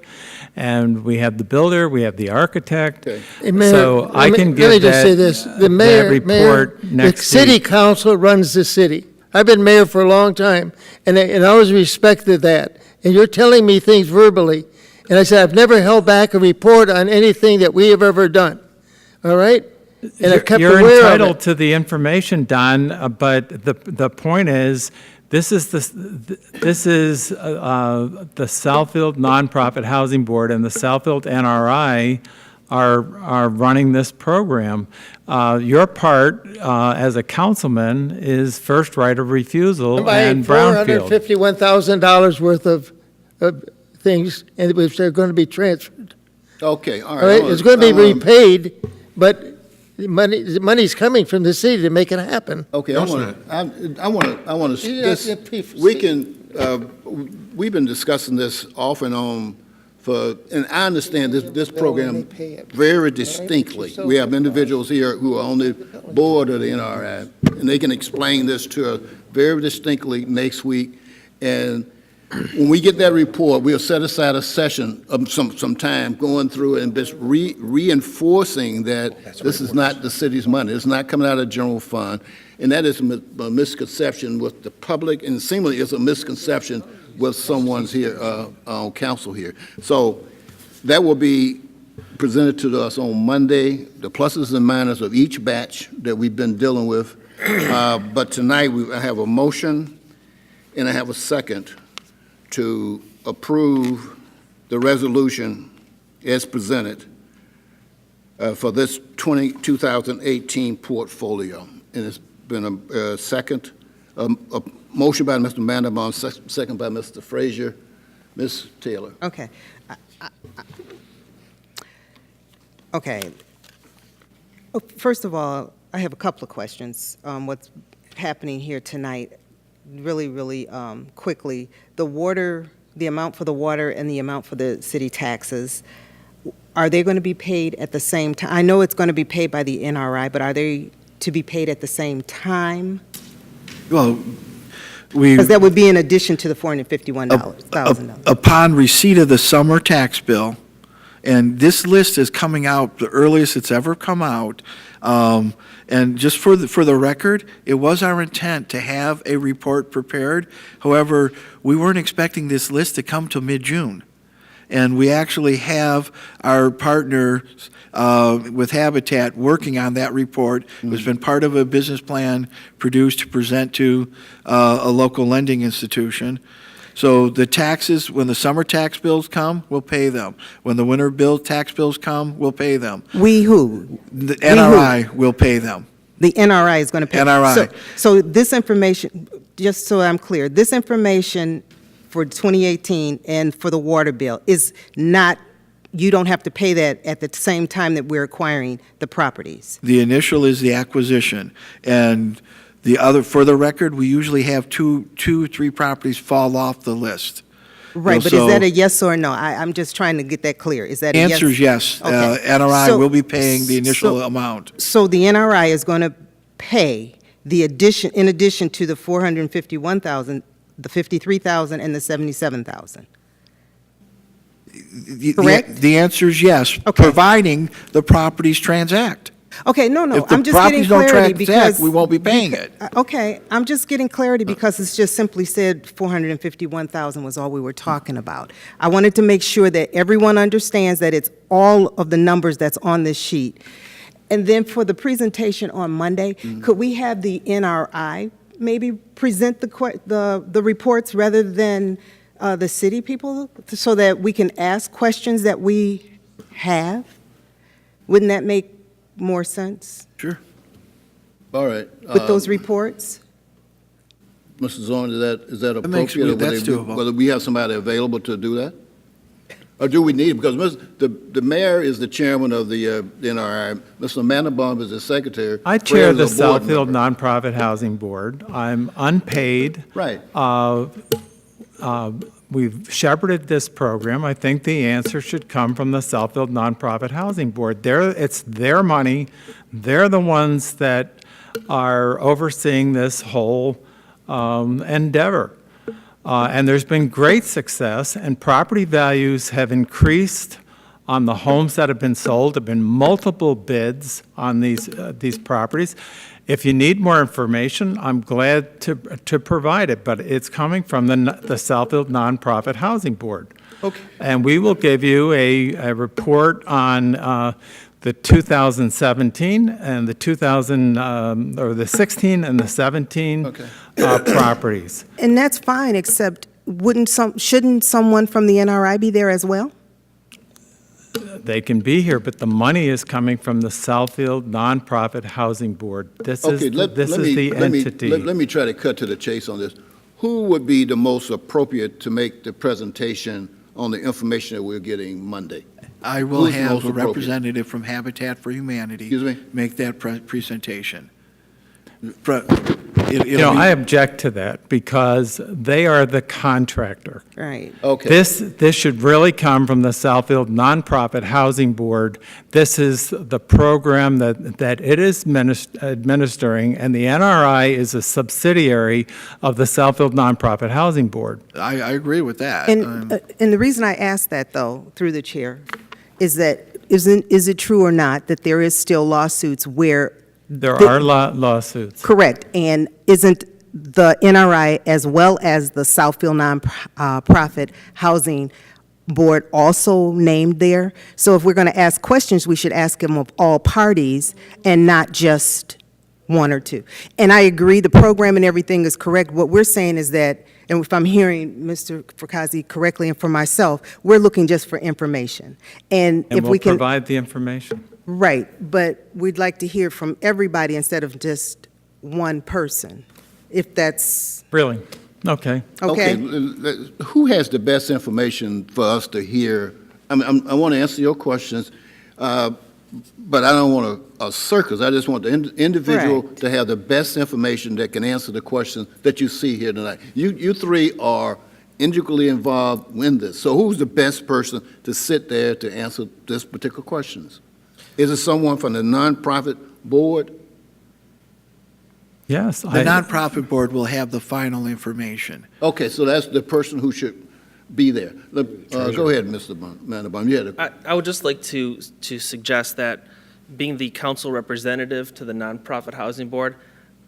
and we have the builder, we have the architect. Hey, Mayor, So I can let me give just say that, this. The that mayor, report the next city week. council runs the city. I've been mayor for a long time, and I always respected that. And you're telling me things verbally, and I said, I've never held back a report on anything that we have ever done, all right? And I kept You're aware of entitled it. to the information, Don, but the point is, this is the Southfield Nonprofit Housing Board and the Southfield NRI are running this program. Your part as a councilman is first right of refusal and brownfield. $451,000 worth of things, and which they're going to be transferred. Okay, all All right. right, it's going to be repaid, but the money's coming from the city to make it happen. Okay, I want to, You have to pay for we seat. can, we've been discussing this off and on for, and I understand this program very distinctly. We have individuals here who are on the board of the NRI, and they can explain this to us very distinctly next week. And when we get that report, we'll set aside a session of some time going through it and just reinforcing that this is not the city's money. It's not coming out of the general fund. And that is a misconception with the public, and seemingly it's a misconception with someone's here, on council here. So that will be presented to us on Monday, the pluses and minuses of each batch that we've been dealing with. But tonight, I have a motion and I have a second to approve the resolution as presented for this 2018 portfolio. And it's been a second, a motion by Mr. Mandelbaum, second by Mr. Frazier. Ms. Taylor. Okay. Okay. Oh, first of all, I have a couple of questions. What's happening here tonight, really quickly, the amount for the water and the amount for the city taxes, are they going to be paid at the same time? I know it's going to be paid by the NRI, but are they to be paid at the same time? Well, Because that would be in addition to the $451,000. Upon receipt of the summer tax bill, and this list is coming out the earliest it's ever come out, and just for the record, it was our intent to have a report prepared. However, we weren't expecting this list to come till mid-June. And we actually have our partners with Habitat working on that report. It's been part of a business plan produced to present to a local lending institution. So the taxes, when the summer tax bills come, we'll pay them. When the winter tax bills come, we'll pay them. We who? The NRI will pay them. The NRI is going to pay. NRI. So this information, just so I'm clear, this information for 2018 and for the water bill is not, you don't have to pay that at the same time that we're acquiring the properties. The initial is the acquisition, and the other, for the record, we usually have two or three properties fall off the list. Right, but So- is that a yes or no? I'm just trying to get that clear. Is that a yes? Answer is yes. Okay. NRI So- will be paying the initial so- amount. So the NRI is going to pay the addition, in addition to the 451,000, the 53,000 and the 77,000. Correct? The answer is yes, Okay. providing the properties transact. Okay, no, If the I'm just properties getting don't clarity transact, because. we won't be paying it. Okay, I'm just getting clarity because it's just simply said 451,000 was all we were talking about. I wanted to make sure that everyone understands that it's all of the numbers that's on this sheet. And then for the presentation on Monday, could we have the NRI maybe present the reports rather than the city people so that we can ask questions that we have? Wouldn't that make more sense Sure. All right. with those reports? Mr. Zorn, is that makes- appropriate? that's doable. Whether we have somebody available to do that? Or do we need it? Because the mayor is the chairman of the NRI. Mr. Mandelbaum is the secretary. I chair Fred the is a board Southfield member. Nonprofit Housing Board. I'm unpaid. Right. We've shepherded this program. I think the answer should come from the Southfield Nonprofit Housing Board. It's their money. They're the ones that are overseeing this whole endeavor. And there's been great success, and property values have increased on the homes that have been sold. There have been multiple bids on these properties. If you need more information, I'm glad to provide it, but it's coming from the Southfield Nonprofit Housing Board. Okay. And we will give you a report on the 2017 and the 16 and the 17 properties. And that's fine, except shouldn't someone from the NRI be there as well? They can be here, but the money is coming from the Southfield Nonprofit Housing Board. This is the entity. Let me try to cut to the chase on this. Who would be the most appropriate to make the presentation on the information that we're getting Monday? I will Who's the have most a appropriate? representative from Habitat for Humanity Excuse me? make that presentation. I object to that because they are the contractor. Right. Okay. This should really come from the Southfield Nonprofit Housing Board. This is the program that it is administering, and the NRI is a subsidiary of the Southfield Nonprofit Housing Board. I agree with that. And the reason I ask that, though, through the chair, is that is it true or not that there is still lawsuits where There are lawsuits. Correct, and isn't the NRI as well as the Southfield Nonprofit Housing Board also named there? So if we're going to ask questions, we should ask them of all parties and not just one or two. And I agree, the program and everything is correct. What we're saying is that, and if I'm hearing Mr. Frakazi correctly and for myself, we're looking just for information. And if we'll we can provide the information. Right, but we'd like to hear from everybody instead of just one person, if that's Really? Okay. okay. Who has the best information for us to hear? I want to answer your questions, but I don't want a circus. I just want the individual Right. to have the best information that can answer the questions that you see here tonight. You three are integrally involved in this. So who's the best person to sit there to answer this particular questions? Is it someone from the nonprofit board? Yes. The nonprofit board will have the final information. Okay, so that's the person who should be there. Go ahead, Mr. Mandelbaum. You had a I would just like to suggest that being the council representative to the nonprofit housing board,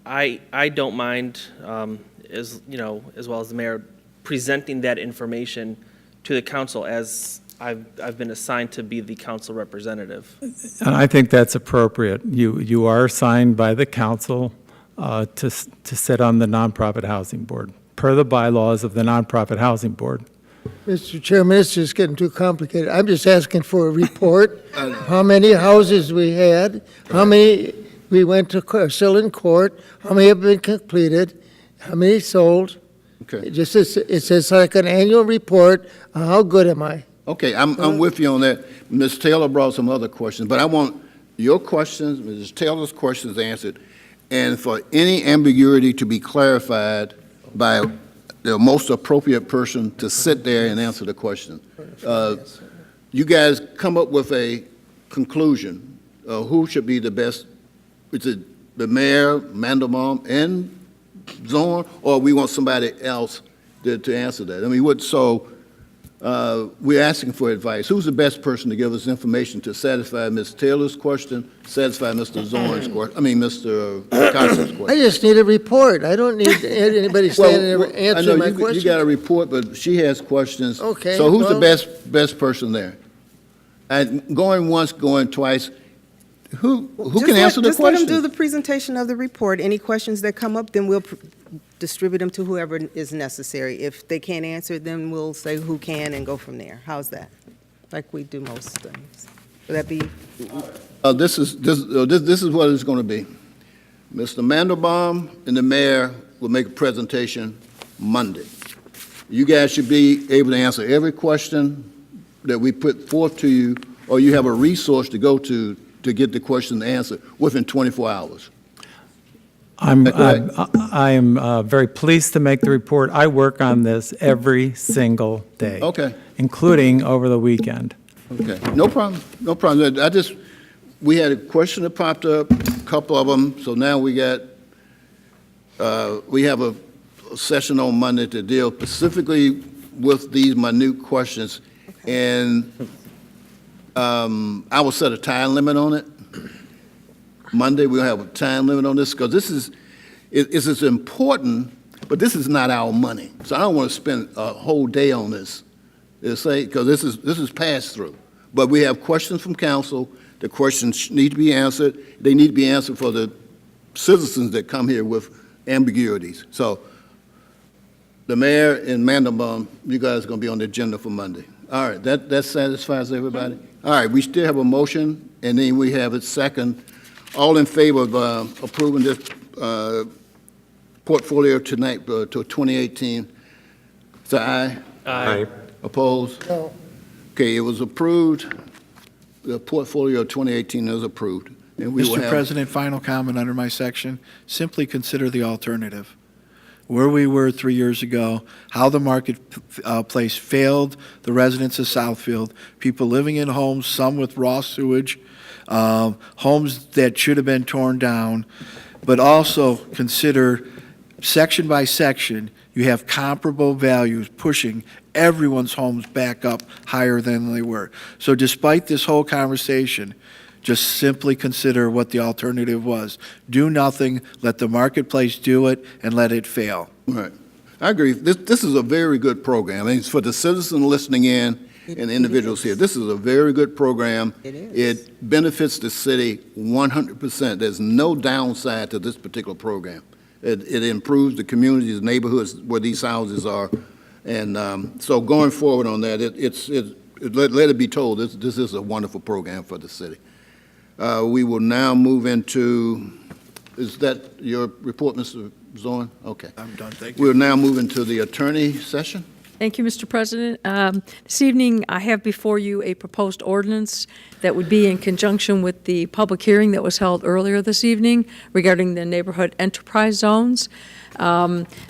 I don't mind, as well as the mayor, presenting that information to the council as I've been assigned to be the council representative. And I think that's appropriate. You are assigned by the council to sit on the Nonprofit Housing Board, per the bylaws of the Nonprofit Housing Board. Mr. Chairman, it's just getting too complicated. I'm just asking for a report, how many houses we had, how many we went to still in court, how many have been completed, how many sold. Okay. It's just like an annual report, how good am I? Okay, I'm with you on that. Ms. Taylor brought some other questions, but I want your questions, Mrs. Taylor's questions answered, and for any ambiguity to be clarified by the most appropriate person to sit there and answer the question. You guys come up with a conclusion. Who should be the best? Is it the mayor, Mandelbaum, and Zorn, or we want somebody else to answer that? I mean, we're asking for advice. Who's the best person to give us information to satisfy Ms. Taylor's question, satisfy Mr. Zorn's question, Mr. Costin's question? I just need a report. I don't need anybody standing there answering my I know you questions. got a report, but she has questions. Okay, So who's the well- best person there? And going once, going twice, who Just can answer the Just let them question? do the presentation of the report. Any questions that come up, then we'll distribute them to whoever is necessary. If they can't answer, then we'll say who can and go from there. How's that? Like we do most things. Would that be? This is what it's going to be. Mr. Mandelbaum and the mayor will make a presentation Monday. You guys should be able to answer every question that we put forth to you, or you have a resource to go to get the question answered within 24 hours. I'm, Is that correct? I am very pleased to make the report. I work on this every single day. Okay. Including over the weekend. Okay, no problem, no problem. We had a question that popped up, a couple of them, so now we have a session on Monday to deal specifically with these minute questions. And I will set a time limit on it. Monday, we'll have a time limit on this, because this is important, but this is not our money. So I don't want to spend a whole day on this. Because this is pass-through. But we have questions from council. The questions need to be answered. They need to be answered for the citizens that come here with ambiguities. So the mayor and Mandelbaum, you guys are going to be on the agenda for Monday. All right, that satisfies everybody? All right, we still have a motion, and then we have a second. All in favor of approving this portfolio tonight to 2018, say aye. Aye. Opposed? No. Okay, it was approved. The portfolio of 2018 is approved. And we will Mr. have- President, final comment under my section. Simply consider the alternative. Where we were 3 years ago, how the marketplace failed the residents of Southfield, people living in homes, some with raw sewage, homes that should have been torn down, but also consider section by section, you have comparable values pushing everyone's homes back up higher than they were. So despite this whole conversation, just simply consider what the alternative was. Do nothing, let the marketplace do it, and let it fail. Right. I agree. This is a very good program. And it's for the citizen listening in and the individuals here. This is a very good program. It is. It benefits the city 100%. There's no downside to this particular program. It improves the communities, neighborhoods where these houses are. And so going forward on that, let it be told, this is a wonderful program for the city. We will now move into, is that your report, Mr. Zorn? Okay. I'm done, thank you. We'll now move into the attorney session. Thank you, Mr. President. This evening, I have before you a proposed ordinance that would be in conjunction with the public hearing that was held earlier this evening regarding the neighborhood enterprise zones.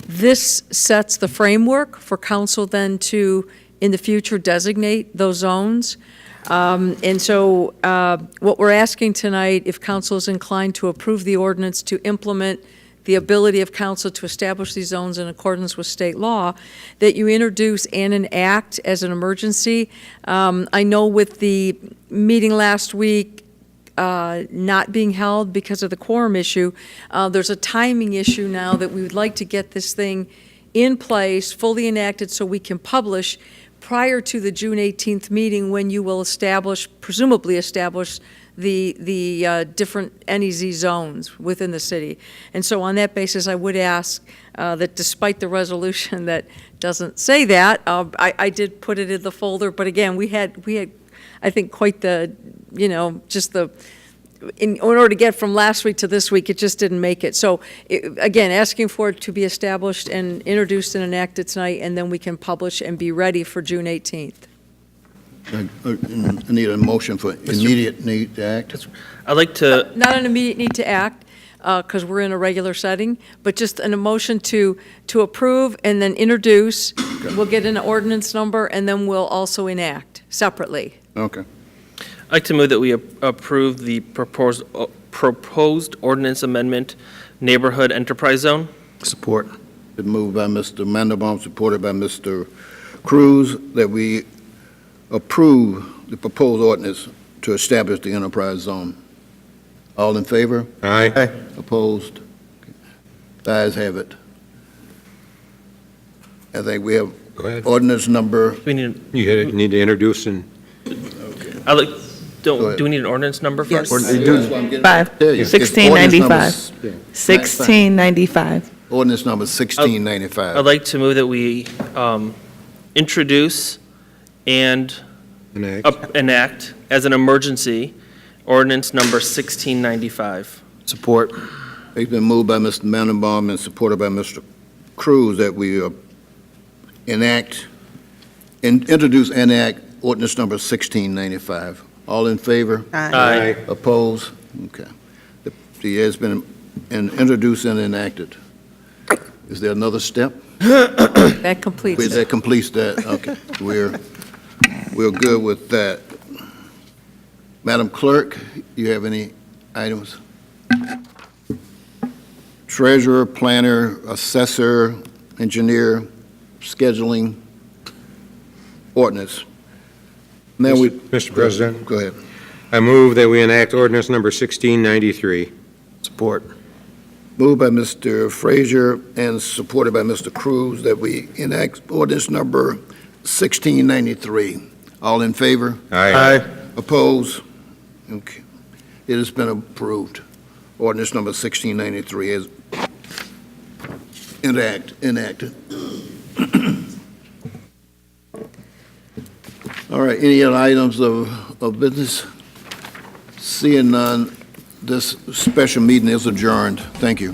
This sets the framework for council then to, in the future, designate those zones. And so what we're asking tonight, if council is inclined to approve the ordinance to implement the ability of council to establish these zones in accordance with state law, that you introduce and enact as an emergency. I know with the meeting last week not being held because of the quorum issue, there's a timing issue now that we would like to get this thing in place, fully enacted, so we can publish prior to the June 18th meeting, when you will presumably establish the different NEZ zones within the city. And so on that basis, I would ask that despite the resolution that doesn't say that, I did put it in the folder, but again, we had I think quite the, in order to get from last week to this week, it just didn't make it. So again, asking for it to be established and introduced and enacted tonight, and then we can publish and be ready for June 18th. I need a motion for immediate need to act. I'd like to, Not an immediate need to act, because we're in a regular setting, but just an emotion to approve and then introduce. We'll get an ordinance number, and then we'll also enact separately. Okay. I'd like to move that we approve the proposed ordinance amendment, neighborhood enterprise zone. Support. Been moved by Mr. Mandelbaum, supported by Mr. Cruz, that we approve the proposed ordinance to establish the enterprise zone. All in favor? Aye. Opposed? The ayes have it. I think we have Go ahead. ordinance number, We need, You need to introduce and I like, Go ahead. do we need an ordinance number first? That's what I'm getting Five. to tell you. It's 1695. ordinance 1695. Ordinance number 1695. I'd like to move that we introduce and enact as an emergency ordinance number 1695. Support. It's been moved by Mr. Mandelbaum and supported by Mr. Cruz that we introduce and enact ordinance number 1695. All in favor? Aye. Opposed? Okay. The has been introduced and enacted. Is there another step? That completes it. That completes that, okay. We're good with that. Madam Clerk, you have any items? Treasurer, planner, assessor, engineer, scheduling, ordinance. Now we. Mr. President, Go ahead. I move that we enact ordinance number 1693. Support. Moved by Mr. Frazier and supported by Mr. Cruz that we enact ordinance number 1693. All in favor? Aye. Opposed? Okay. It has been approved. Ordinance number 1693 is enacted. All right, any other items of business? Seeing none, this special meeting is adjourned. Thank you.